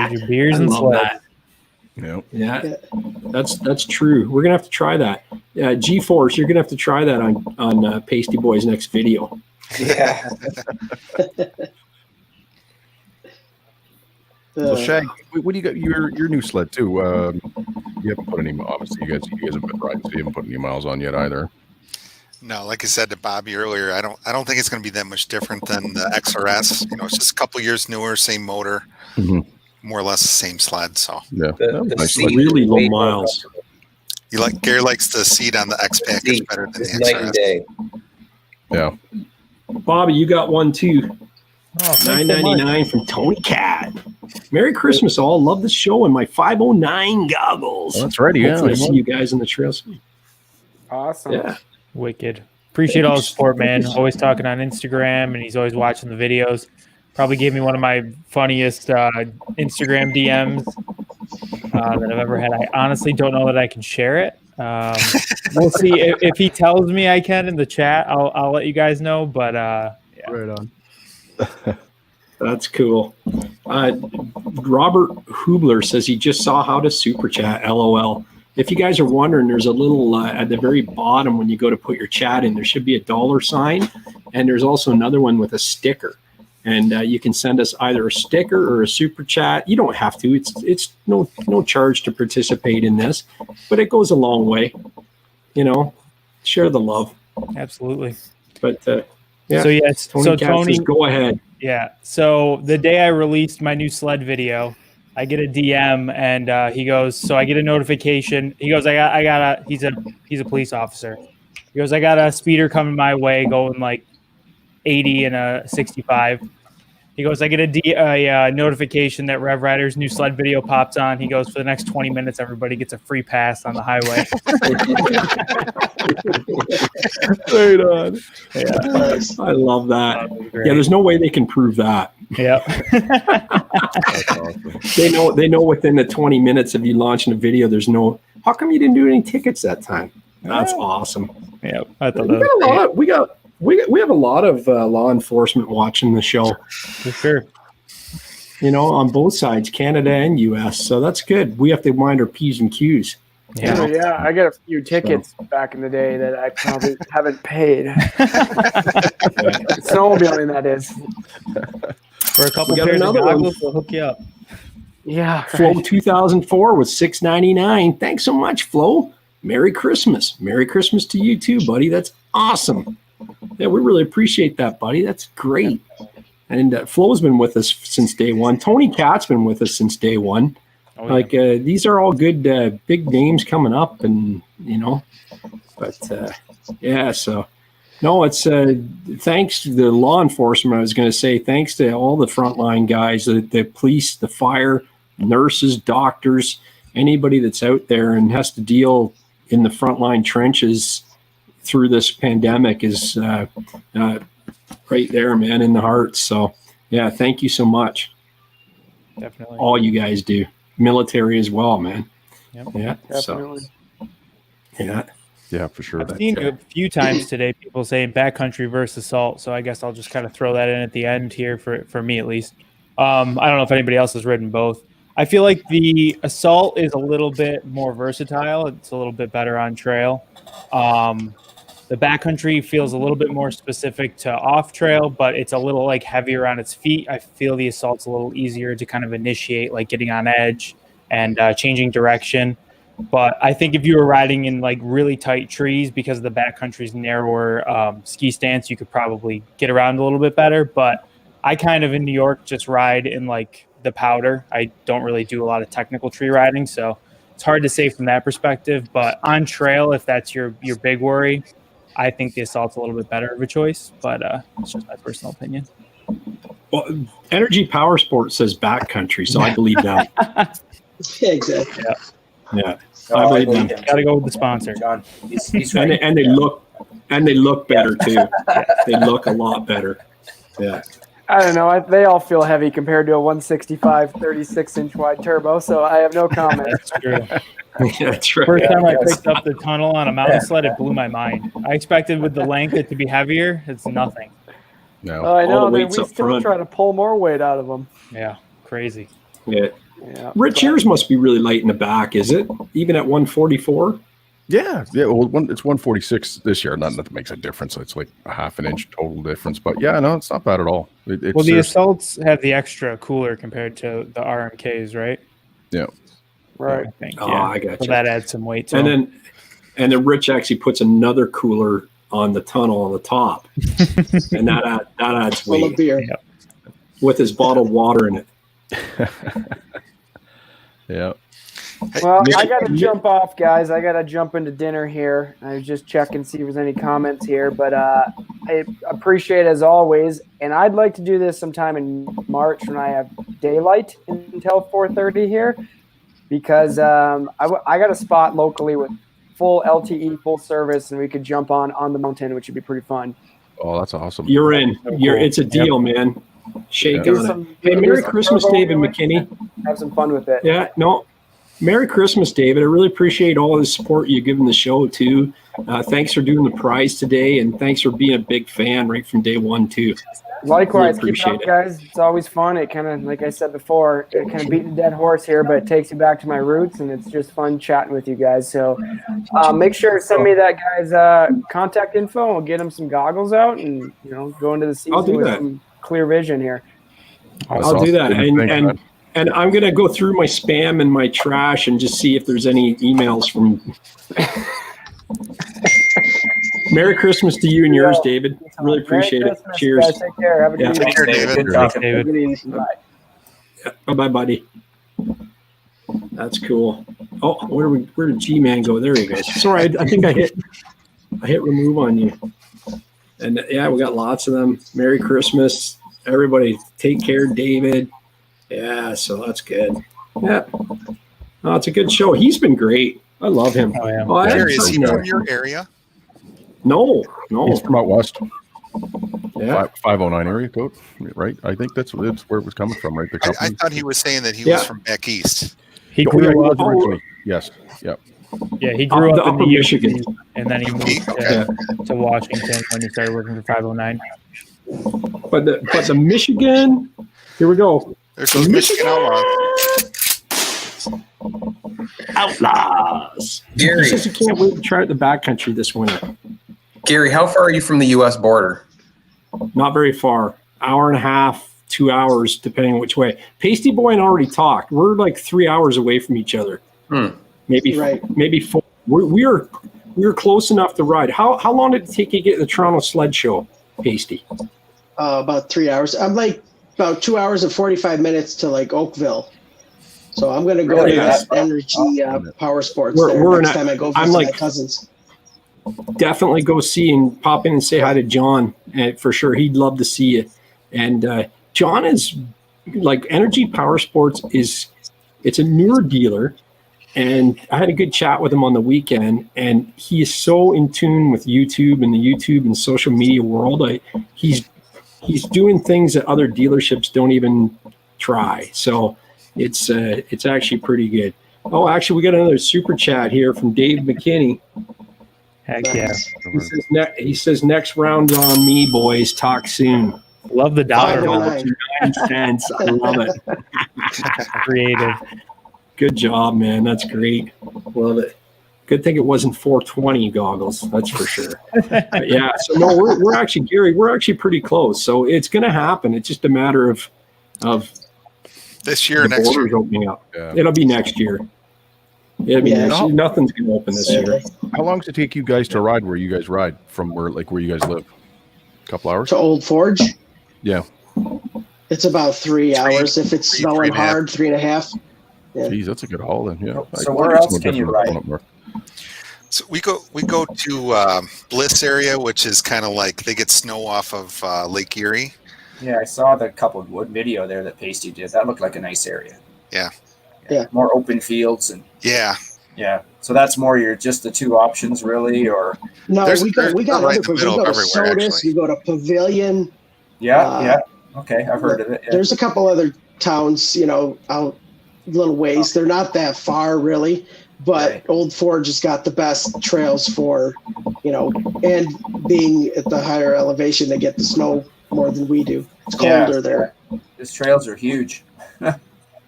your beers and sleds. Yep. Yeah, that's true. We're gonna have to try that. Yeah, G-Force, you're gonna have to try that on Pasty Boy's next video. Yeah. So Shag, what do you got? Your new sled too. You haven't put any. Obviously, you guys have been riding, so you haven't put any miles on yet either. No, like I said to Bobby earlier, I don't think it's going to be that much different than the XRS. It's just a couple years newer, same motor, more or less the same sled. So the seat really low miles. Gary likes the seat on the X package better than the XRS. Night and day. Yeah. Bobby, you got one too. Oh, $9.99 from Tony Cat. Merry Christmas, all. Love the show and my 509 goggles. Oh, that's right. Yeah. Hopefully I see you guys in the trails. Awesome. Yeah. Wicked. Appreciate all the support, man. Always talking on Instagram, and he's always watching the videos. Probably gave me one of my funniest Instagram DMs that I've ever had. I honestly don't know that I can share it. We'll see if he tells me I can in the chat. I'll let you guys know. But right on. That's cool. Robert Hubler says he just saw how to super chat. LOL. If you guys are wondering, there's a little at the very bottom when you go to put your chat in, there should be a $sign, and there's also another one with a sticker. And you can send us either a sticker or a super chat. You don't have to. It's no charge to participate in this, but it goes a long way. Share the love. Absolutely. But yeah. So yes. Tony, go ahead. Yeah. So the day I released my new sled video, I get a DM and he goes, so I get a notification. He goes, he's a police officer. He goes, I got a speeder coming my way going like 80 and a 65. He goes, I get a notification that Rev Rider's new sled video pops on. He goes, for the next 20 minutes, everybody gets a free pass on the highway. Right on. Yeah. I love that. Yeah, there's no way they can prove that. Yeah. That's awesome. They know within the 20 minutes of you launching a video, there's no, how come you didn't do any tickets that time? That's awesome. Yeah. I thought we have a lot of law enforcement watching the show. For sure. On both sides, Canada and US. So that's good. We have to mind our P's and Q's. Yeah, I got a few tickets back in the day that I probably haven't paid. Snowmobiling, that is. For a couple pairs of goggles, we'll hook you up. Yeah. Flo 2004 was $6.99. Thanks so much, Flo. Merry Christmas. Merry Christmas to you too, buddy. That's awesome. Yeah, we really appreciate that, buddy. That's great. And Flo's been with us since day one. Tony Cat's been with us since day one. Oh, these are all good big names coming up, and but so no, it's thanks to the law enforcement. I was going to say thanks to all the frontline guys, the police, the fire, nurses, doctors, anybody that's out there and has to deal in the frontline trenches through this pandemic is right there, man, in the heart. So yeah, thank you so much. Definitely. All you guys do. Military as well, man. Yep. Yeah. Definitely. So, yeah. Yeah, for sure. I've seen a few times today people saying backcountry versus assault, so I guess I'll just kind of throw that in at the end here for me at least. I don't know if anybody else has ridden both. I feel like the assault is a little bit more versatile. It's a little bit better on trail. The backcountry feels a little bit more specific to off trail, but it's a little like heavier on its feet. I feel the assault's a little easier to kind of initiate, like getting on edge and changing direction. But I think if you were riding in like really tight trees because of the backcountry's narrower ski stance, you could probably get around a little bit better. But I kind of in New York just ride in like the powder. I don't really do a lot of technical tree riding, so it's hard to say from that perspective. But on trail, if that's your big worry, I think the assault's a little bit better of a choice, but it's just my personal opinion. Well, Energy Power Sports says backcountry, so I believe that. Yeah, exactly. Yeah. I believe them. Got to go with the sponsor, John. He's right. And they look better too. They look a lot better. Yeah. I don't know. They all feel heavy compared to a 165 36-inch wide turbo, so I have no comment. That's true. That's right. First time I picked up the tunnel on a mountain sled, it blew my mind. I expected with the length it to be heavier. It's nothing. No. I know. the We weight's up still front. try to pull more weight out of them. Yeah, crazy. Yeah. Yeah. Rich, yours must be really light in the back, is it? Even at 144? Yeah. Well, it's 146 this year. Nothing that makes a difference. It's like a half an inch total difference. But yeah, no, it's not bad at all. It's Well, the assaults have the extra cooler compared to the RMKs, right? Yeah. Right. I think. Oh, Yeah. I got So you. that adds some weight to And them. then Rich actually puts another cooler on the tunnel on the top, and that adds Full of weight beer. with his bottled water in it. Yeah. Well, I got to jump off, guys. I got to jump into dinner here. I was just checking, see if there's any comments here, but I appreciate it as always. And I'd like to do this sometime in March when I have daylight until 4:30 here, because I got a spot locally with full LTE, full service, and we could jump on the mountain, which would be pretty fun. Oh, that's awesome. You're in. It's a deal, man. Shake Do on some- it. Hey, do Merry some Christmas, turbo David wheeling. McKinney. Have some fun with it. Yeah, no. Merry Christmas, David. I really appreciate all the support you've given the show, too. Thanks for doing the prize today, and thanks for being a big fan right from day one, too. Likewise, Really keep it up, appreciate it. guys. It's always fun. It kind of, like I said before, it kind of beat the dead horse here, but it takes you back to my roots, and it's just fun chatting with you guys. So make sure to send me that guy's contact info, and we'll get him some goggles out, and go into the I'll season do with that. some clear vision here. I'll do that. Thanks, man. And I'm going to go through my spam and my trash and just see if there's any emails from. Merry Christmas to you and yours, David. Really appreciate Merry it. Christmas, Cheers. guys. Take care. Have a good Yeah. evening. David. Good talk, David. Good evening. Bye. Bye-bye, buddy. That's cool. Oh, where did G-Man go? There he goes. Sorry, I think I hit remove on you. And yeah, we got lots of them. Merry Christmas. Everybody take care, David. Yeah, so that's good. Yeah. No, it's a good show. He's been great. I love him. Oh, yeah. I Jerry, is he haven't- from your area? No. He's from out west. Yeah. 509 area code, right? I think that's where it was coming from, right? The I company. thought he was saying that he Yeah. was from back east. He Oh, yeah, he grew was up. originally. Yes. Yep. Yeah, he grew up in Upper the Michigan. Michigan, and then he moved Okay. to Washington when he started working for 509. But the Michigan, here we go. There's some Michigan Outlaws. Gary. He says he can't wait to try out the backcountry this winter. Gary, how far are you from the U.S. border? Not very far. Hour and a half, 2 hours, depending on which way. Pasty Boy and I already talked. We're like 3 hours away from each other. Maybe Right. maybe 4. we were close enough to ride. How long did it take you to get to the Toronto Sled Show, Pasty? About 3 hours. I'm like about 2 hours and 45 minutes to like Oakville. So I'm going to go to that Energy Power Sports next time I go visit my cousins. Definitely go see and pop in and say hi to John for sure. He'd love to see you. And John is like Energy Power Sports it's a newer dealer. And I had a good chat with him on the weekend, and he is so in tune with YouTube and the YouTube and social media world. He's doing things that other dealerships don't even try. So it's actually pretty good. Oh, actually, we got another super chat here from Dave McKinney. Heck yeah. He says next round on me, boys. Talk soon. Love the dollar. 9 cents. I love it. Creative. Good job, man. That's great. Love it. Good thing it wasn't 420 goggles. That's for sure. Yeah. So no, we're actually, Gary, we're actually pretty close. So it's going to happen. It's just a matter of this year, next year opening up. Yeah. It'll be next year. Nothing's going to open this year. How long does it take you guys to ride where you guys ride from where you guys live? A couple hours? To Old Forge? Yeah. It's about 3 hours. If it's snowing hard, 3.5. Yeah. Geez, that's a good haul then. Yeah. So where else can you ride? So we go to Bliss area, which is kind of like they get snow off of Lake Erie. Yeah, I saw the coupled wood video there that Pasty did. That looked like a nice area. Yeah. Yeah. More open fields and yeah. So that's more just the two options really, or no? We got right other. We go to Sodas. We go to Pavilion. Yeah. Okay, I've heard of it. Yeah. There's a couple other towns, out little ways. They're not that far really, but Old Forge has got the best trails for, and being at the higher elevation, they get the snow more than we do. It's colder there. These trails are huge.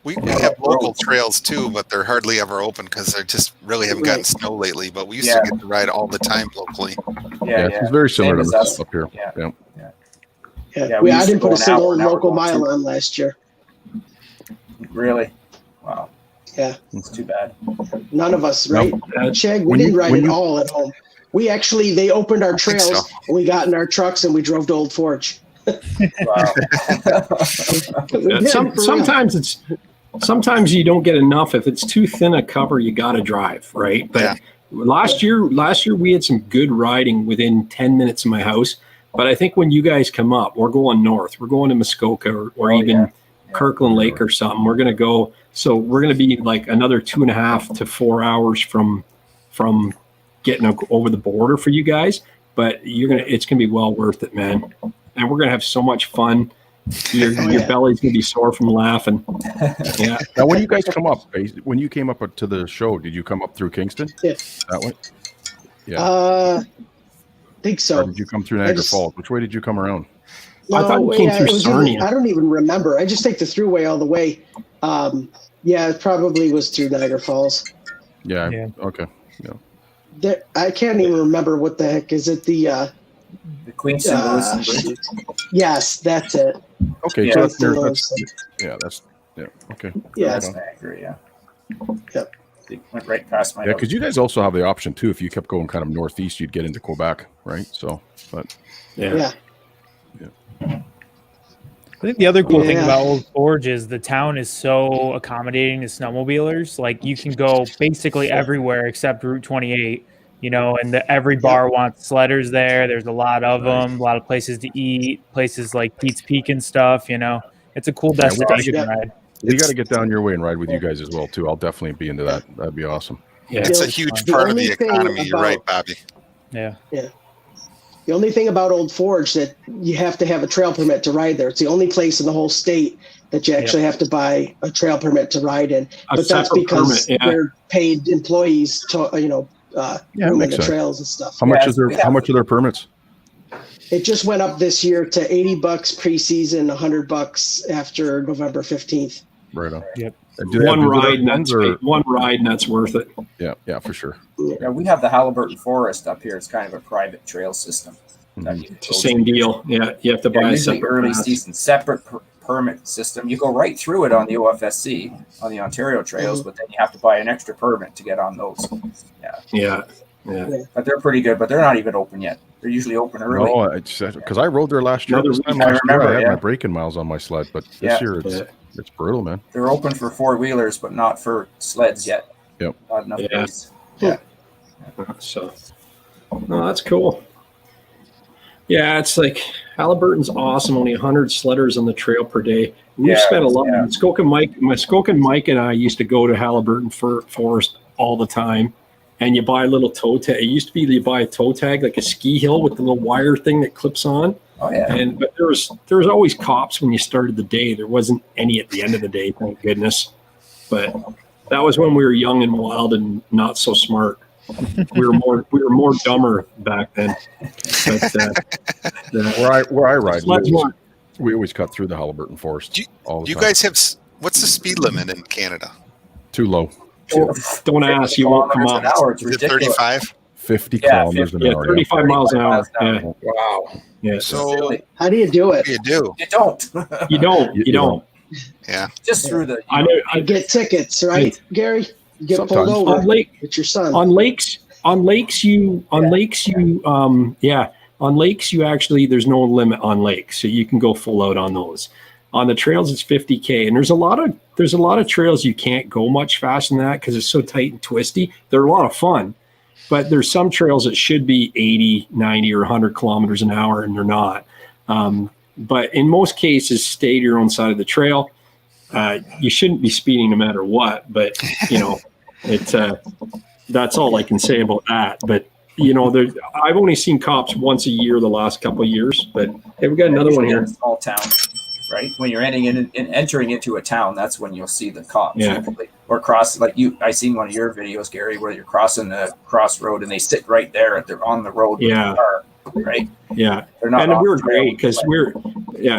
We have local trails too, but they're hardly ever open because they just really haven't gotten snow lately. But we used to get to ride all the time locally. Yeah. It's very similar to this up here. Yeah. I didn't put a single local mile on last year. Really? Wow. Yeah. It's too bad. None of us, right? Chegg, we didn't ride it all at home. We actually, they opened our trails and we got in our trucks and we drove to Old Forge. Wow. Sometimes you don't get enough. If it's too thin a cover, you got to drive, right? But last year we had some good riding within 10 minutes of my house. But I think when you guys come up, we're going north. We're going to Muskoka or even Kirkland Lake or something. We're going to go. So we're going to be like another 2.5 to 4 hours from getting over the border for you guys. But it's going to be well worth it, man. And we're going to have so much fun. Your belly's going to be sore from laughing. Yeah. Now, when you guys come up, when you came up to the show, did you come up through Kingston? Yeah. That way? Yeah. Think so. Or did you come through Niagara Falls? Which way did you come around? No, I thought you came through Sarnia. I don't even remember. I just take the throughway all the way. It probably was through Niagara Falls. Yeah. Okay. Yeah. I can't even remember what the heck is it. The Queen St. Louis Bridge. Yes, that's it. Okay, so that's okay. Yeah, that's Niagara. Yeah. Yep. It went right past my. Yeah, because you guys also have the option too. If you kept going kind of northeast, you'd get into Quebec, right? So, but yeah. I think the other cool thing about Old Forge is the town is so accommodating to snowmobilers. Like you can go basically everywhere except Route 28, and every bar wants sledders there. There's a lot of them, a lot of places to eat, places like Pete's Peak and stuff, It's a cool destination to ride. We got to get down your way and ride with you guys as well too. I'll definitely be into that. That'd be awesome. Yeah. It's a huge part of the economy. You're right, Bobby. Yeah. Yeah. The only thing about Old Forge that you have to have a trail permit to ride there. It's the only place in the whole state that you actually have to buy a trail permit to ride in. But that's because they're paid employees to room the trails and stuff. How much are their permits? It just went up this year to $80 preseason, $100 after November 15th. Right on. Yep. One ride, and that's worth it. Yeah, for sure. Yeah, we have the Halliburton Forest up here. It's kind of a private trail system. It's the same deal. Yeah, you have to buy a separate early season separate permit system. You go right through it on the OFSC on the Ontario trails, but then you have to buy an extra permit to get on those. Yeah. But they're pretty good, but they're not even open yet. They're usually open early. No, because I rode there last year. This time last year, I had my braking miles on my sled, but this year it's brutal, man. They're open for 4-wheelers, but not for sleds yet. Yep. Not enough days. Yeah. So, no, that's cool. Yeah, it's like Halliburton's awesome. Only 100 sledders on the trail per day. We've spent a lot. Skokin Mike and I used to go to Halliburton Forest all the time. And you buy a little toe tag. It used to be you buy a toe tag, like a ski hill with the little wire thing that clips on. Oh yeah. But there was always cops when you started the day. There wasn't any at the end of the day, thank goodness. But that was when we were young and wild and not so smart. We were more dumber back then. But, where I ride, we always cut through the Halliburton Forest all the Do you time. guys have what's the speed limit in Canada? Too low. Don't ask. You won't come up. Is it 35? 50 kilometers an hour. 35 miles an hour. Yeah. Wow. Yeah. So how do you do it? What do you do? You don't. You don't. Yeah. Just through the. You get tickets, right, Gary? You get pulled over with your son. On lakes, you actually, there's no limit on lakes, so you can go full out on those. On the trails, it's 50K, and there's a lot of trails you can't go much faster than that because it's so tight and twisty. They're a lot of fun, but there's some trails that should be 80, 90, or 100 kilometers an hour, and they're not. But in most cases, stay to your own side of the trail. You shouldn't be speeding no matter what, but it's that's all I can say about that. But I've only seen cops once a year the last couple of years. But hey, we got another one here. Small town, right? When you're entering into a town, that's when you'll see the cops. Yeah. Typically. Or cross, like I seen one of your videos, Gary, where you're crossing the crossroad and they sit right there on the road with the car, right? Yeah. They're not and off we're the trail. great because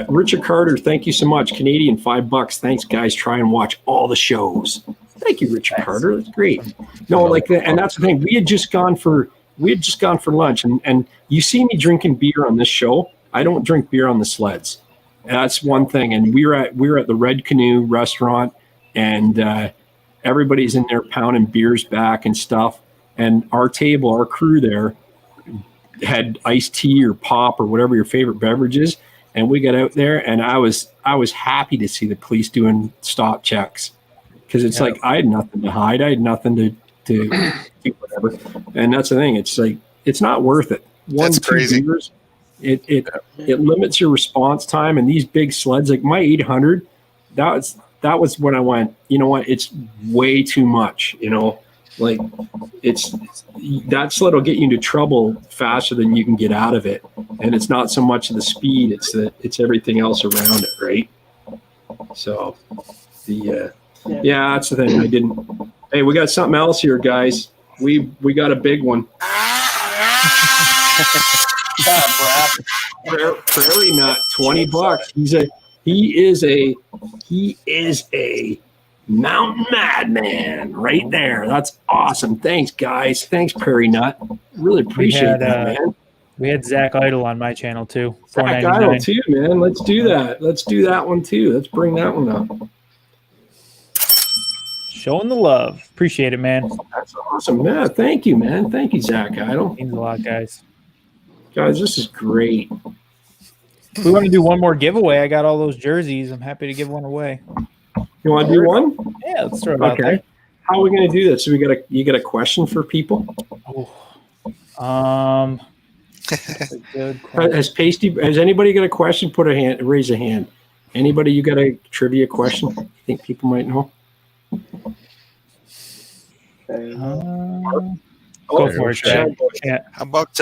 Richard Carter, thank you so much. Canadian, $5. Thanks, guys. Try and watch all the shows. Thank you, Richard Carter. That's great. No, and that's the thing. We had just gone for lunch, and you see me drinking beer on this show. I don't drink beer on the sleds. That's one thing. And we were at the Red Canoe restaurant, and everybody's in there pounding beers back and stuff. And our crew there had iced tea or pop or whatever your favorite beverage is. And we got out there, and I was happy to see the police doing stop checks. Because it's like I had nothing to hide. I had nothing to do whatever. And that's the thing. It's like it's not worth it. That's crazy. Beers, it limits your response time. And these big sleds, like my 800, that was when I went, you know what? It's way too much. Like that sled will get you into trouble faster than you can get out of it. And it's not so much the speed; it's everything else around it, right? So yeah, that's the thing. I didn't. Hey, we got something else here, guys. We got a big one. Prairie Nut, $20. He is a mountain madman right there. That's awesome. Thanks, guys. Thanks, Prairie Nut. Really appreciate that, man. We had Zach Idle on my channel too. Zach Idle too, man. Let's do that. Let's do that one too. Let's bring that one up. Showing the love. Appreciate it, man. That's awesome, man. Thank you, man. Thank you, Zach Idle. Means a lot, guys. Guys, this is great. If we want to do one more giveaway, I got all those jerseys. I'm happy to give one away. You want to do one? Yeah, let's throw it out there. How are we going to do this? So you got a question for people? That's a good question. Has anybody got a question? Raise a hand. Anybody, you got a trivia question you think people might know? Go for it, Chad. How about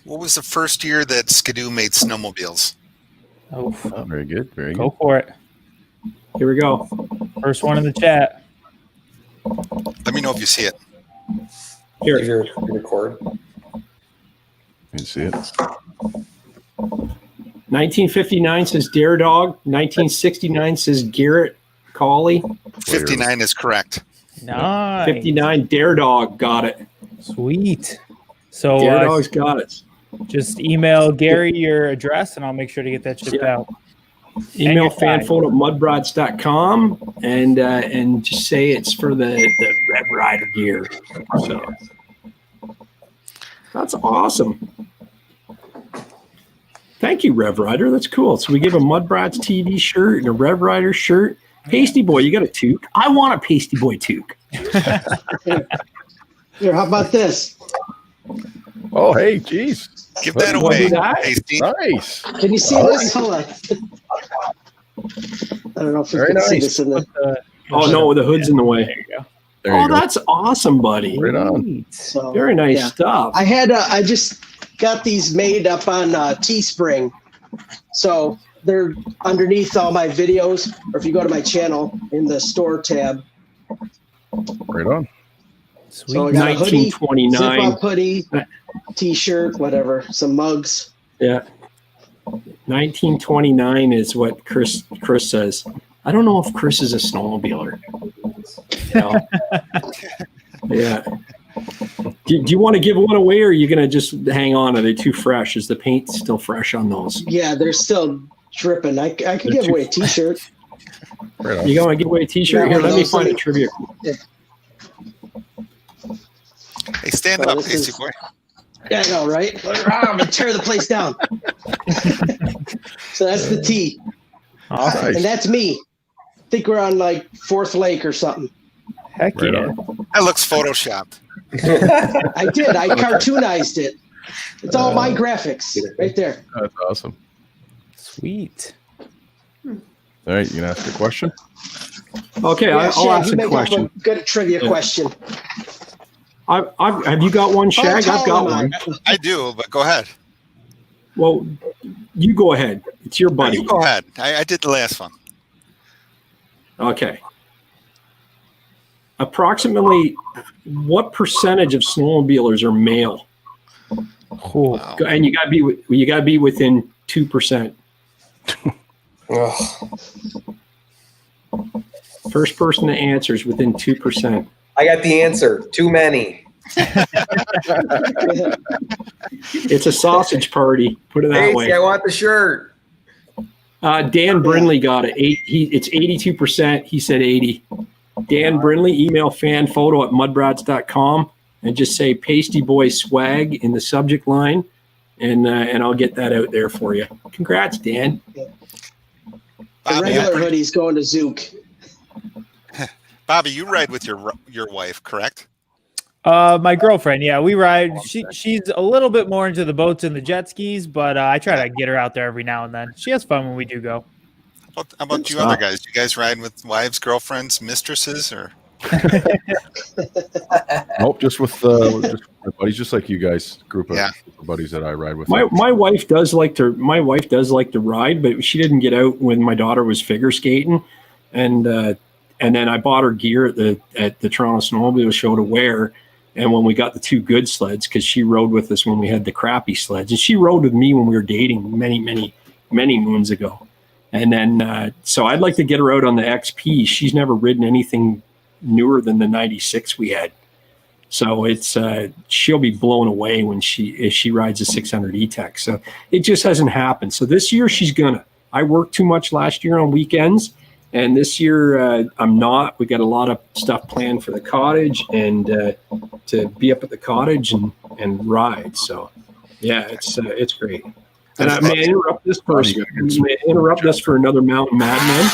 what was the first year that Skidoo made snowmobiles? Oh, very good. Very good. Go for it. Here we go. First one in the chat. Let me know if you see it. Here, record. You see it. 1959 says Dare Dog. 1969 says Garrett Cawley. 59 is correct. Nice. 59 Dare Dog got it. Sweet. So Dare Dog's got it. Just email Gary your address, and I'll make sure to get that shipped out. Email fanphone@mudbrats.com and just say it's for the Red Rider gear. So That's awesome. Thank you, Rev Rider. That's cool. So we give a MUDBRATS TV shirt and a Rev Rider shirt. Pasty Boy, you got a toque? I want a Pasty Boy toque. Here, how about this? Oh, hey, geez. Give that away. Pasty. Nice. Can you see this? Hold on. I don't know if you Very can see nice. this in the. Oh, no, the hood's in the way. There you go. There you Oh, go. that's awesome, buddy. Right on. So, Very nice yeah. stuff. I had I just got these made up on Teespring, so they're underneath all my videos. Or if you go to my channel in the store tab, Right on. so I got a hoodie, 1929. zip-up hoodie, T-shirt, whatever, some mugs. Yeah. 1929 is what Chris says. I don't know if Chris is a snowmobiler. No. Yeah. Do you want to give one away, or are you going to just hang on? Are they too fresh? Is the paint still fresh on those? Yeah, they're still dripping. I could give away a T-shirt. Right on. You going to give away a T-shirt? Yeah, Here, let me those find a are- trivia. Hey, stand So up, this Pasty is- boy. Yeah, I know, right? I'm gonna tear the place down. So that's the T, Awesome. and that's me. I think we're on like Fourth Lake or something. Heck Right yeah. on. That looks photoshopped. I did. I cartoonized it. It's all my graphics right there. That's awesome. Sweet. All right, you can ask a question. Okay, Yeah, I'll Shag, ask you a make up question. a good trivia question. Have you got one, Shag? How I've got tall am one. I do, but go ahead. Well, you go ahead. It's your buddy. You go ahead. I did the last one. Okay. Approximately what percentage of snowmobilers are male? Cool. Wow. And you gotta be within 2%. First person to answer is within 2%. I got the answer. Too many. It's a sausage party. Put it that Hey, way. I want the shirt. Dan Brindley got it. It's 82%. He said 80. Dan Brindley, email fanphoto@mudbrats.com and just say Pasty Boy swag in the subject line, and I'll get that out there for you. Congrats, Dan. The Bobby, regular hoodie's going to Zook. Bobby, you ride with your wife, correct? My girlfriend, yeah, we ride. She's a little bit more into the boats and the jet skis, but I try to get her out there every now and then. She has fun when we do go. How about you other guys? You guys ride with wives, girlfriends, mistresses, or? Nope, just with my buddies, just like you guys, group of buddies that I ride with. My wife does like to ride, but she didn't get out when my daughter was figure skating, and then I bought her gear at the Toronto Snowmobile show to wear. And when we got the two good sleds, because she rode with us when we had the crappy sleds, and she rode with me when we were dating many moons ago. And then so I'd like to get her out on the XP. She's never ridden anything newer than the 96 we had. So it's she'll be blown away if she rides a 600 E-Tech. So it just hasn't happened. So this year she's gonna. I worked too much last year on weekends, and this year I'm not. We got a lot of stuff planned for the cottage and to be up at the cottage and ride. So yeah, it's great. And I may interrupt this person. May I interrupt this for another Mountain Madman.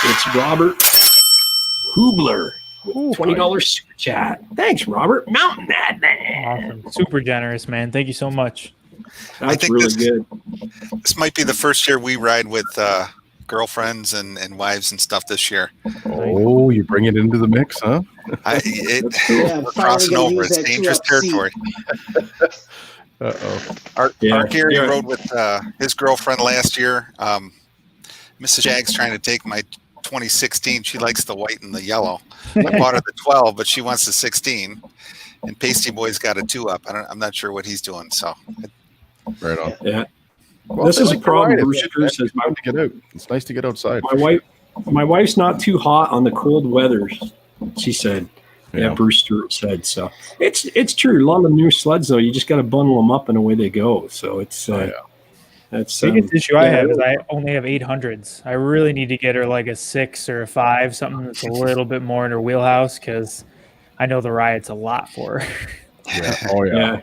It's Robert Hubler. $20 super chat. Thanks, Robert. Mountain Madman. Awesome. Super generous, man. Thank you so much. That's I think really good. This might be the first year we ride with girlfriends and wives and stuff this year. Oh, you bring it into the mix, huh? We're crossing over. It's dangerous territory. Our Gary rode with his girlfriend last year. Mrs. Jag's trying to take my 2016. She likes the white and the yellow. I bought her the 12, but she wants the 16. And Pasty Boy's got a 2-up. I'm not sure what he's doing. So, right on. Yeah. Well, This they is a like to problem. ride it. Bruce Drew says It's to get out. It's nice to get outside. my wife's not too hot on the cold weather. She said. Yeah, Bruce Stewart said so. It's true. A lot of new sleds though, you just got to bundle them up and away they go. So it's that's Biggest issue I have is I only have 800s. I really need to get her like a 6 or a 5, something that's a little bit more in her wheelhouse, because I know the riot's a lot for her. Yeah. Oh yeah.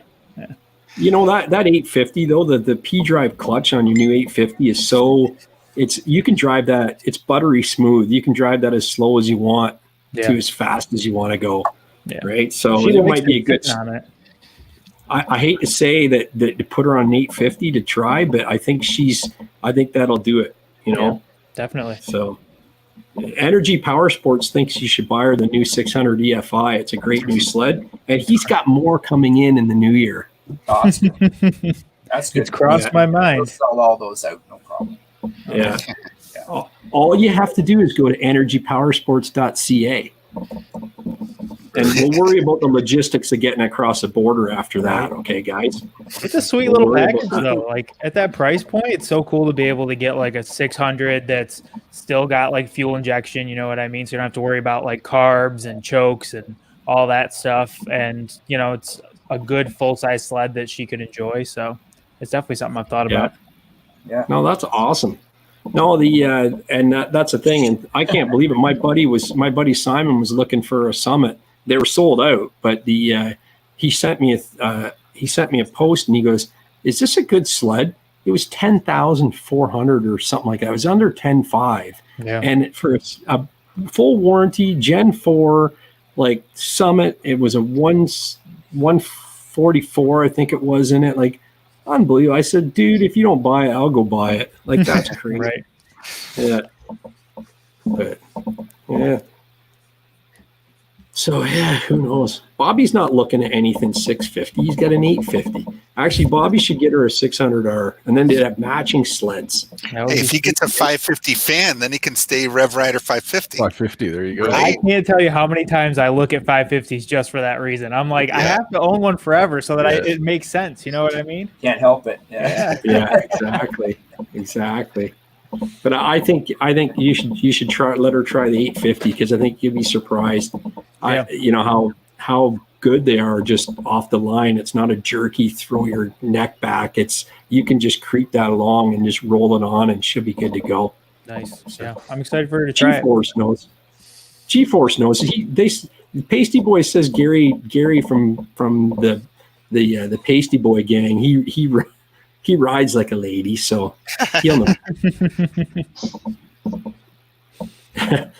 You know that 850 though, the P drive clutch on your new 850 is so you can drive that. It's buttery smooth. You can drive that as slow as you want to as fast as you want to go. Yeah. Right. So it might be a good. On it. I hate to say that to put her on an 850 to try, but I think that'll do it. You know. Yeah, definitely. So. Energy Power Sports thinks you should buy her the new 600 EFI. It's a great new sled, and he's got more coming in the new year. Awesome. That's good. It's crossed my mind. We'll sell all those out, no problem. Yeah. All you have to do is go to energypowersports.ca. And we'll worry about the logistics of getting across the border after that. Okay, guys. It's a sweet little package, though. Like at that price point, it's so cool to be able to get like a 600 that's still got like fuel injection. You know what I mean? So you don't have to worry about like carbs and chokes and all that stuff. And you know, it's a good full size sled that she could enjoy. So it's definitely something I've thought about. Yeah. No, that's awesome. No, that's the thing, and I can't believe it. My buddy Simon was looking for a Summit. They were sold out, but he sent me a post, and he goes, "Is this a good sled?" It was 10,400 or something like that. It was under 10.5, and for a full warranty Gen 4 like Summit, it was a 144, I think it was in it, like. Unbelievable. I said, dude, if you don't buy it, I'll go buy it. Like, that's crazy. Right. Yeah. But, yeah. So, yeah, who knows? Bobby's not looking at anything 650. He's got an 850. Actually, Bobby should get her a 600R, and then they'd have matching sleds. Hey, if he gets a 550 fan, then he can stay Rev Rider 550. 550, there you go. I can't tell you how many times I look at 550s just for that reason. I'm like, I have to own one forever so that it makes sense. You know what I mean? Can't help it. Yeah, exactly. But I think you should let her try the 850 because I think you'll be surprised. You know how good they are just off the line. It's not a jerky throw your neck back. You can just creep that along and just roll it on and she'll be good to go. Nice. Yeah, I'm excited for her to try G-Force knows. G-Force knows. Pasty Boy says Gary from the Pasty Boy gang. He rides like a lady, so he'll know.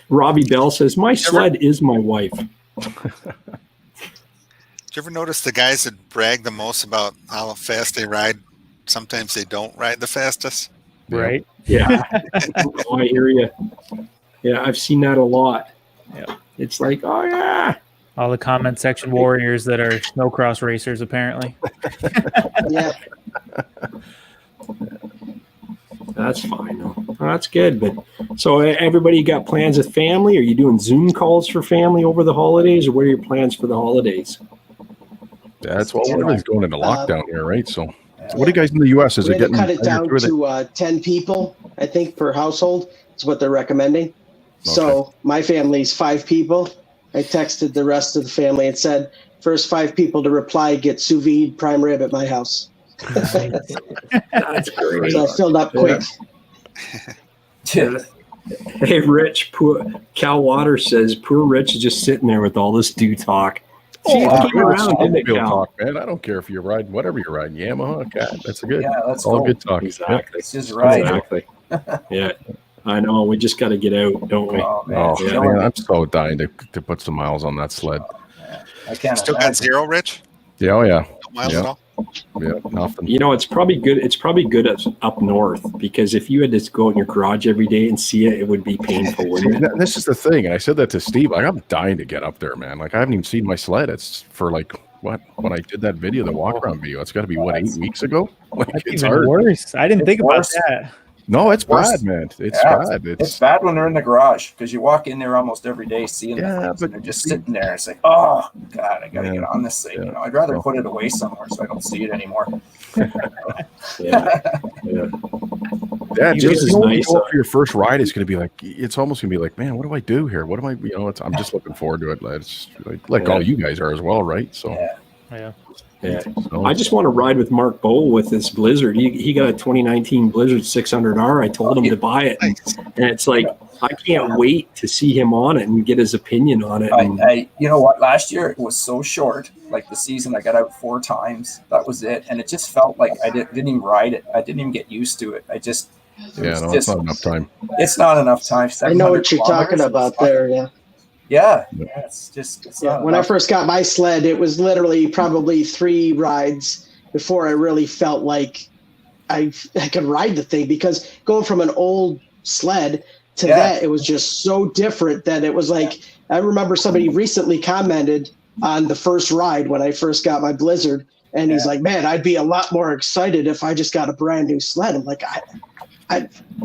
Robbie Bell says, "My sled is my wife." Did you ever notice the guys that brag the most about how fast they ride? Sometimes they don't ride the fastest. Right. Yeah. Oh, I hear you. Yeah, I've seen that a lot. Yeah. It's like, oh yeah. All the comment section warriors that are snowcross racers, apparently. Yeah. That's fine though. Oh, that's good. But so everybody got plans with family? Are you doing Zoom calls for family over the holidays, or what are your plans for the holidays? That's what everything's going into lockdown here, right? So what do you guys in the US? Is it getting cut it down to 10 people, I think, per household is what they're recommending. Okay. So my family's 5 people. I texted the rest of the family and said, first 5 people to reply get sous vide prime rib at my house. That's great. So I filled up quick. Hey, Rich, Cal Waters says, poor Rich is just sitting there with all this do talk. Talk, man. I don't care if you're riding whatever you're riding, Yamaha, that's good. Yeah, that's all cool. good talk. Exactly. It's just right. Exactly. Yeah. I know. We just got to get out, don't we? Oh, man. Man, I'm so dying to put some miles on that sled. I can't. Still got 0, Rich? Yeah, oh yeah. No miles at all? Yeah, nothing. You know, it's probably good. It's probably good up north because if you had to go in your garage every day and see it, it would be painful. Wouldn't it? This is the thing, and I said that to Steve. Like, I'm dying to get up there, man. Like, I haven't even seen my sled. It's for like when I did that video, the walk around video. It's got to be 8 weeks ago. Like, it's even hard. Worse. I didn't think about that. No, it's bad, man. It's bad. It's bad when they're in the garage because you walk in there almost every day seeing them, but they're just sitting there. It's like, oh God, I gotta get on this thing. You know, I'd rather put it away somewhere so I don't see it anymore. Yeah, just as nice. Go for your first ride, it's gonna be like, it's almost gonna be like, man, what do I do here? What am I? You know, I'm just looking forward to it. It's like all you guys are as well, right? So yeah. So, I just want to ride with Mark Bowl with this Blizzard. He got a 2019 Blizzard 600R. I told him to buy it, and it's like I can't wait to see him on it and get his opinion on it. You know what? Last year it was so short. Like the season, I got out 4 times. That was it, and it just felt like I didn't even ride it. I didn't even get used to it. It's not enough time. It's not enough time. I know what you're talking about there. Yeah. Yeah. It's not when I first got my sled, it was literally probably 3 rides before I really felt like I could ride the thing, because going from an old sled to that, it was just so different that it was like, I remember somebody recently commented on the first ride when I first got my Blizzard, and he's like, man, I'd be a lot more excited if I just got a brand new sled. I'm like,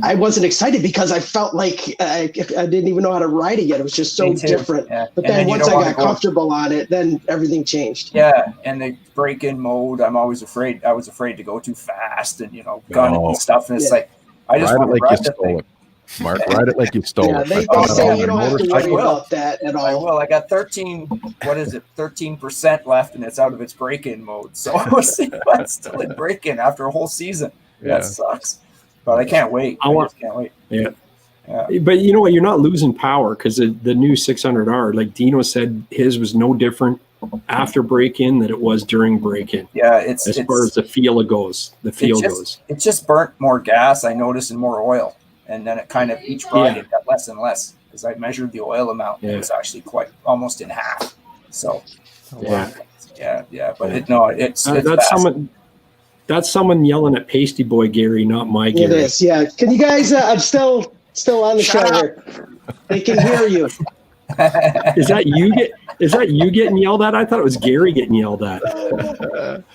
I wasn't excited because I felt like I didn't even know how to ride it yet. It was just so different. Yeah. But then once I got comfortable on it, then everything changed. Yeah, and the break-in mode, I was afraid to go too fast and, gun it and stuff. And it's like, I just want to ride the thing. Mark, ride it like you stole it. They say you don't have to worry about that at all. I will. I got 13% left, and it's out of its break-in mode. So we'll see if I'm still in break-in after a whole season. That sucks. But I can't wait. I just can't wait. Yeah. But you know what? You're not losing power, because the new 600R, like Dino said, his was no different after break-in than it was during break-in. Yeah, as far as the feel goes. It just burnt more gas, I noticed, and more oil. And then it kind of, each ride it got less and less, because I measured the oil amount. And it was actually almost in half. So, but that's someone yelling at Pasty Boy Gary, not my Gary. It is, yeah. Can you guys? I'm still on the show here. They can hear you. Is that you getting yelled at? I thought it was Gary getting yelled at.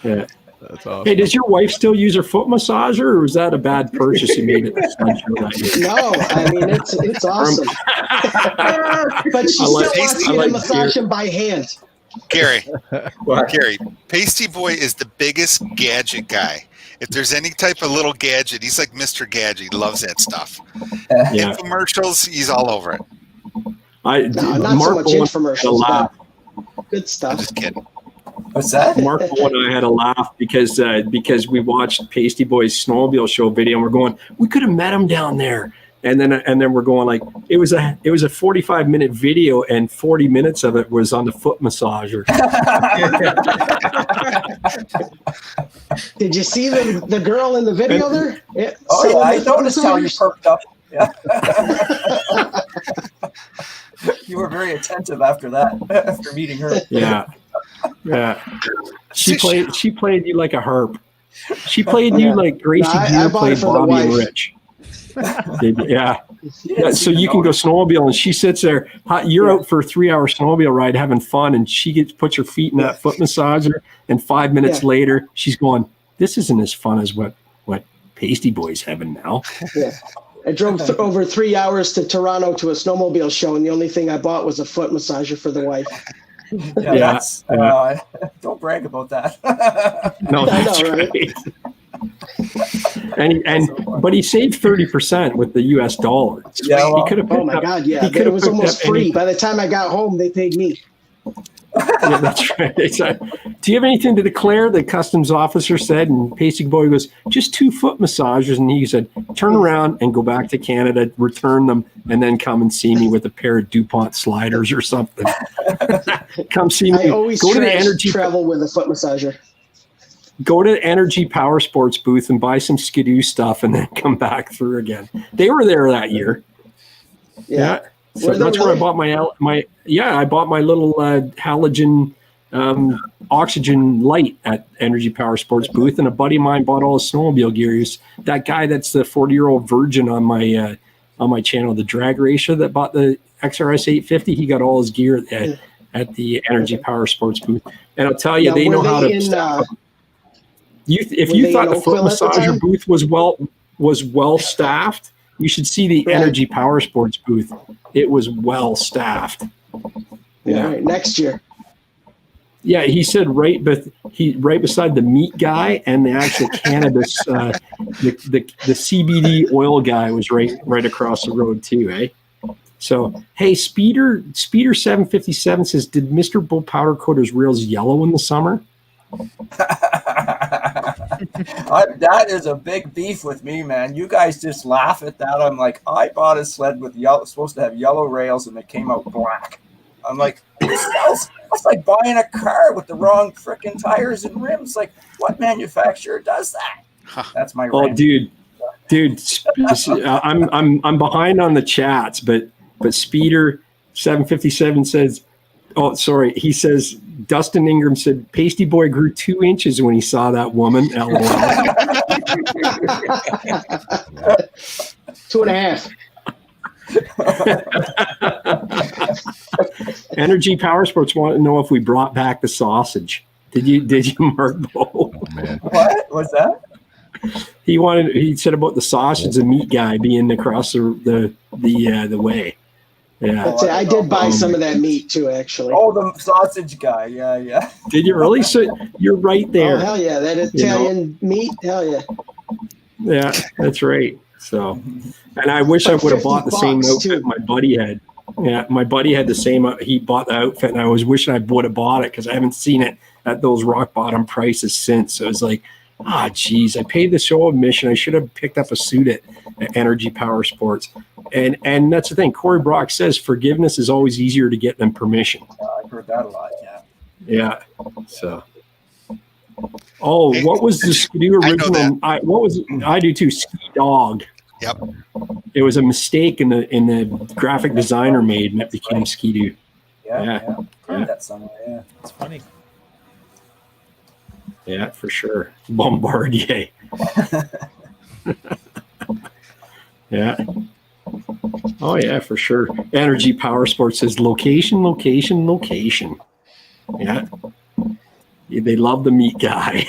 Yeah. That's awesome. Hey, does your wife still use her foot massager, or was that a bad purchase you made at the sled show that year? No, I mean it's awesome. But she still wants you to massage him by hand. Gary, Pasty Boy is the biggest gadget guy. If there's any type of little gadget, he's like Mr. Gadget. He loves that stuff. Infomercials, he's all over it. Not so much infomercials, but good stuff. I'm just kidding. What's that? Mark and I had a laugh because we watched Pasty Boy's Snowmobile show video, and we're going, we could have met him down there. And then we're going, like, it was a 45-minute video, and 40 minutes of it was on the foot massager. Did you see the girl in the video there? I noticed how you perked up. Yeah. You were very attentive after that, after meeting her. Yeah. She played you like a harp. She played you like Gracie Gear played Bobby and Rich. So you can go snowmobile, and she sits there. You're out for a 3-hour snowmobile ride having fun, and she puts her feet in that foot massager, and 5 minutes later she's going, this isn't as fun as what Pasty Boy's having now. Yeah. I drove over 3 hours to Toronto to a snowmobile show, and the only thing I bought was a foot massager for the wife. Don't brag about that. No, that's right. But he saved 30% with the US dollar. He could have. Oh my God! Yeah, it was almost free. By the time I got home, they paid me. Yeah, that's right. Do you have anything to declare? The customs officer said, and Pasty Boy goes, just 2 foot massagers, and he said, turn around and go back to Canada, return them, and then come and see me with a pair of DuPont sliders or something. Come see me. I always go to the energy travel with a foot massager. Go to the Energy Power Sports booth and buy some Skidoo stuff, and then come back through again. They were there that year. Yeah. So that's where I bought my I bought my little halogen oxygen light at Energy Power Sports booth, and a buddy of mine bought all his snowmobile gear. That guy that's the 40-year-old virgin on my channel, the drag racer that bought the XRS 850. He got all his gear at the Energy Power Sports booth, and I'll tell you, they know how to. If you thought the foot massager booth was well staffed, you should see the Energy Power Sports booth. It was well staffed. Yeah. Right, next year. Yeah, he said right beside the meat guy and the actual cannabis, the CBD oil guy was right across the road too, eh? So hey, Speeder 757 says, did Mr. Bull powder coat his reels yellow in the summer? That is a big beef with me, man. You guys just laugh at that. I'm like, I bought a sled with supposed to have yellow rails, and they came out black. I'm like, that's like buying a car with the wrong freaking tires and rims. Like, what manufacturer does that? That's my rant. dude, I'm behind on the chats, but Speeder 757 says, oh, sorry, he says Dustin Ingram said Pasty Boy grew 2 inches when he saw that woman. LOL. 2.5. Energy Power Sports want to know if we brought back the sausage. Did you, Mark Bo? Oh, man. What was that? He said about the sausage, the meat guy being across the way. Yeah, That's it. I did buy some of that meat too, actually. Oh, the sausage guy. Yeah. Did you really? So you're right there. Oh, hell yeah. That Italian meat. Hell yeah. Yeah, that's right. So, and I wish I would have bought the same outfit my buddy had. Yeah, my buddy had the same. He bought the outfit, and I was wishing I would have bought it because I haven't seen it at those rock bottom prices since. So it's like, geez, I paid the show admission. I should have picked up a suit at Energy Power Sports. And that's the thing. Corey Brock says forgiveness is always easier to get than permission. I've heard that a lot. Yeah. Yeah. So. Oh, what was the Skidoo original? I do too. Ski Dog. Yep. It was a mistake in the graphic designer made, and it became Skidoo. Yeah. Heard that somewhere. Yeah. It's funny. Yeah, for sure. Bombardier. Yeah. Oh yeah, for sure. Energy Power Sports says location. Yeah. They love the meat guy.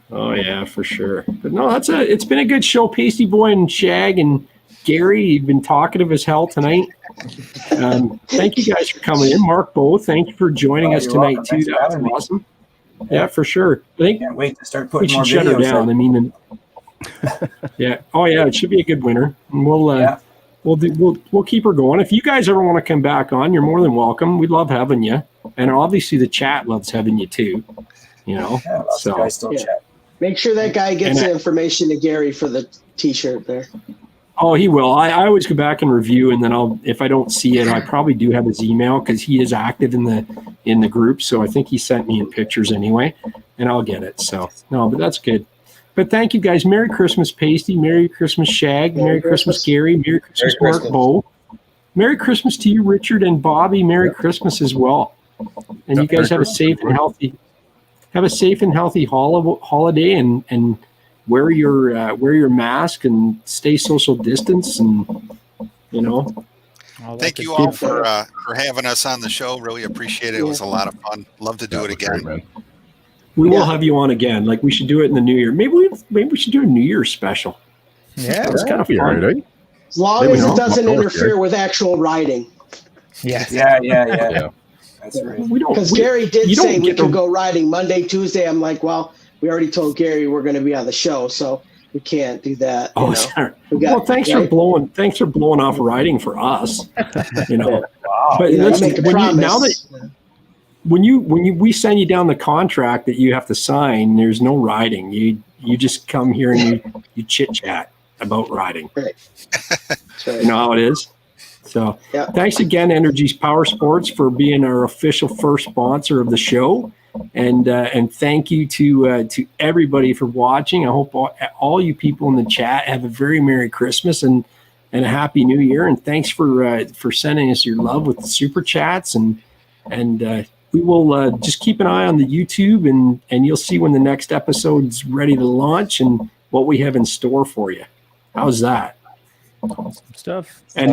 Oh yeah, for sure. But no, it's been a good show. Pasty Boy and Shag and Gary, you've been talkative as hell tonight. Thank you guys for coming in. Mark Bo, thank you for joining us tonight too. That was awesome. Yeah, for sure. I can't wait to start we putting should more shut her videos down. up. I mean, yeah. Oh yeah, it should be a good winner. And we'll keep her going. If you guys ever want to come back on, you're more than welcome. We love having you, and obviously the chat loves having you too. You know, Make sure that guy gets the information to Gary for the T-shirt there. Oh, he will. I always go back and review, and then if I don't see it, I probably do have his email because he is active in the group. So I think he sent me in pictures anyway, and I'll get it. So no, but that's good. But thank you guys. Merry Christmas, Pasty. Merry Christmas, Shag. Merry Christmas, Gary. Merry Christmas, Mark Bo. Merry Christmas to you, Richard and Bobby. Merry Christmas as well. And you guys have a safe and healthy holiday, and wear your mask and stay social distance, and Thank you all for having us on the show. Really appreciate it. It was a lot of fun. Love to do it again. Great, man. We will have you on again. Like we should do it in the new year. Maybe we should do a New Year's special. Yeah, it's kind of fun. Right, as long as it doesn't interfere with actual riding. Yes. Yeah. That's right. Because Gary did say we could go riding Monday, Tuesday. I'm like, well, we already told Gary we're going to be on the show, so we can't do that. Oh, sorry. Well, thanks for blowing off riding for us. Wow. But listen, we send you down the contract that you have to sign, there's no riding. You just come here and you chit chat about riding. Right. You know how it is. So thanks again, Energy's Power Sports, for being our official first sponsor of the show. And thank you to everybody for watching. I hope all you people in the chat have a very Merry Christmas and a Happy New Year. And thanks for sending us your love with the super chats. And we will just keep an eye on the YouTube, and you'll see when the next episode's ready to launch and what we have in store for you. How's that? Awesome stuff. And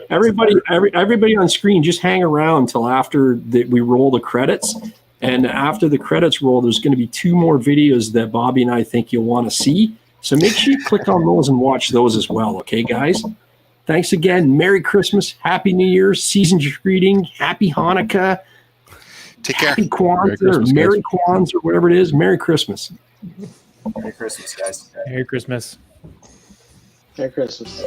everybody on screen, just hang around until after we roll the credits. And after the credits roll, there's going to be 2 more videos that Bobby and I think you'll want to see. So make sure you click on those and watch those as well. Okay, guys? Thanks again. Merry Christmas. Happy New Year. Season's greeting. Happy Hanukkah. Take care. Happy Kwanzaa, Merry Kwanzaa, or whatever it is. Merry Christmas. Merry Christmas, guys. Merry Christmas. Merry Christmas.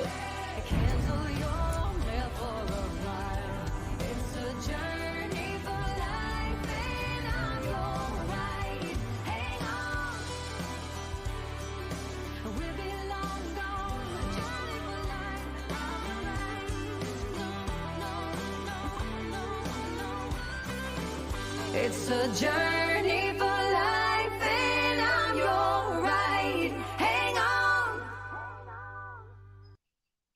It's a journey.